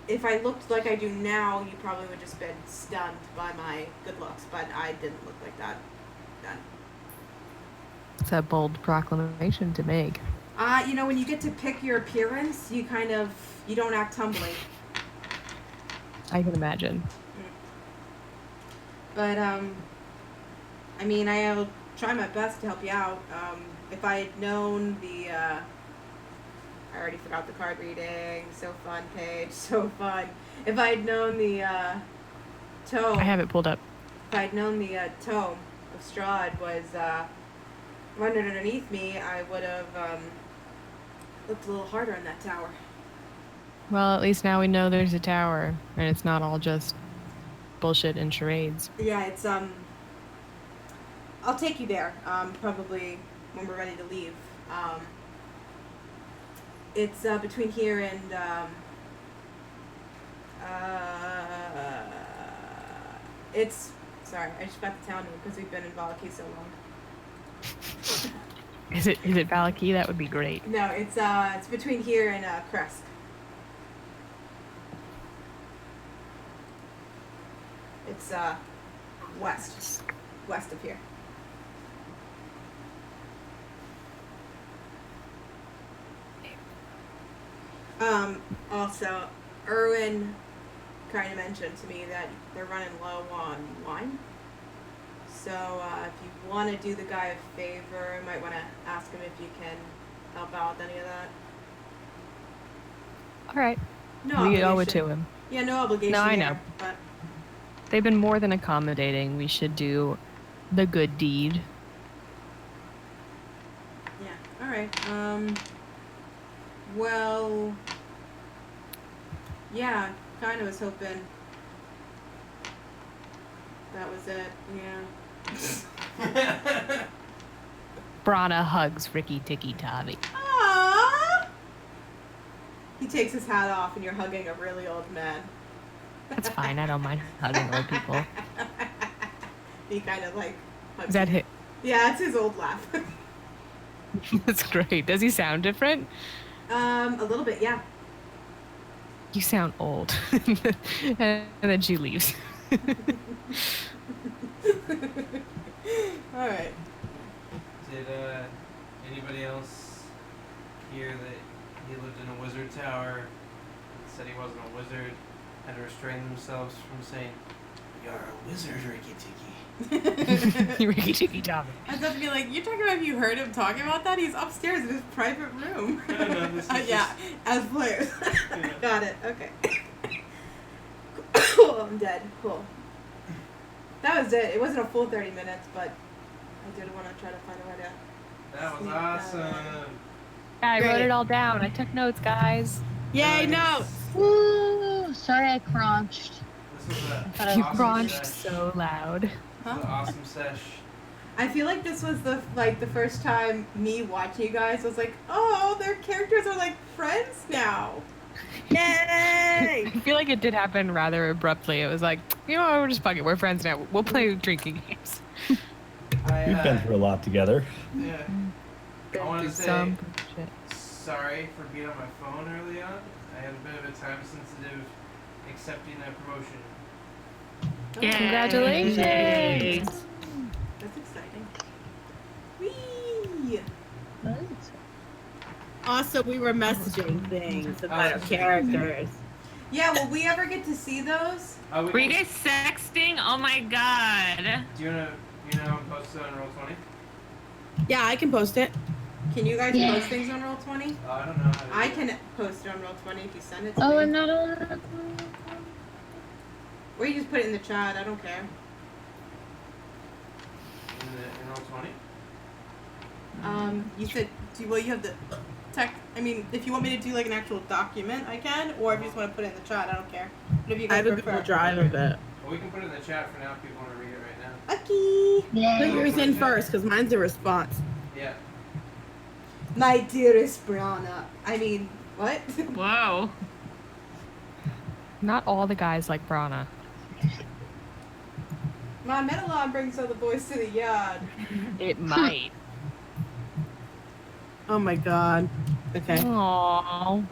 if I looked like I do now, you probably would just been stunned by my good looks, but I didn't look like that then. It's a bold proclamation to make. You know, when you get to pick your appearance, you don't act humbly. I can imagine. But, I mean, I'll try my best to help you out. if I had known the, I already forgot the card reading. So fun, Paige. So fun. If I had known the, tome. I have it pulled up. If I had known the, tome of Strahd was, running underneath me, I would have, looked a little harder on that tower. Well, at least now we know there's a tower, and it's not all just bullshit and charades. Yeah, it's, I'll take you there, probably when we're ready to leave. It's, between here and, it's, sorry, I just got the town name because we've been in Valaki so long. Is it Valaki? That would be great. No, it's between here and, Kresk. It's, west of here. Also, Erwin kind of mentioned to me that they're running low on wine. So, if you want to do the guy a favor, you might want to ask him if you can help out with any of that. All right. No We owe it obligation. to him. Yeah, no obligation. No, I there, know. But They've been more than accommodating. We should do the good deed. yeah, all right. Well, yeah, kind of was hoping that was it. Yeah. Brana hugs Ricky Tikki Tavi. Aww. He takes his hat off, and you're hugging a really old man. That's fine. I don't mind hugging old people. He kind of like. Hugs Is that you. it? Yeah, it's his old laugh. That's great. Does he sound different? A little bit, yeah. You sound old. And then she leaves. All right. Did anybody else hear that he lived in a wizard tower and said he wasn't a wizard, had to restrain themselves from saying, "You're a wizard, Ricky Tikki"? Ricky Tikki Tavi. I was about to be like, you're talking about if you heard him talking about that? He's upstairs in his private room. No, this is Yeah, just- as players. Yeah. Got it, okay. Cool, I'm dead. Cool. That was it. It wasn't a full 30 minutes, but I did want to try to find a way to... That was Sneak that awesome. I wrote Great. it all down. I took notes, guys. Yay, Nice. notes! Woo! Sorry I crunched. This was a You awesome crunched sesh. so loud. This was an awesome sesh. I feel like this was the first time me watching you guys was like, oh, their characters are like friends now. Yay! I feel like it did happen rather abruptly. It was like, you know what, we're just fucking, we're friends now. We'll play drinking games. We've been through a lot together. Yeah. I want to say Some shit. sorry for being on my phone early on. I had a bit of a time-sensitive accepting a promotion. Yay. Congratulations! That's exciting. Whee! Also, we were messaging things about our Oh, characters. Yeah, will we ever get to see those? Oh, Were you guys sexting? Oh my god. Do you wanna post it on Roll20? Yeah, I can post it. Can you guys Yeah. post things on Roll20? I don't know how to I do can it. post it on Roll20 if you send it to Oh, me. I'm not on. Or you just put it in the chat, I don't care. In Roll20? You said, you have the tech, I mean, if you want me to do like an actual document, I can, or if you just want to put it in the chat, I don't care. Whatever you I guys have a prefer. Google Drive of it. Well, we can put it in the chat for now if people want to read it right now. Okay. Put Yeah. yours in first, because mine's a response. Yeah. My dearest Brianna. I mean, what? Whoa. Not all the guys like Brana. My Metalon brings all the boys to the yard. It might. Oh my god. Okay. Aww.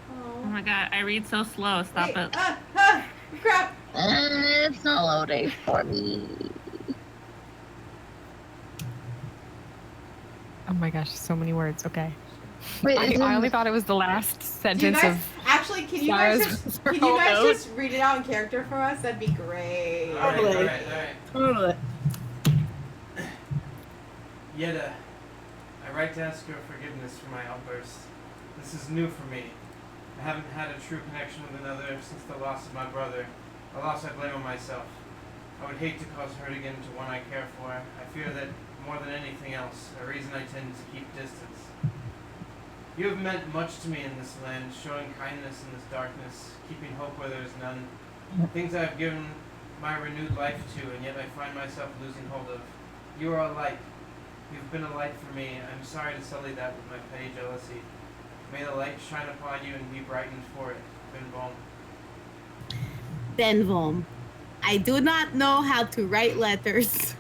Oh my god, I read so slow. Stop Wait, it. Crap. It's not loading for me. Oh my gosh, so many words. Okay. Wait, is I it- only thought it was the last Do you sentence guys, of. actually, can you guys Sarah's just whole note. read it out in character for us? That'd be great. Alright, Totally. alright. Totally. Yetta, I write to ask your forgiveness for my outburst. This is new for me. I haven't had a true connection with another since the loss of my brother, a loss I blame on myself. I would hate to cause hurt again to one I care for. I fear that, more than anything else, a reason I tend to keep distance. You have meant much to me in this land, showing kindness in this darkness, keeping hope where there is none. Things I have given my renewed life to, and yet I find myself losing hold of. You are a light. You've been a light for me. I'm sorry to sully that with my petty jealousy. May the light shine upon you and be brightened for it. Benvom. Benvom. I do not know how to write letters.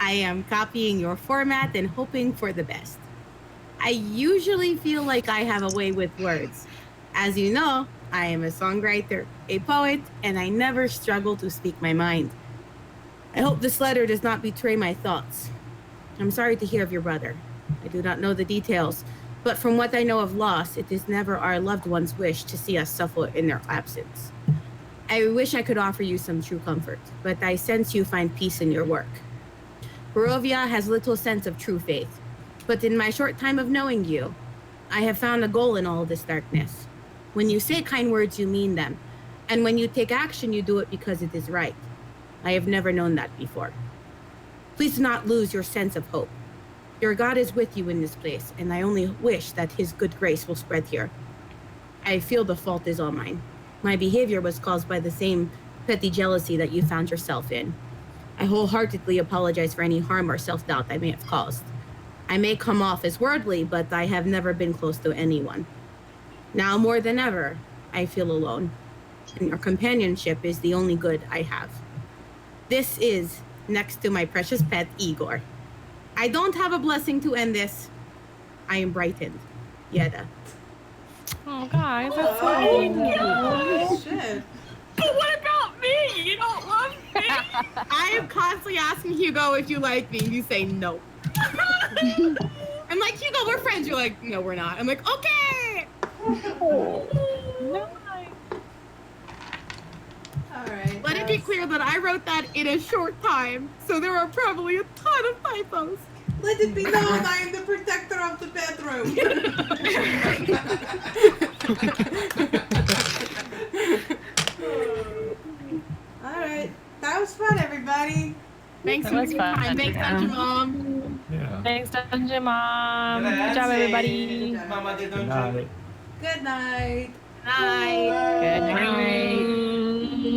I am copying your format and hoping for the best. I usually feel like I have a way with words. As you know, I am a songwriter, a poet, and I never struggle to speak my mind. I hope this letter does not betray my thoughts. I'm sorry to hear of your brother. I do not know the details, but from what I know of loss, it is never our loved ones' wish to see us suffer in their absence. I wish I could offer you some true comfort, but I sense you find peace in your work. Barovia has little sense of true faith, but in my short time of knowing you, I have found a goal in all this darkness. When you say kind words, you mean them, and when you take action, you do it because it is right. I have never known that before. Please do not lose your sense of hope. Your God is with you in this place, and I only wish that his good grace will spread here. I feel the fault is all mine. My behavior was caused by the same petty jealousy that you found yourself in. I wholeheartedly apologize for any harm or self-doubt I may have caused. I may come off as worldly, but I have never been close to anyone. Now more than ever, I feel alone, and your companionship is the only good I have. This is next to my precious pet, Igor. I don't have a blessing to end this. I am brightened. Yetta. Oh, guys, that's so Oh, shit. But what about me? You don't love me? I am constantly asking Hugo if you like me, and you say no. I'm like, Hugo, we're friends. You're like, no, we're not. I'm like, okay. nice. All right. Let it be clear that I wrote that in a short time, so there are probably a ton of typos. Let it be known I am the protector of the bedroom. All right. That was fun, everybody. Thanks That for was your fun. time. Thanks, Dungeon Mom. Yeah. Thanks, Dungeon Mom. Grazie. Good job, everybody. Good job. Mama di Good Dungeon. night. Good night. Bye. Good night.